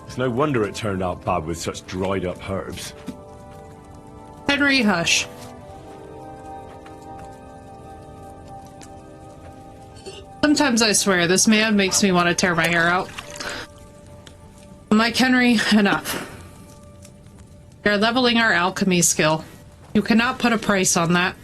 It's no wonder it turned out bad with such dried up herbs. Henry, hush. Sometimes I swear this man makes me want to tear my hair out. I'm like, Henry, enough. You're leveling our alchemy skill. You cannot put a price on that.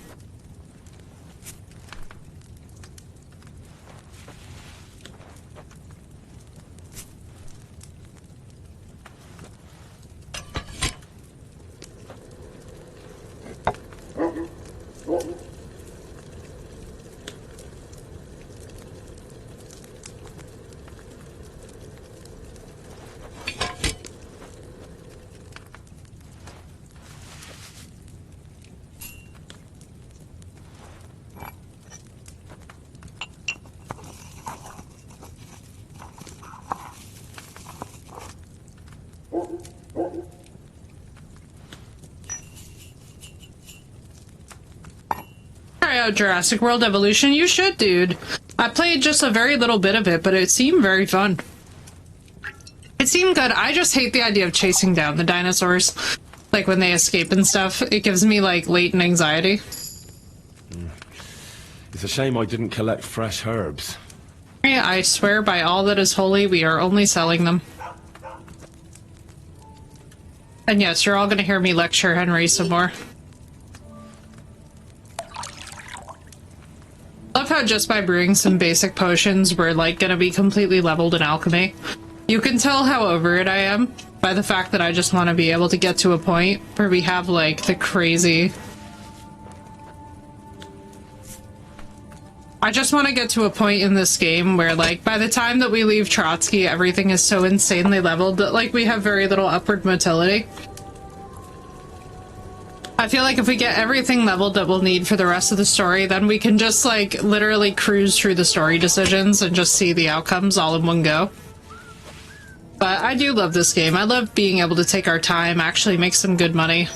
Try out Jurassic World Evolution. You should, dude. I played just a very little bit of it, but it seemed very fun. It seemed good. I just hate the idea of chasing down the dinosaurs. Like when they escape and stuff. It gives me like latent anxiety. It's a shame I didn't collect fresh herbs. I swear by all that is holy, we are only selling them. And yes, you're all gonna hear me lecture Henry some more. Love how just by brewing some basic potions, we're like gonna be completely leveled in alchemy. You can tell how over it I am by the fact that I just want to be able to get to a point where we have like the crazy... I just want to get to a point in this game where, like, by the time that we leave Trotsky, everything is so insanely leveled that, like, we have very little upward motility. I feel like if we get everything leveled that we'll need for the rest of the story, then we can just, like, literally cruise through the story decisions and just see the outcomes all in one go. But I do love this game. I love being able to take our time, actually make some good money.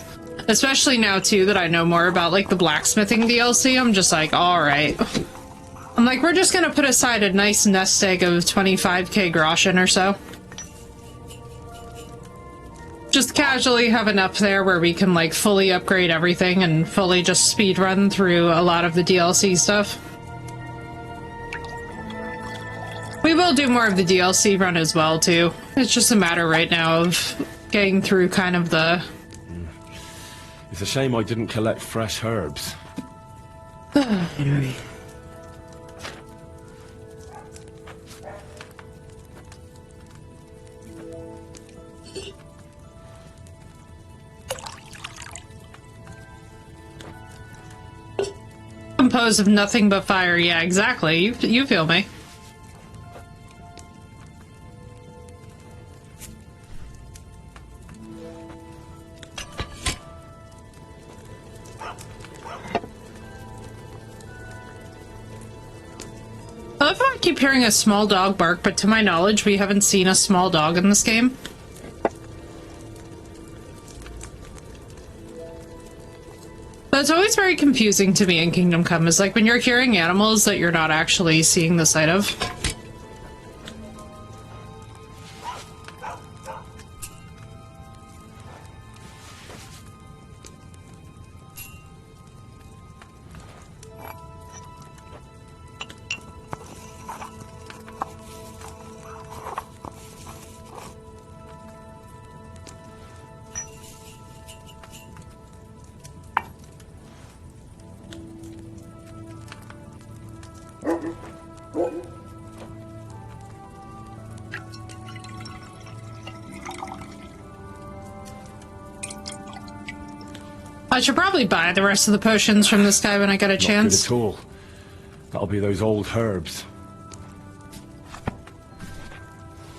Especially now, too, that I know more about, like, the blacksmithing DLC. I'm just like, alright. I'm like, we're just gonna put aside a nice nest egg of 25k groschen or so. Just casually have enough there where we can, like, fully upgrade everything and fully just speedrun through a lot of the DLC stuff. We will do more of the DLC run as well, too. It's just a matter right now of getting through kind of the... It's a shame I didn't collect fresh herbs. Henry. Composed of nothing but fire. Yeah, exactly. You feel me. I love how I keep hearing a small dog bark, but to my knowledge, we haven't seen a small dog in this game. But it's always very confusing to me in Kingdom Come, is like when you're hearing animals that you're not actually seeing the sight of. I should probably buy the rest of the potions from this guy when I get a chance. Not good at all. That'll be those old herbs.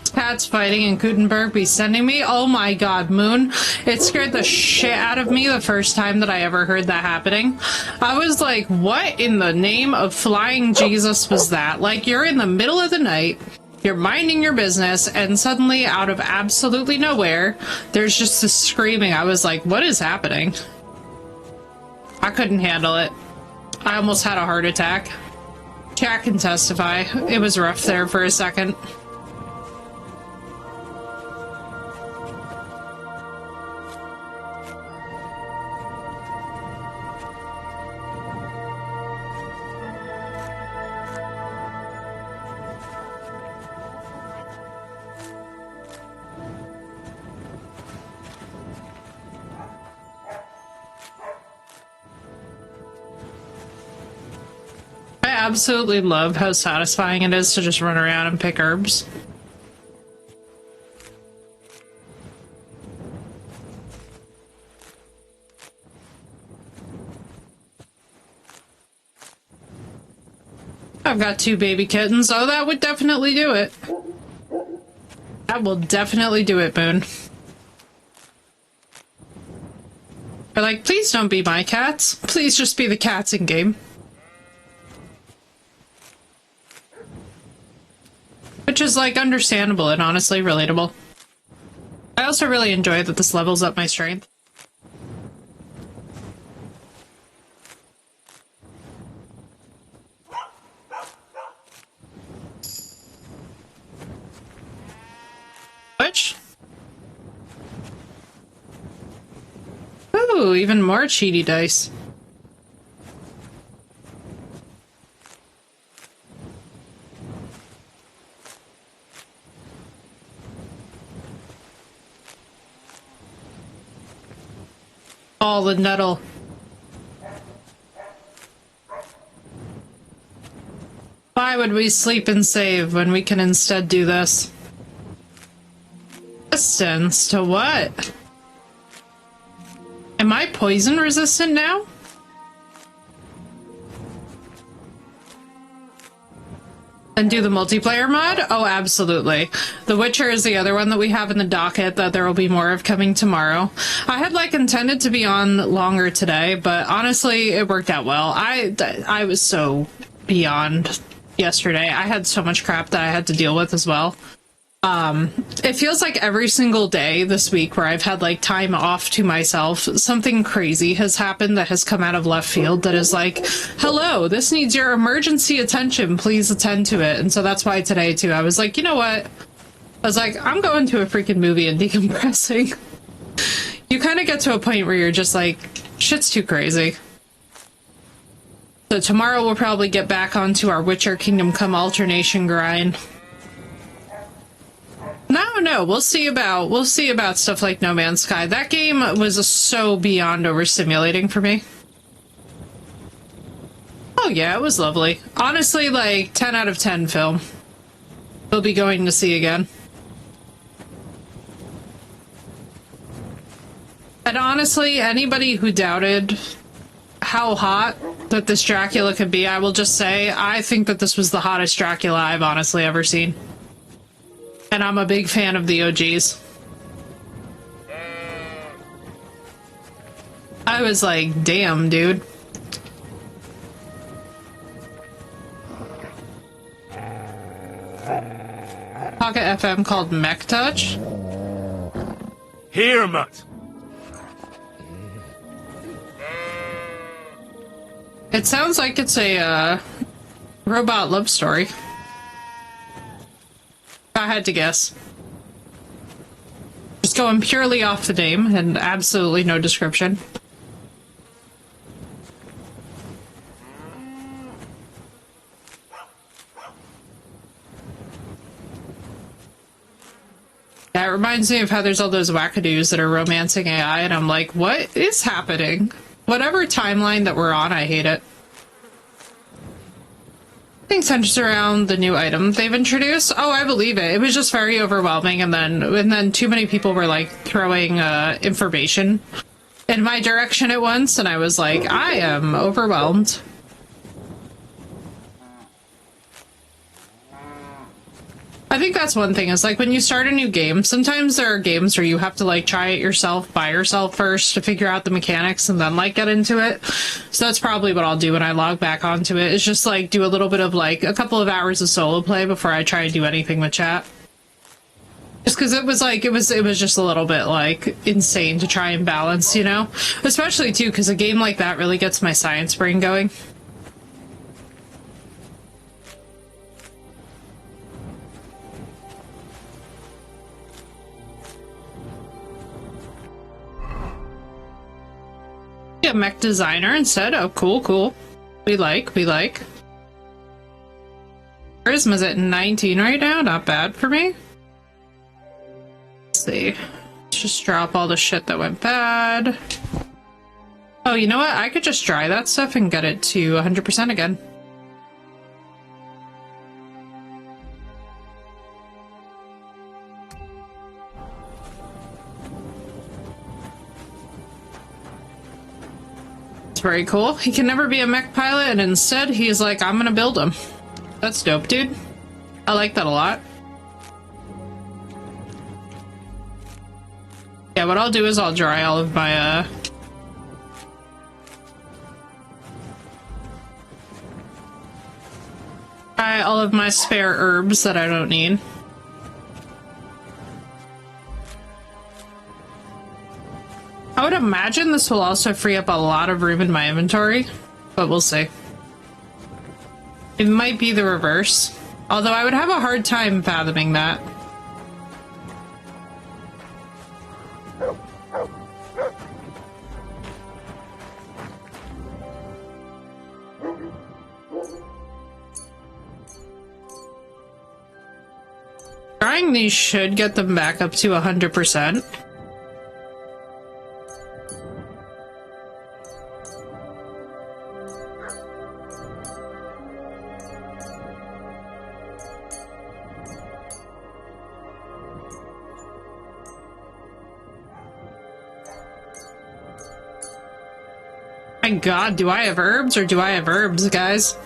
Cats fighting in Gutenberg be sending me? Oh my god, Moon. It scared the shit out of me the first time that I ever heard that happening. I was like, what in the name of flying Jesus was that? Like, you're in the middle of the night, you're minding your business, and suddenly, out of absolutely nowhere, there's just this screaming. I was like, what is happening? I couldn't handle it. I almost had a heart attack. Cat can testify. It was rough there for a second. I absolutely love how satisfying it is to just run around and pick herbs. I've got 2 baby kittens, so that would definitely do it. That will definitely do it, Boone. They're like, please don't be my cats. Please just be the cats in game. Which is, like, understandable and honestly relatable. I also really enjoy that this levels up my strength. Which? Ooh, even more cheaty dice. All the nettle. Why would we sleep and save when we can instead do this? Resistance to what? Am I poison resistant now? And do the multiplayer mod? Oh, absolutely. The Witcher is the other one that we have in the docket that there will be more of coming tomorrow. I had like intended to be on longer today, but honestly, it worked out well. I was so beyond yesterday. I had so much crap that I had to deal with as well. It feels like every single day this week where I've had like time off to myself, something crazy has happened that has come out of left field that is like, hello, this needs your emergency attention, please attend to it. And so that's why today too, I was like, you know what? I was like, I'm going to a freaking movie and decompressing. You kind of get to a point where you're just like, shit's too crazy. So tomorrow we'll probably get back onto our Witcher Kingdom Come alternation grind. No, we'll see about stuff like No Man's Sky. That game was so beyond overstimulating for me. Oh yeah, it was lovely. Honestly, like 10 out of 10 film. We'll be going to see again. And honestly, anybody who doubted how hot that this Dracula could be, I will just say, I think that this was the hottest Dracula I've honestly ever seen. And I'm a big fan of the OGs. I was like, damn, dude. Pocket FM called Mech Touch? Here, Mutt. It sounds like it's a robot love story. I had to guess. Just going purely off the name and absolutely no description. That reminds me of how there's all those wackadoos that are romancing AI, and I'm like, what is happening? Whatever timeline that we're on, I hate it. I think centers around the new item they've introduced. Oh, I believe it. It was just very overwhelming, and then too many people were like throwing information in my direction at once, and I was like, I am overwhelmed. I think that's one thing, is like when you start a new game, sometimes there are games where you have to like try it yourself by yourself first to figure out the mechanics and then like get into it. So that's probably what I'll do when I log back onto it, is just like do a little bit of like a couple of hours of solo play before I try to do anything with chat. Just because it was like, it was just a little bit like insane to try and balance, you know? Especially too, because a game like that really gets my science brain going. A mech designer instead. Oh, cool, cool. We like. Charisma's at 19 right now. Not bad for me. Let's see. Let's just drop all the shit that went bad. Oh, you know what? I could just dry that stuff and get it to 100% again. Very cool. He can never be a mech pilot, and instead he's like, I'm gonna build him. That's dope, dude. I like that a lot. Yeah, what I'll do is I'll dry all of my spare herbs that I don't need. I would imagine this will also free up a lot of room in my inventory, but we'll see. It might be the reverse, although I would have a hard time fathoming that. Drying these should get them back up to 100%. My god, do I have herbs or do I have herbs, guys?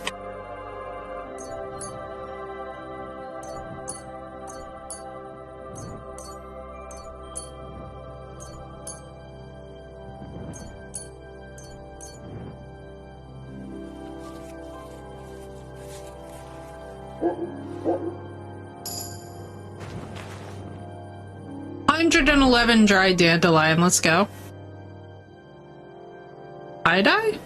$111 dry dandelion, let's go. I die?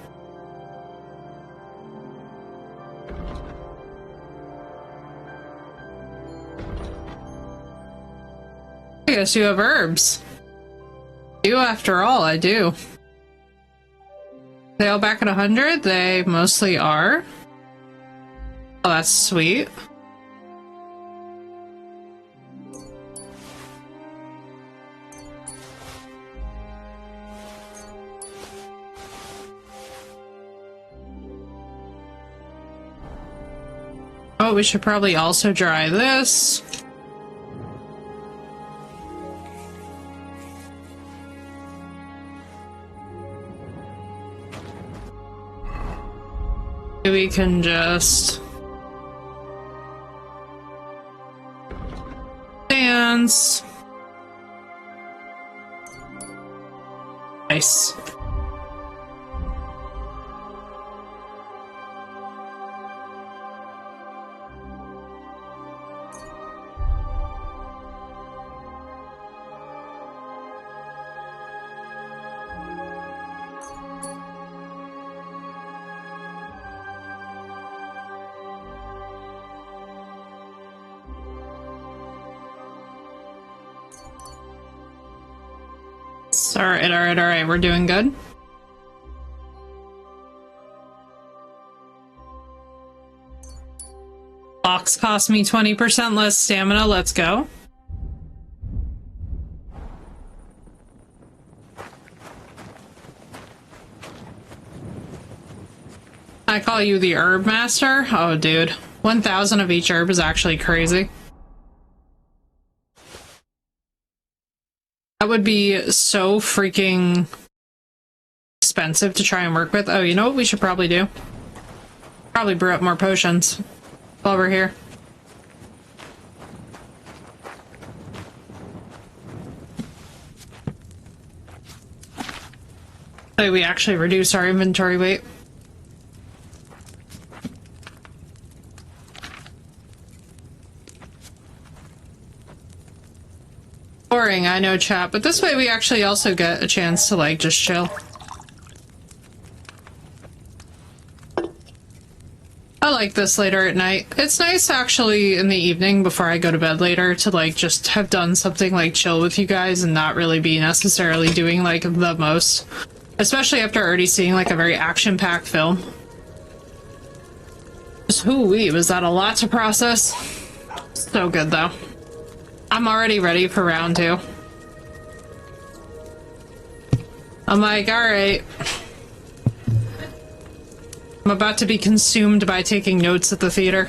I guess you have herbs. You, after all, I do. They all back at 100? They mostly are. Oh, that's sweet. Oh, we should probably also dry this. We can just dance. Nice. Alright, we're doing good. Box cost me 20% less stamina, let's go. I call you the herb master? Oh dude, 1,000 of each herb is actually crazy. That would be so freaking expensive to try and work with. Oh, you know what we should probably do? Probably brew up more potions while we're here. So we actually reduce our inventory weight. Boring, I know, chat, but this way we actually also get a chance to, like, just chill. I like this later at night. It's nice, actually, in the evening before I go to bed later to, like, just have done something, like, chill with you guys and not really be necessarily doing, like, the most. Especially after already seeing, like, a very action-packed film. Just hoo-wee, was that a lot to process? So good, though. I'm already ready for round 2. I'm like, alright. I'm about to be consumed by taking notes at the theater.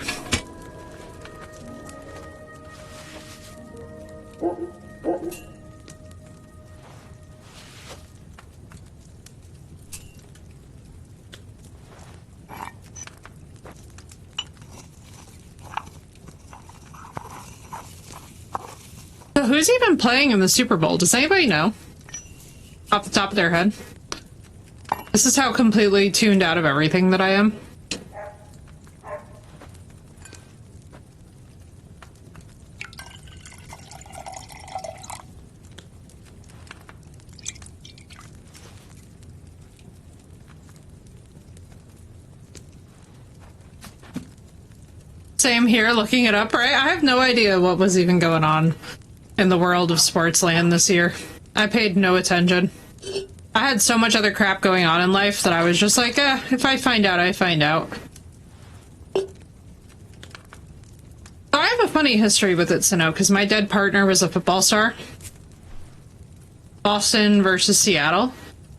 So who's even playing in the Super Bowl? Does anybody know? Off the top of their head? This is how completely tuned out of everything that I am. Same here, looking it up, right? I have no idea what was even going on in the world of Sportsland this year. I paid no attention. I had so much other crap going on in life that I was just like, if I find out, I find out. I have a funny history with it, Sino, because my dead partner was a football star. Boston versus Seattle.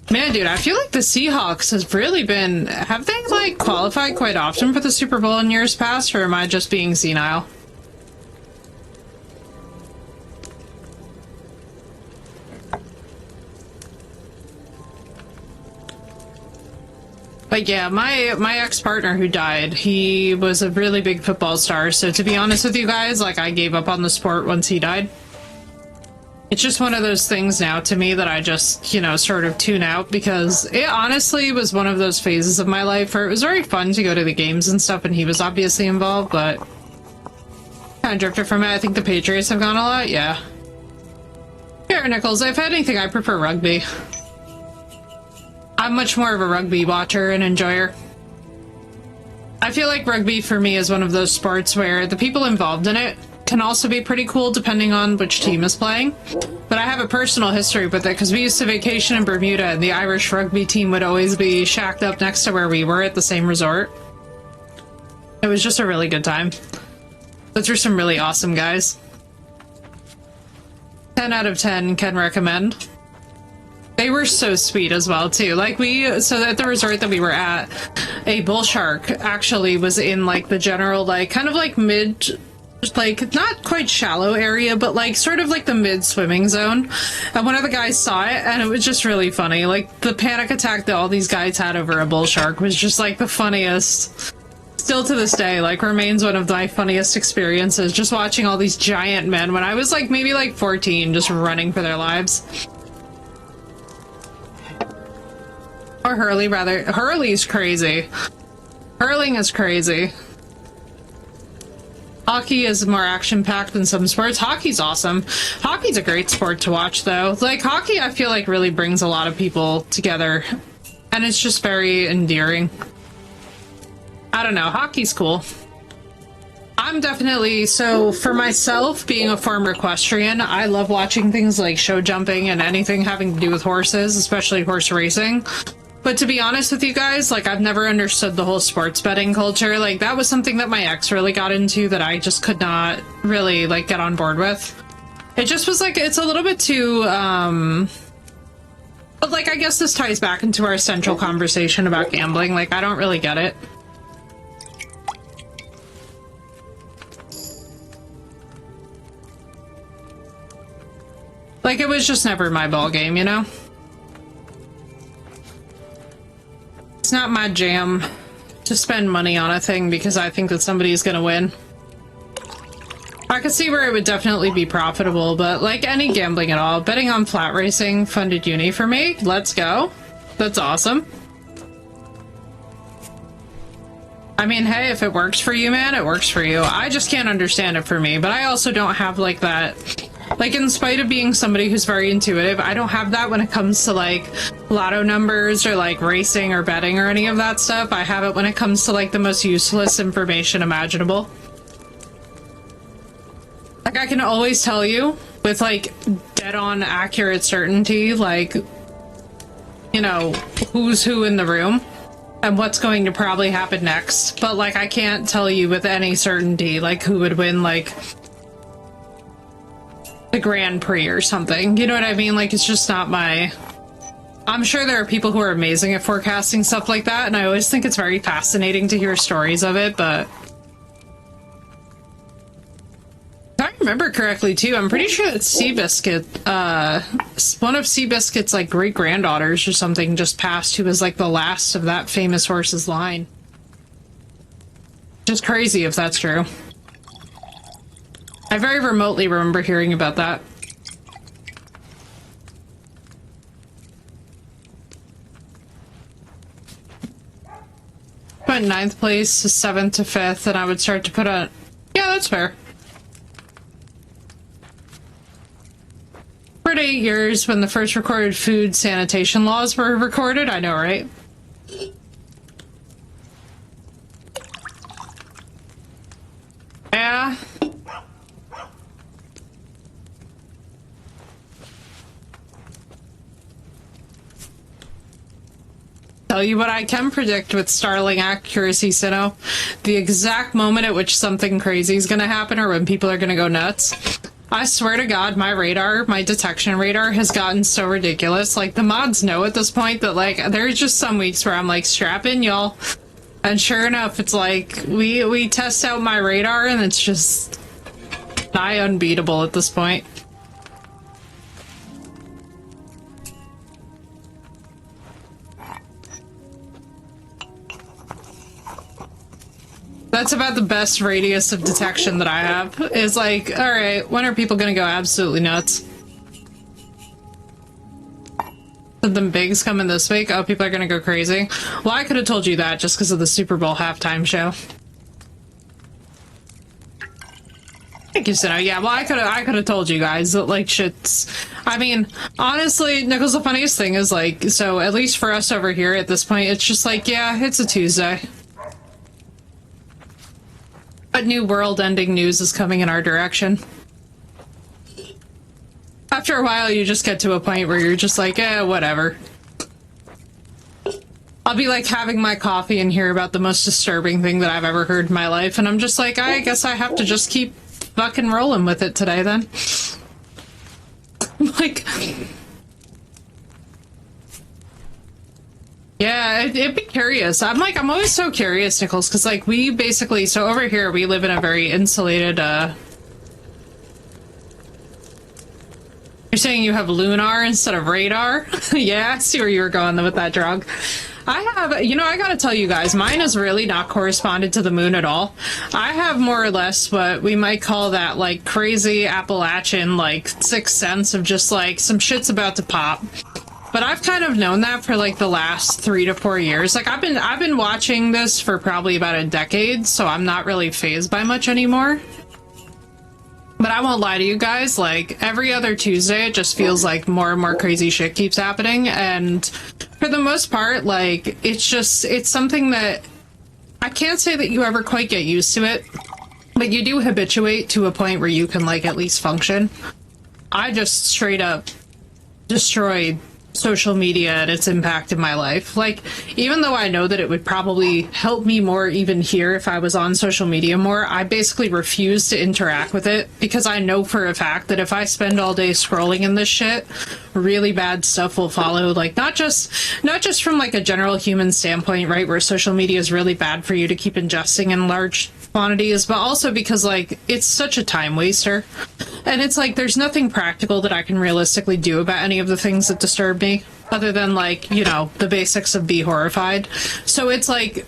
Man, dude, I feel like the Seahawks has really been... Have they, like, qualified quite often for the Super Bowl in years past, or am I just being senile? But yeah, my ex-partner who died, he was a really big football star, so to be honest with you guys, like, I gave up on the sport once he died. It's just one of those things now to me that I just, you know, sort of tune out, because it honestly was one of those phases of my life where it was very fun to go to the games and stuff, and he was obviously involved, but kind of drifted from it. I think the Patriots have gone a lot, yeah. Here, Nichols, if anything, I prefer rugby. I'm much more of a rugby watcher and enjoyer. I feel like rugby for me is one of those sports where the people involved in it can also be pretty cool depending on which team is playing. But I have a personal history with it because we used to vacation in Bermuda and the Irish rugby team would always be shacked up next to where we were at the same resort. It was just a really good time. Those were some really awesome guys. 10 out of 10 can recommend. They were so sweet as well, too. Like, so at the resort that we were at, a bull shark actually was in, like, the general, like, kind of, like, mid, like, not quite shallow area, but, like, sort of, like, the mid-swimming zone. And one of the guys saw it, and it was just really funny. Like, the panic attack that all these guys had over a bull shark was just, like, the funniest. Still to this day, like, remains one of my funniest experiences, just watching all these giant men when I was, like, maybe, like, 14, just running for their lives. Or Hurley, rather. Hurley's crazy. Hurling is crazy. Hockey is more action-packed than some sports. Hockey's awesome. Hockey's a great sport to watch, though. Like, hockey, I feel like, really brings a lot of people together. And it's just very endearing. I don't know. Hockey's cool. I'm definitely... So, for myself, being a former equestrian, I love watching things like show jumping and anything having to do with horses, especially horse racing. But to be honest with you guys, like, I've never understood the whole sports betting culture. Like, that was something that my ex really got into that I just could not really, like, get on board with. It just was, like, it's a little bit too, But, like, I guess this ties back into our central conversation about gambling. Like, I don't really get it. Like, it was just never my ballgame, you know? not my jam to spend money on a thing because I think that somebody's gonna win. I could see where it would definitely be profitable, but like any gambling at all, betting on flat racing funded uni for me. Let's go. That's awesome. I mean, hey, if it works for you, man, it works for you. I just can't understand it for me, but I also don't have like that. Like, in spite of being somebody who's very intuitive, I don't have that when it comes to like lotto numbers or like racing or betting or any of that stuff. I have it when it comes to like the most useless information imaginable. Like, I can always tell you with like dead on accurate certainty, like, you know, who's who in the room and what's going to probably happen next. But like, I can't tell you with any certainty like who would win like the Grand Prix or something. You know what I mean? Like, it's just not my... I'm sure there are people who are amazing at forecasting stuff like that, and I always think it's very fascinating to hear stories of it, but... If I remember correctly, too, I'm pretty sure that Seabiscuit, one of Seabiscuit's, like, great-granddaughters or something just passed, who was, like, the last of that famous horse's line. Just crazy if that's true. I very remotely remember hearing about that. Put 9th place to 7th to 5th, and I would start to put on... Yeah, that's fair. For 8 years, when the first recorded food sanitation laws were recorded, I know, right? Yeah. Tell you what I can predict with startling accuracy, Sinnoh. The exact moment at which something crazy is going to happen or when people are going to go nuts. I swear to God, my radar, my detection radar has gotten so ridiculous. Like, the mods know at this point that, like, there's just some weeks where I'm like, strap in, y'all. And sure enough, it's like, we test out my radar and it's just nigh unbeatable at this point. That's about the best radius of detection that I have. Is like, alright, when are people gonna go absolutely nuts? Did them bigs coming this week? Oh, people are gonna go crazy. Well, I could have told you that just because of the Super Bowl halftime show. Thank you, Sinnoh. Yeah, well, I could have told you guys that, like, shit's... I mean, honestly, Nichols, the funniest thing is, like, so at least for us over here at this point, it's just like, yeah, it's a Tuesday. But new world-ending news is coming in our direction. After a while, you just get to a point where you're just like, eh, whatever. I'll be like having my coffee and hear about the most disturbing thing that I've ever heard in my life, and I'm just like, I guess I have to just keep fucking rolling with it today, then. Like... Yeah, it'd be curious. I'm always so curious, Nichols, because, like, we basically, so over here, we live in a very insulated, You're saying you have lunar instead of radar? Yeah, I see where you were going with that, drug. I have, you know, I gotta tell you guys, mine is really not corresponded to the moon at all. I have more or less what we might call that, like, crazy Appalachian, like, sixth sense of just, like, some shit's about to pop. But I've kind of known that for like the last 3 to 4 years. Like I've been watching this for probably about a decade, so I'm not really fazed by much anymore. But I won't lie to you guys, like every other Tuesday it just feels like more and more crazy shit keeps happening, and for the most part, like it's something that I can't say that you ever quite get used to it, but you do habituate to a point where you can like at least function. I just straight up destroyed social media and its impact in my life. Like, even though I know that it would probably help me more even here if I was on social media more, I basically refuse to interact with it because I know for a fact that if I spend all day scrolling in this shit, really bad stuff will follow. Like, not just from like a general human standpoint, right, where social media is really bad for you to keep ingesting in large quantities, but also because like it's such a time waster, and it's like there's nothing practical that I can realistically do about any of the things that disturb me. other than, like, you know, the basics of be horrified. So it's like,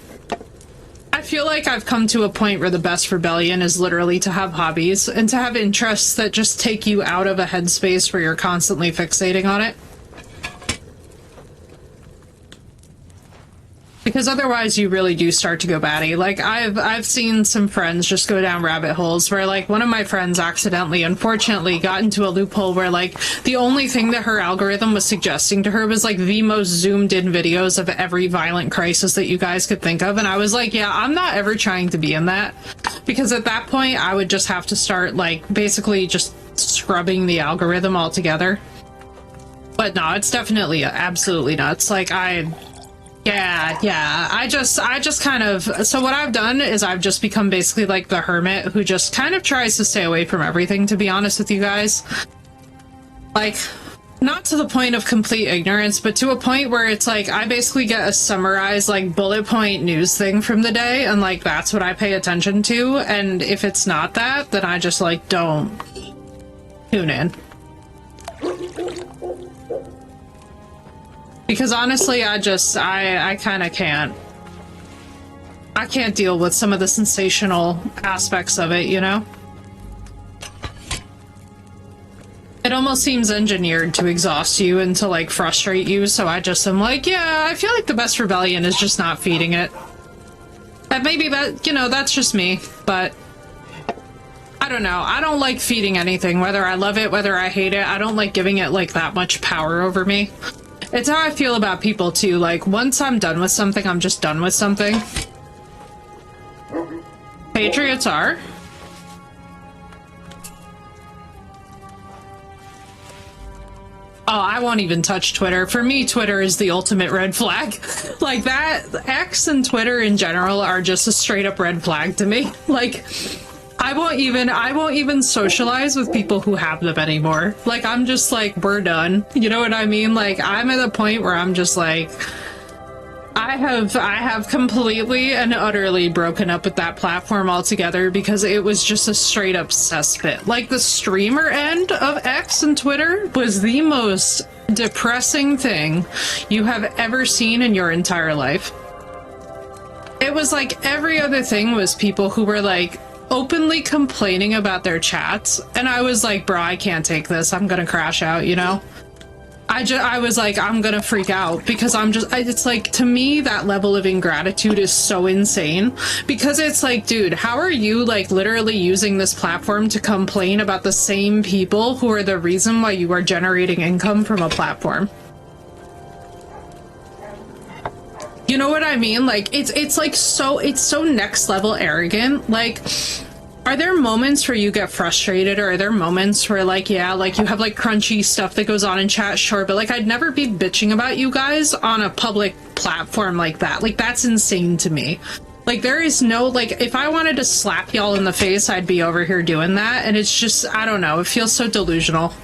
I feel like I've come to a point where the best rebellion is literally to have hobbies and to have interests that just take you out of a headspace where you're constantly fixating on it. Because otherwise you really do start to go batty. Like, I've seen some friends just go down rabbit holes where, like, one of my friends accidentally, unfortunately, got into a loophole where, like, the only thing that her algorithm was suggesting to her was, like, the most zoomed in videos of every violent crisis that you guys could think of. And I was like, yeah, I'm not ever trying to be in that. Because at that point, I would just have to start, like, basically just scrubbing the algorithm altogether. But no, it's definitely absolutely nuts. Like, yeah, I just kind of, so what I've done is I've just become basically like the hermit who just kind of tries to stay away from everything, to be honest with you guys. Like, not to the point of complete ignorance, but to a point where it's like, I basically get a summarized, like, bullet point news thing from the day, and, like, that's what I pay attention to, and if it's not that, then I just, like, don't tune in. Because honestly, I kind of can't. I can't deal with some of the sensational aspects of it, you know? It almost seems engineered to exhaust you and to, like, frustrate you, so I just am like, yeah, I feel like the best rebellion is just not feeding it. And maybe that, you know, that's just me, but I don't know. I don't like feeding anything, whether I love it, whether I hate it. I don't like giving it, like, that much power over me. It's how I feel about people, too. Like, once I'm done with something, I'm just done with something. Patriots are. Oh, I won't even touch Twitter. For me, Twitter is the ultimate red flag. Like, that, X and Twitter in general are just a straight up red flag to me. Like, I won't even socialize with people who have them anymore. Like, I'm just like, we're done. You know what I mean? Like, I'm at a point where I'm just like, I have completely and utterly broken up with that platform altogether because it was just a straight up cesspit. Like, the streamer end of X and Twitter was the most depressing thing you have ever seen in your entire life. It was like every other thing was people who were like openly complaining about their chats, and I was like, bro, I can't take this. I'm gonna crash out, you know? I was like, I'm gonna freak out because it's like, to me, that level of ingratitude is so insane because it's like, dude, how are you, like, literally using this platform to complain about the same people who are the reason why you are generating income from a platform? You know what I mean? Like, it's like it's so next level arrogant. Like, are there moments where you get frustrated, or are there moments where, like, yeah, like, you have, like, crunchy stuff that goes on in chat? Sure, but, like, I'd never be bitching about you guys on a public platform like that. Like, that's insane to me. Like, there is no, like, if I wanted to slap y'all in the face, I'd be over here doing that, and it's just, I don't know, it feels so delusional.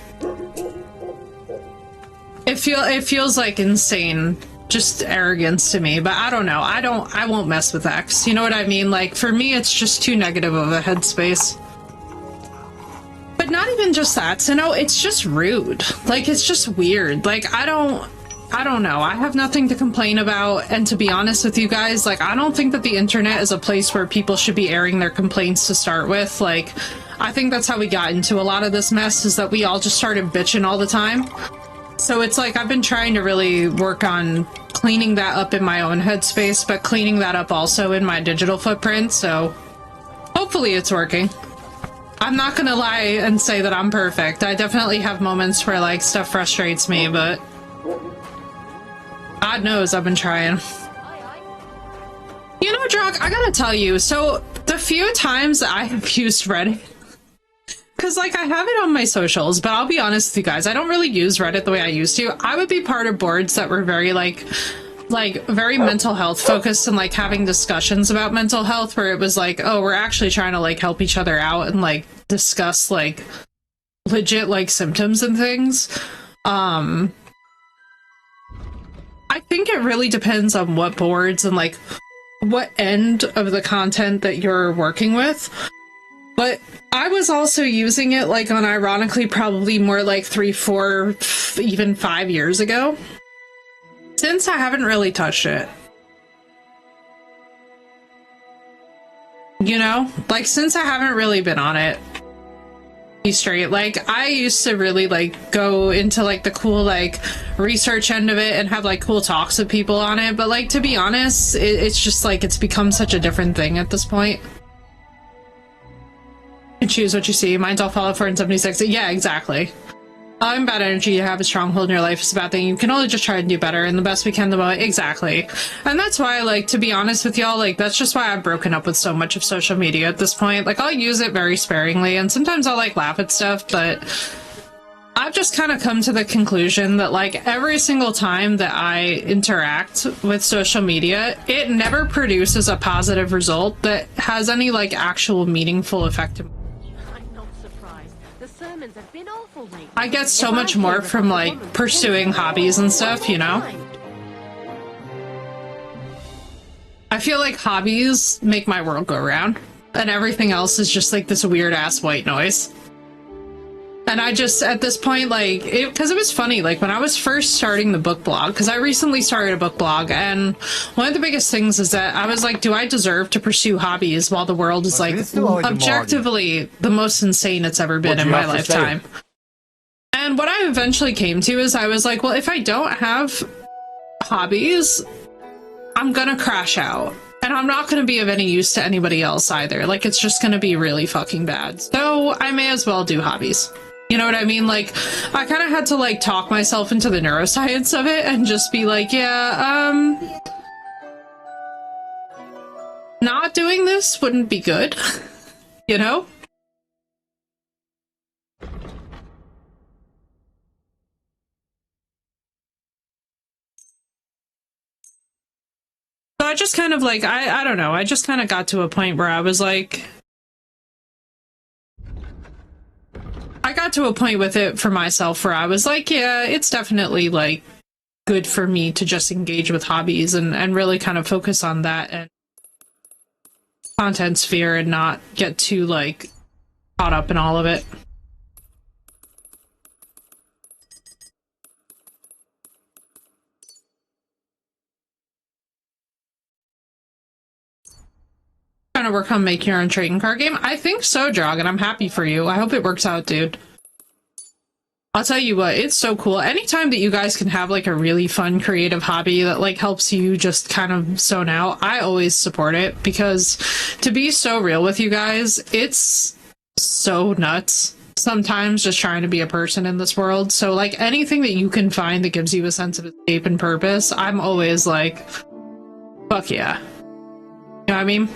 It feels like insane, just arrogance to me, but I don't know. I won't mess with X. You know what I mean? Like, for me, it's just too negative of a headspace. But not even just that, so no, it's just rude. Like, it's just weird. Like, I don't know. I have nothing to complain about, and to be honest with you guys, like, I don't think that the internet is a place where people should be airing their complaints to start with. Like, I think that's how we got into a lot of this mess, is that we all just started bitching all the time. So it's like, I've been trying to really work on cleaning that up in my own headspace, but cleaning that up also in my digital footprint, so hopefully it's working. I'm not gonna lie and say that I'm perfect. I definitely have moments where, like, stuff frustrates me, but God knows I've been trying. You know, Drog, I gotta tell you, so the few times that I have used Reddit, because, like, I have it on my socials, but I'll be honest with you guys, I don't really use Reddit the way I used to. I would be part of boards that were very, like very mental health focused, and, like, having discussions about mental health where it was like, oh, we're actually trying to, like, help each other out and, like, discuss, like, legit, like, symptoms and things. I think it really depends on what boards and, like, what end of the content that you're working with. But I was also using it, like, on ironically probably more like 3, 4, even 5 years ago. since I haven't really touched it. You know? Like, since I haven't really been on it. Be straight. Like, I used to really, like, go into, like, the cool, like, research end of it and have, like, cool talks with people on it. But, like, to be honest, it's just, like, it's become such a different thing at this point. You choose what you see. Mine's all Fallout 4 and 76. Yeah, exactly. Allowing bad energy to have a stronghold in your life is a bad thing. You can only just try and do better, and the best we can the moment. Exactly. And that's why, like, to be honest with y'all, like, that's just why I've broken up with so much of social media at this point. Like, I'll use it very sparingly, and sometimes I'll, like, laugh at stuff, but I've just kind of come to the conclusion that, like, every single time that I interact with social media, it never produces a positive result that has any, like, actual meaningful effect to me. I get so much more from, like, pursuing hobbies and stuff, you know? I feel like hobbies make my world go round, and everything else is just, like, this weird-ass white noise. And I just, at this point, like, because it was funny, like, when I was first starting the book blog, because I recently started a book blog, and one of the biggest things is that I was like, do I deserve to pursue hobbies while the world is, like, objectively the most insane it's ever been in my lifetime? And what I eventually came to is I was like, well, if I don't have hobbies, I'm gonna crash out. And I'm not gonna be of any use to anybody else either. Like, it's just gonna be really fucking bad. So I may as well do hobbies. You know what I mean? Like, I kind of had to, like, talk myself into the neuroscience of it and just be like, yeah, not doing this wouldn't be good. You know? So I just kind of, like, I don't know, I just kind of got to a point where I was like, I got to a point with it for myself where I was like, yeah, it's definitely, like, good for me to just engage with hobbies and really kind of focus on that and content sphere and not get too, like, caught up in all of it. Trying to work on making your own trading card game? I think so, Jog, and I'm happy for you. I hope it works out, dude. I'll tell you what, it's so cool. Anytime that you guys can have, like, a really fun creative hobby that, like, helps you just kind of zone out, I always support it, because to be so real with you guys, it's so nuts sometimes just trying to be a person in this world. So, like, anything that you can find that gives you a sense of escape and purpose, I'm always like, fuck yeah. You know what I mean?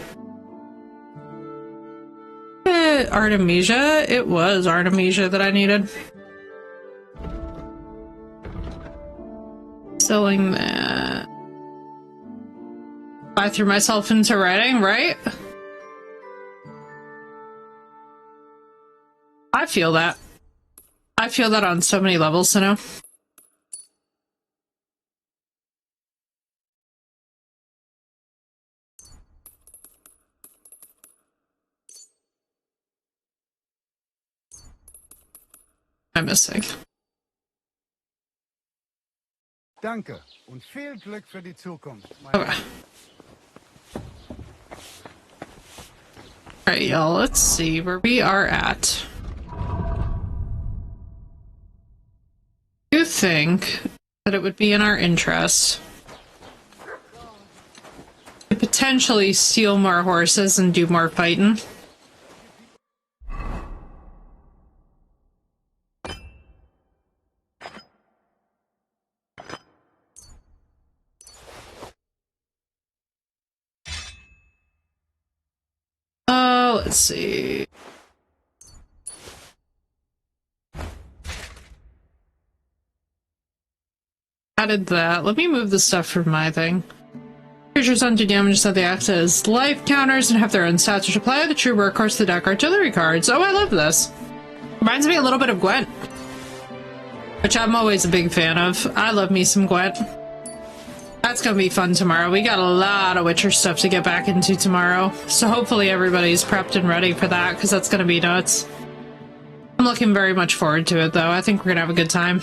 Artemisia? It was Artemisia that I needed. Selling that. I threw myself into writing, right? I feel that. I feel that on so many levels, you know? I'm missing. Danke und viel Glück für die Zukunft. Okay. Alright, y'all, let's see where we are at. Do you think that it would be in our interest to potentially steal more horses and do more fighting? Let's see. Added that. Let me move the stuff from my thing. Creatures under damage that they act as life counters and have their own stats, which apply to the true workhorse to the deck artillery cards. Oh, I love this. Reminds me a little bit of Gwent, which I'm always a big fan of. I love me some Gwent. That's gonna be fun tomorrow. We got a lot of Witcher stuff to get back into tomorrow, so hopefully everybody's prepped and ready for that, because that's gonna be nuts. I'm looking very much forward to it, though. I think we're gonna have a good time.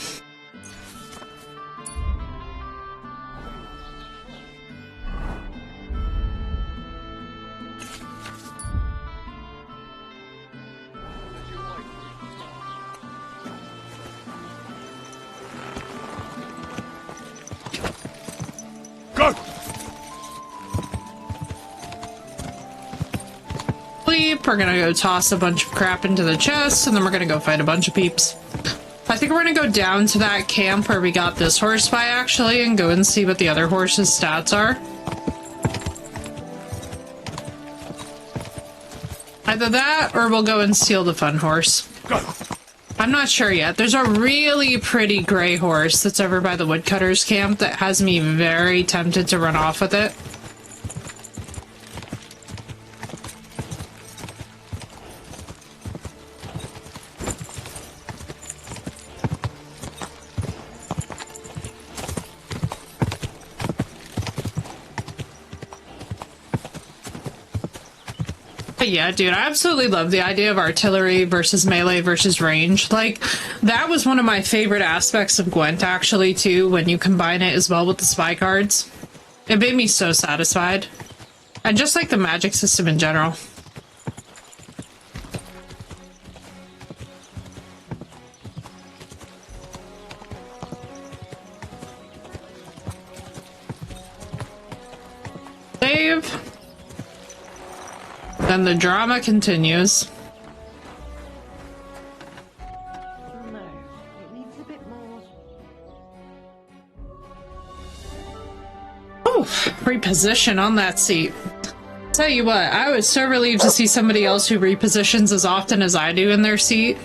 sleep. We're gonna go toss a bunch of crap into the chest, and then we're gonna go fight a bunch of peeps. I think we're gonna go down to that camp where we got this horse by, actually, and go and see what the other horse's stats are. Either that, or we'll go and steal the fun horse. I'm not sure yet. There's a really pretty gray horse that's over by the woodcutters camp that has me very tempted to run off with it. But yeah, dude, I absolutely love the idea of artillery versus melee versus range. Like, that was one of my favorite aspects of Gwent, actually, too, when you combine it as well with the spy cards. It made me so satisfied. And just like the magic system in general. Save. Then the drama continues. No, it needs a bit more. Oh, reposition on that seat. Tell you what, I was so relieved to see somebody else who repositions as often as I do in their seat.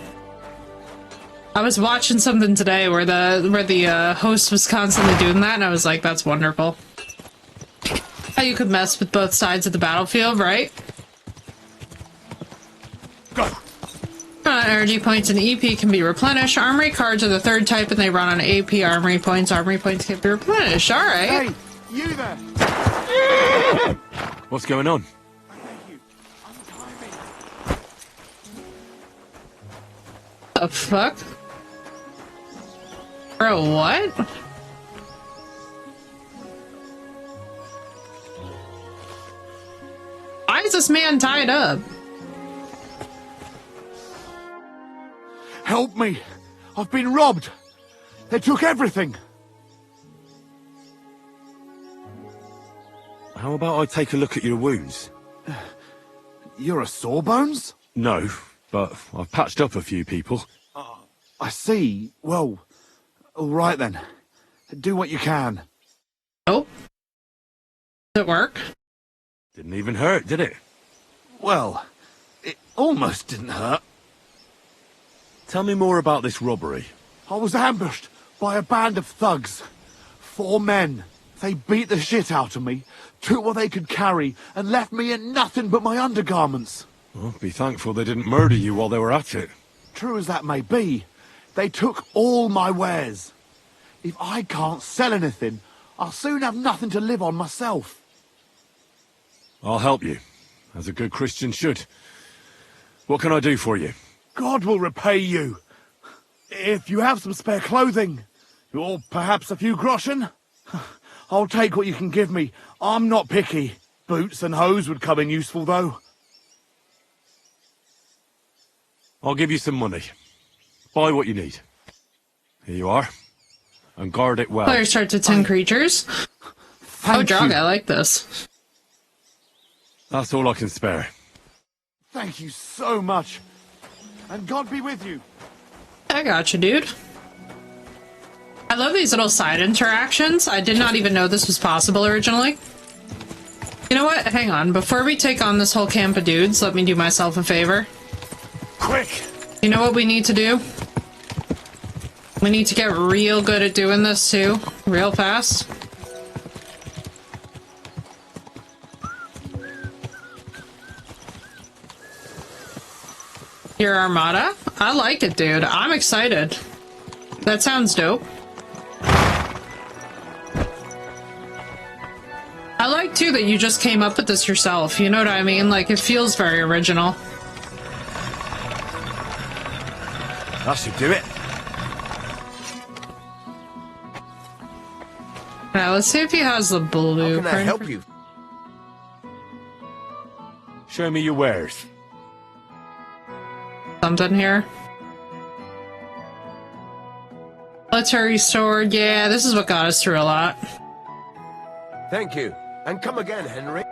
I was watching something today where the host was constantly doing that, and I was like, that's wonderful. How you could mess with both sides of the battlefield, right? Energy points and EP can be replenished. Armory cards are the third type and they run on AP armory points. Armory points can be replenished. Alright. Hey, you there! What's going on? The fuck? Bro, what? Why is this man tied up? Help me! I've been robbed! They took everything! How about I take a look at your wounds? You're a Sawbones? No, but I've patched up a few people. I see. Well, alright then. Do what you can. Oh. Did it work? Didn't even hurt, did it? Well, it almost didn't hurt. Tell me more about this robbery. I was ambushed by a band of thugs. 4 men. They beat the shit out of me, took what they could carry, and left me in nothing but my undergarments. Well, be thankful they didn't murder you while they were at it. True as that may be, they took all my wares. If I can't sell anything, I'll soon have nothing to live on myself. I'll help you, as a good Christian should. What can I do for you? God will repay you. If you have some spare clothing, or perhaps a few groschen, I'll take what you can give me. I'm not picky. Boots and hose would come in useful, though. I'll give you some money. Buy what you need. Here you are. And guard it well. Player starts at 10 creatures. Oh, Drog, I like this. That's all I can spare. Thank you so much. And God be with you. I got you, dude. I love these little side interactions. I did not even know this was possible originally. You know what? Hang on. Before we take on this whole camp of dudes, let me do myself a favor. Quick! You know what we need to do? We need to get real good at doing this too. Real fast. Your armada? I like it, dude. I'm excited. That sounds dope. I like, too, that you just came up with this yourself. You know what I mean? Like, it feels very original. That should do it. Now, let's see if he has the blueprint. How can I help you? Show me your wares. Something here. Military sword. Yeah, this is what got us through a lot. Thank you. And come again, Henry.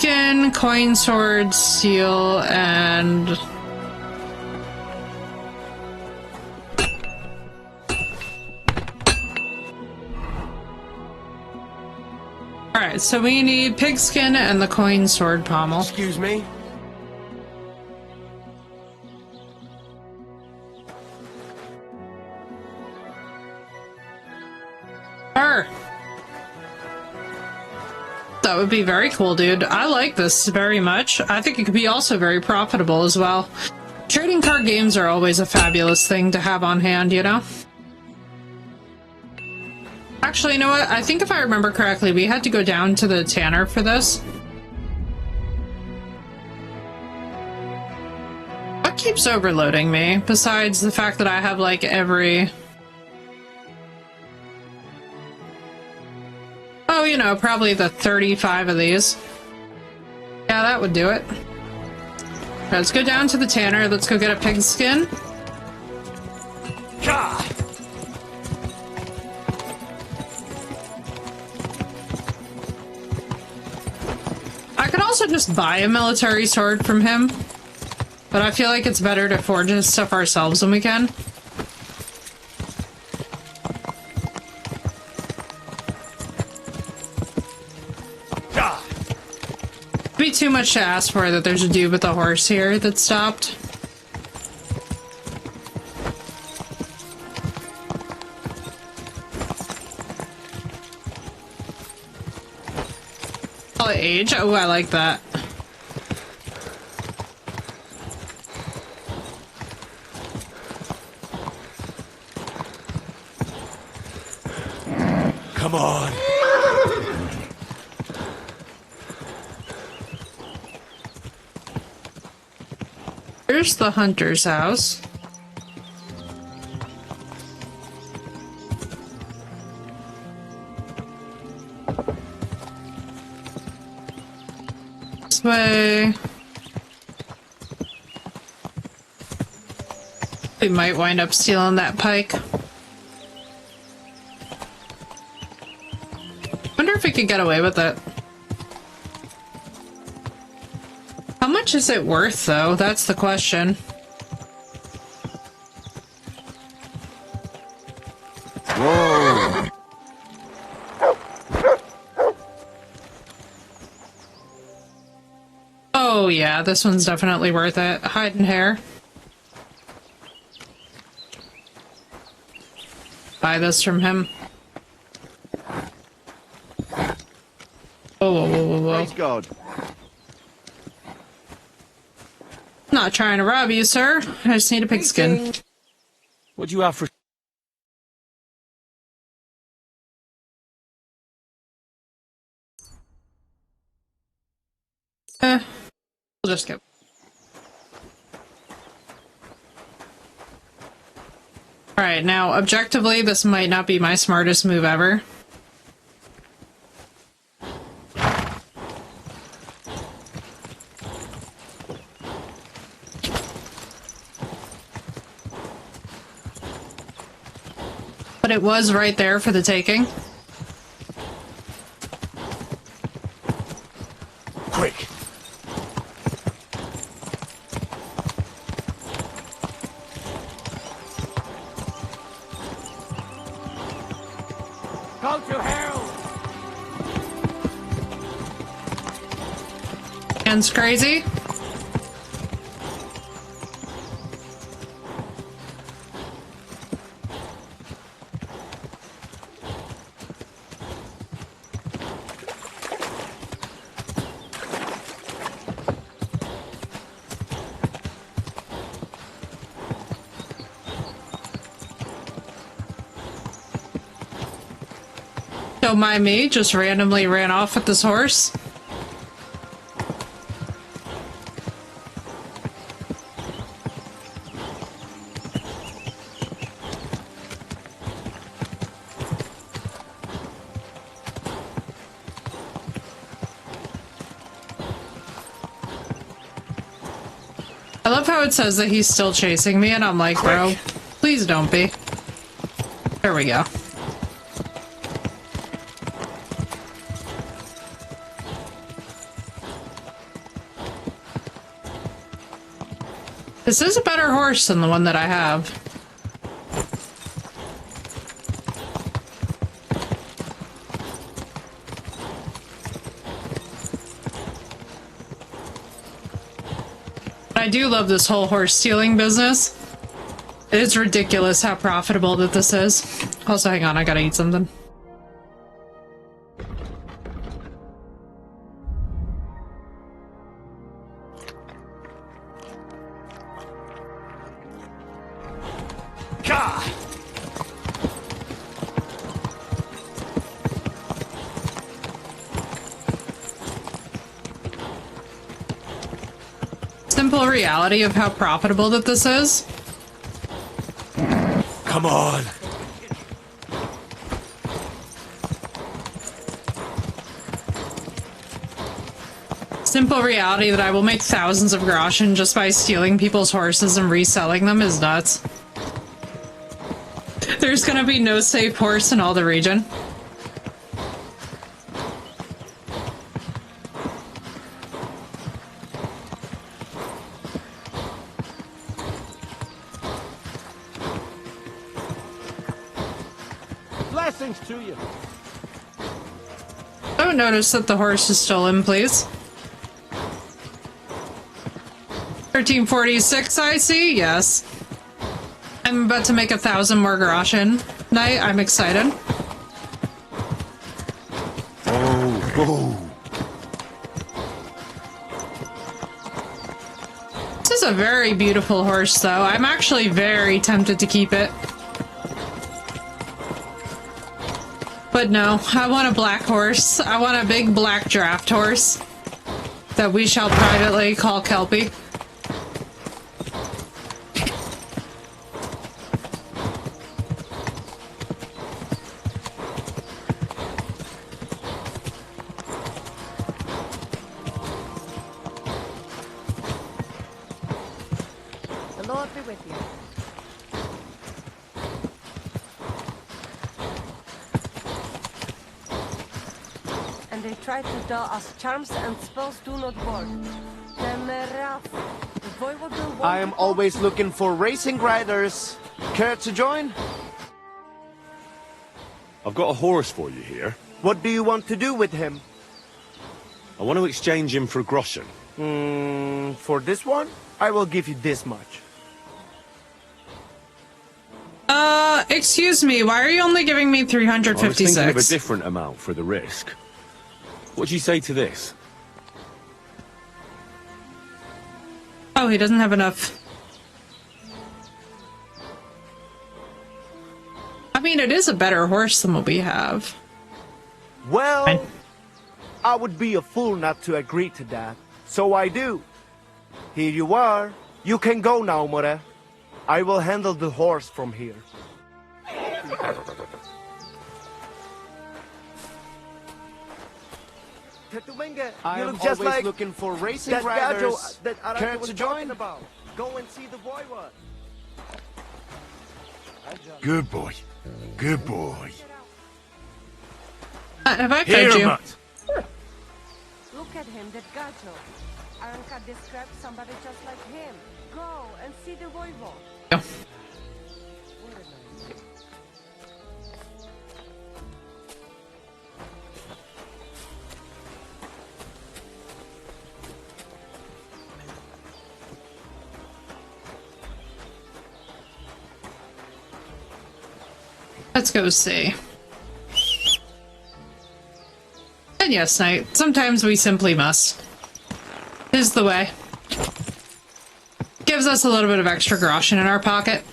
pigskin, coin sword, seal, and... Alright, so we need pigskin and the coin sword pommel. Excuse me? Sure. That would be very cool, dude. I like this very much. I think it could be also very profitable as well. Trading card games are always a fabulous thing to have on hand, you know? Actually, you know what? I think if I remember correctly, we had to go down to the tanner for this. What keeps overloading me, besides the fact that I have, like, every... Oh, you know, probably the 35 of these. Yeah, that would do it. Let's go down to the tanner. Let's go get a pigskin. God. I could also just buy a military sword from him, but I feel like it's better to forge this stuff ourselves when we can. It'd be too much to ask for that there's a dude with a horse here that stopped. Oh, age? Oh, I like that. Come on. Here's the hunter's house. This way. We might wind up stealing that pike. Wonder if we could get away with it. How much is it worth, though? That's the question. Whoa! Oh yeah, this one's definitely worth it. Hide and hair. Buy this from him. Whoa, whoa, whoa, whoa, whoa. Praise God. Not trying to rob you, sir. I just need a pigskin. What do you have for... We'll just go. Alright, now, objectively, this might not be my smartest move ever. But it was right there for the taking. Quick! Go to hell! Hands crazy. Don't mind me, just randomly ran off with this horse. I love how it says that he's still chasing me, and I'm like, bro, please don't be. There we go. This is a better horse than the one that I have. I do love this whole horse stealing business. It is ridiculous how profitable that this is. Also, hang on, I gotta eat something. Simple reality of how profitable that this is. Come on. Simple reality that I will make thousands of groschen just by stealing people's horses and reselling them is nuts. There's gonna be no safe horse in all the region. Blessings to you. Don't notice that the horse is stolen, please. 1346, I see. Yes. I'm about to make 1,000 more groschen. Night. I'm excited. Oh. This is a very beautiful horse, though. I'm actually very tempted to keep it. But no, I want a black horse. I want a big black draft horse that we shall privately call Kelpie. The Lord be with you. And they try to do us charms and spells do not work. I am always looking for racing riders. Care to join? I've got a horse for you here. What do you want to do with him? I want to exchange him for groschen. For this one, I will give you this much. Excuse me, why are you only giving me 356? I was thinking of a different amount for the risk. What do you say to this? Oh, he doesn't have enough. I mean, it is a better horse than what we have. Well, I would be a fool not to agree to that. So I do. Here you are. You can go now, More. I will handle the horse from here. I am just always looking for racing riders. Care to join? Go and see the voivod. Good boy. Good boy. Have I fed you? Look at him, that Gajo. Aranka described somebody just like him. Go and see the voivod. Yeah. Let's go see. And yes, Knight, sometimes we simply must. Is the way. Gives us a little bit of extra groschen in our pocket.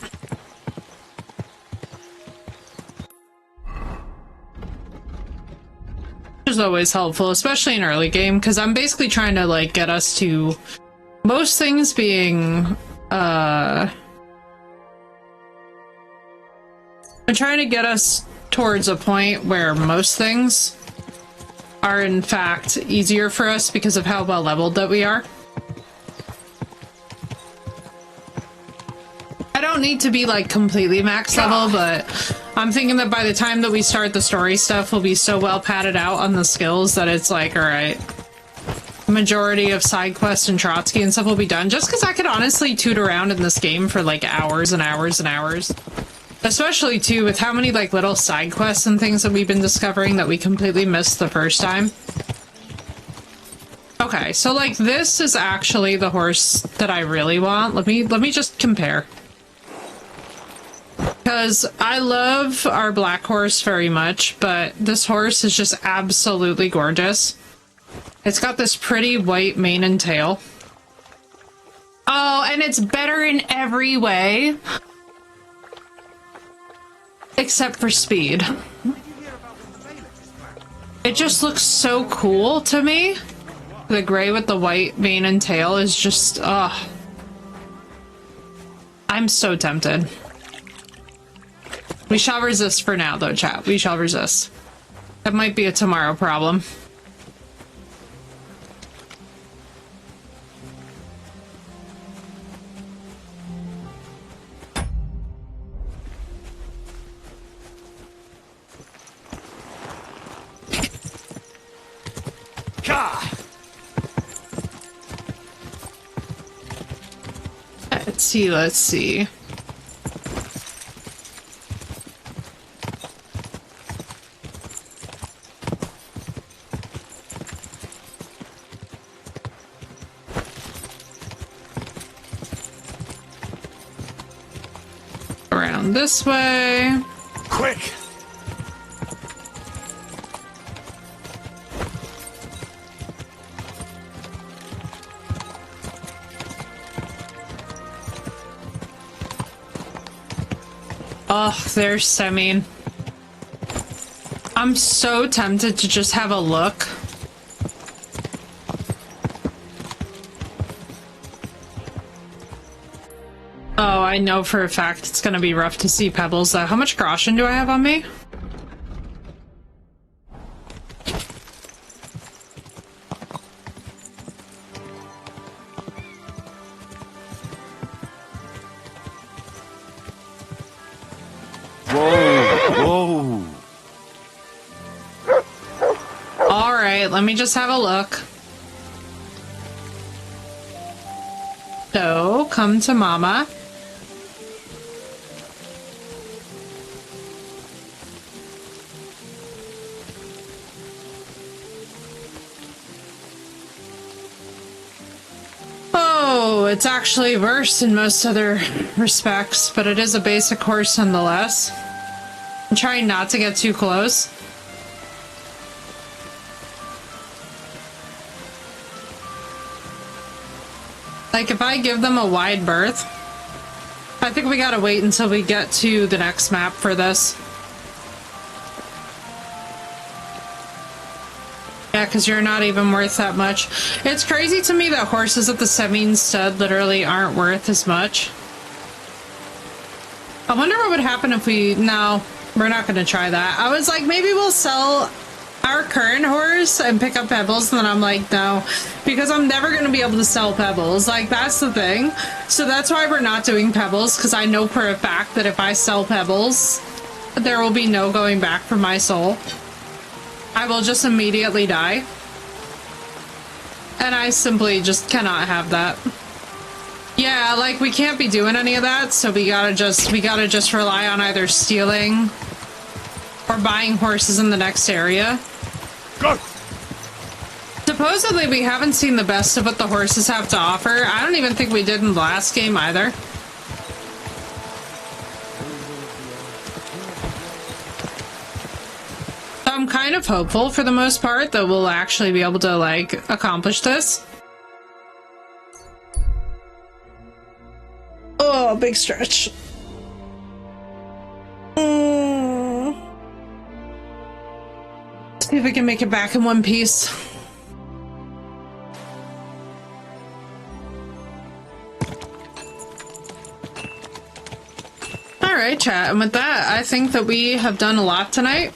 Which is always helpful, especially in early game, because I'm basically trying to, like, get us to most things being, I'm trying to get us towards a point where most things are in fact easier for us because of how well leveled that we are. I don't need to be like completely max level, but I'm thinking that by the time that we start the story stuff, we'll be so well padded out on the skills that it's like, alright, majority of side quests and Trotsky and stuff will be done, just because I could honestly toot around in this game for like hours and hours and hours. Especially too with how many like little side quests and things that we've been discovering that we completely missed the first time. Okay, so like this is actually the horse that I really want. Let me just compare. Because I love our black horse very much, but this horse is just absolutely gorgeous. It's got this pretty white mane and tail. Oh, and it's better in every way. Except for speed. It just looks so cool to me. The gray with the white mane and tail is just, ugh. I'm so tempted. We shall resist for now, though, chat. We shall resist. That might be a tomorrow problem. Let's see. Around this way. Quick! Oh, there's Semine. I'm so tempted to just have a look. Oh, I know for a fact it's gonna be rough to see Pebbles. How much groschen do I have on me? Let me just have a look. So, come to Mama. Oh, it's actually worse in most other respects, but it is a basic horse nonetheless. I'm trying not to get too close. Like, if I give them a wide berth, I think we gotta wait until we get to the next map for this. Yeah, because you're not even worth that much. It's crazy to me that horses at the Semine stud literally aren't worth as much. I wonder what would happen if we... No, we're not gonna try that. I was like, maybe we'll sell our current horse and pick up Pebbles, and then I'm like, no, because I'm never going to be able to sell Pebbles. Like, that's the thing. So that's why we're not doing Pebbles, because I know for a fact that if I sell Pebbles, there will be no going back for my soul. I will just immediately die. And I simply just cannot have that. Yeah, like, we can't be doing any of that, so we gotta just rely on either stealing or buying horses in the next area. Go! Supposedly we haven't seen the best of what the horses have to offer. I don't even think we did in the last game either. So I'm kind of hopeful for the most part that we'll actually be able to, like, accomplish this. Oh, big stretch. See if we can make it back in one piece. Alright, chat, and with that, I think that we have done a lot tonight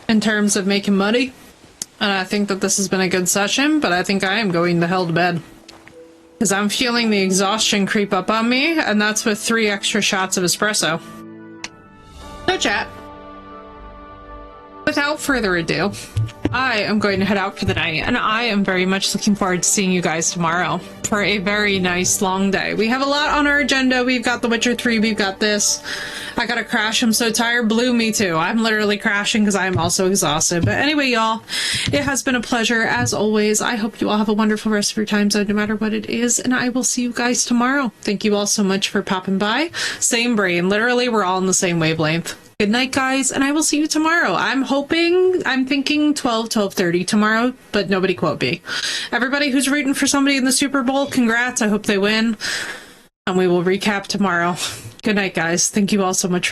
in terms of making money. And I think that this has been a good session, but I think I am going the hell to bed. Because I'm feeling the exhaustion creep up on me, and that's with 3 extra shots of espresso. So chat, without further ado, I am going to head out for the night, and I am very much looking forward to seeing you guys tomorrow for a very nice long day. We have a lot on our agenda. We've got The Witcher 3, we've got this. I gotta crash, I'm so tired. Blue, me too. I'm literally crashing because I'm also exhausted. But anyway, y'all, it has been a pleasure as always. I hope you all have a wonderful rest of your time zone, no matter what it is, and I will see you guys tomorrow. Thank you all so much for popping by. Same brain. Literally, we're all on the same wavelength. Good night, guys, and I will see you tomorrow. I'm thinking 12:30 tomorrow, but nobody quote me. Everybody who's rooting for somebody in the Super Bowl, congrats. I hope they win. And we will recap tomorrow. Good night, guys. Thank you all so much.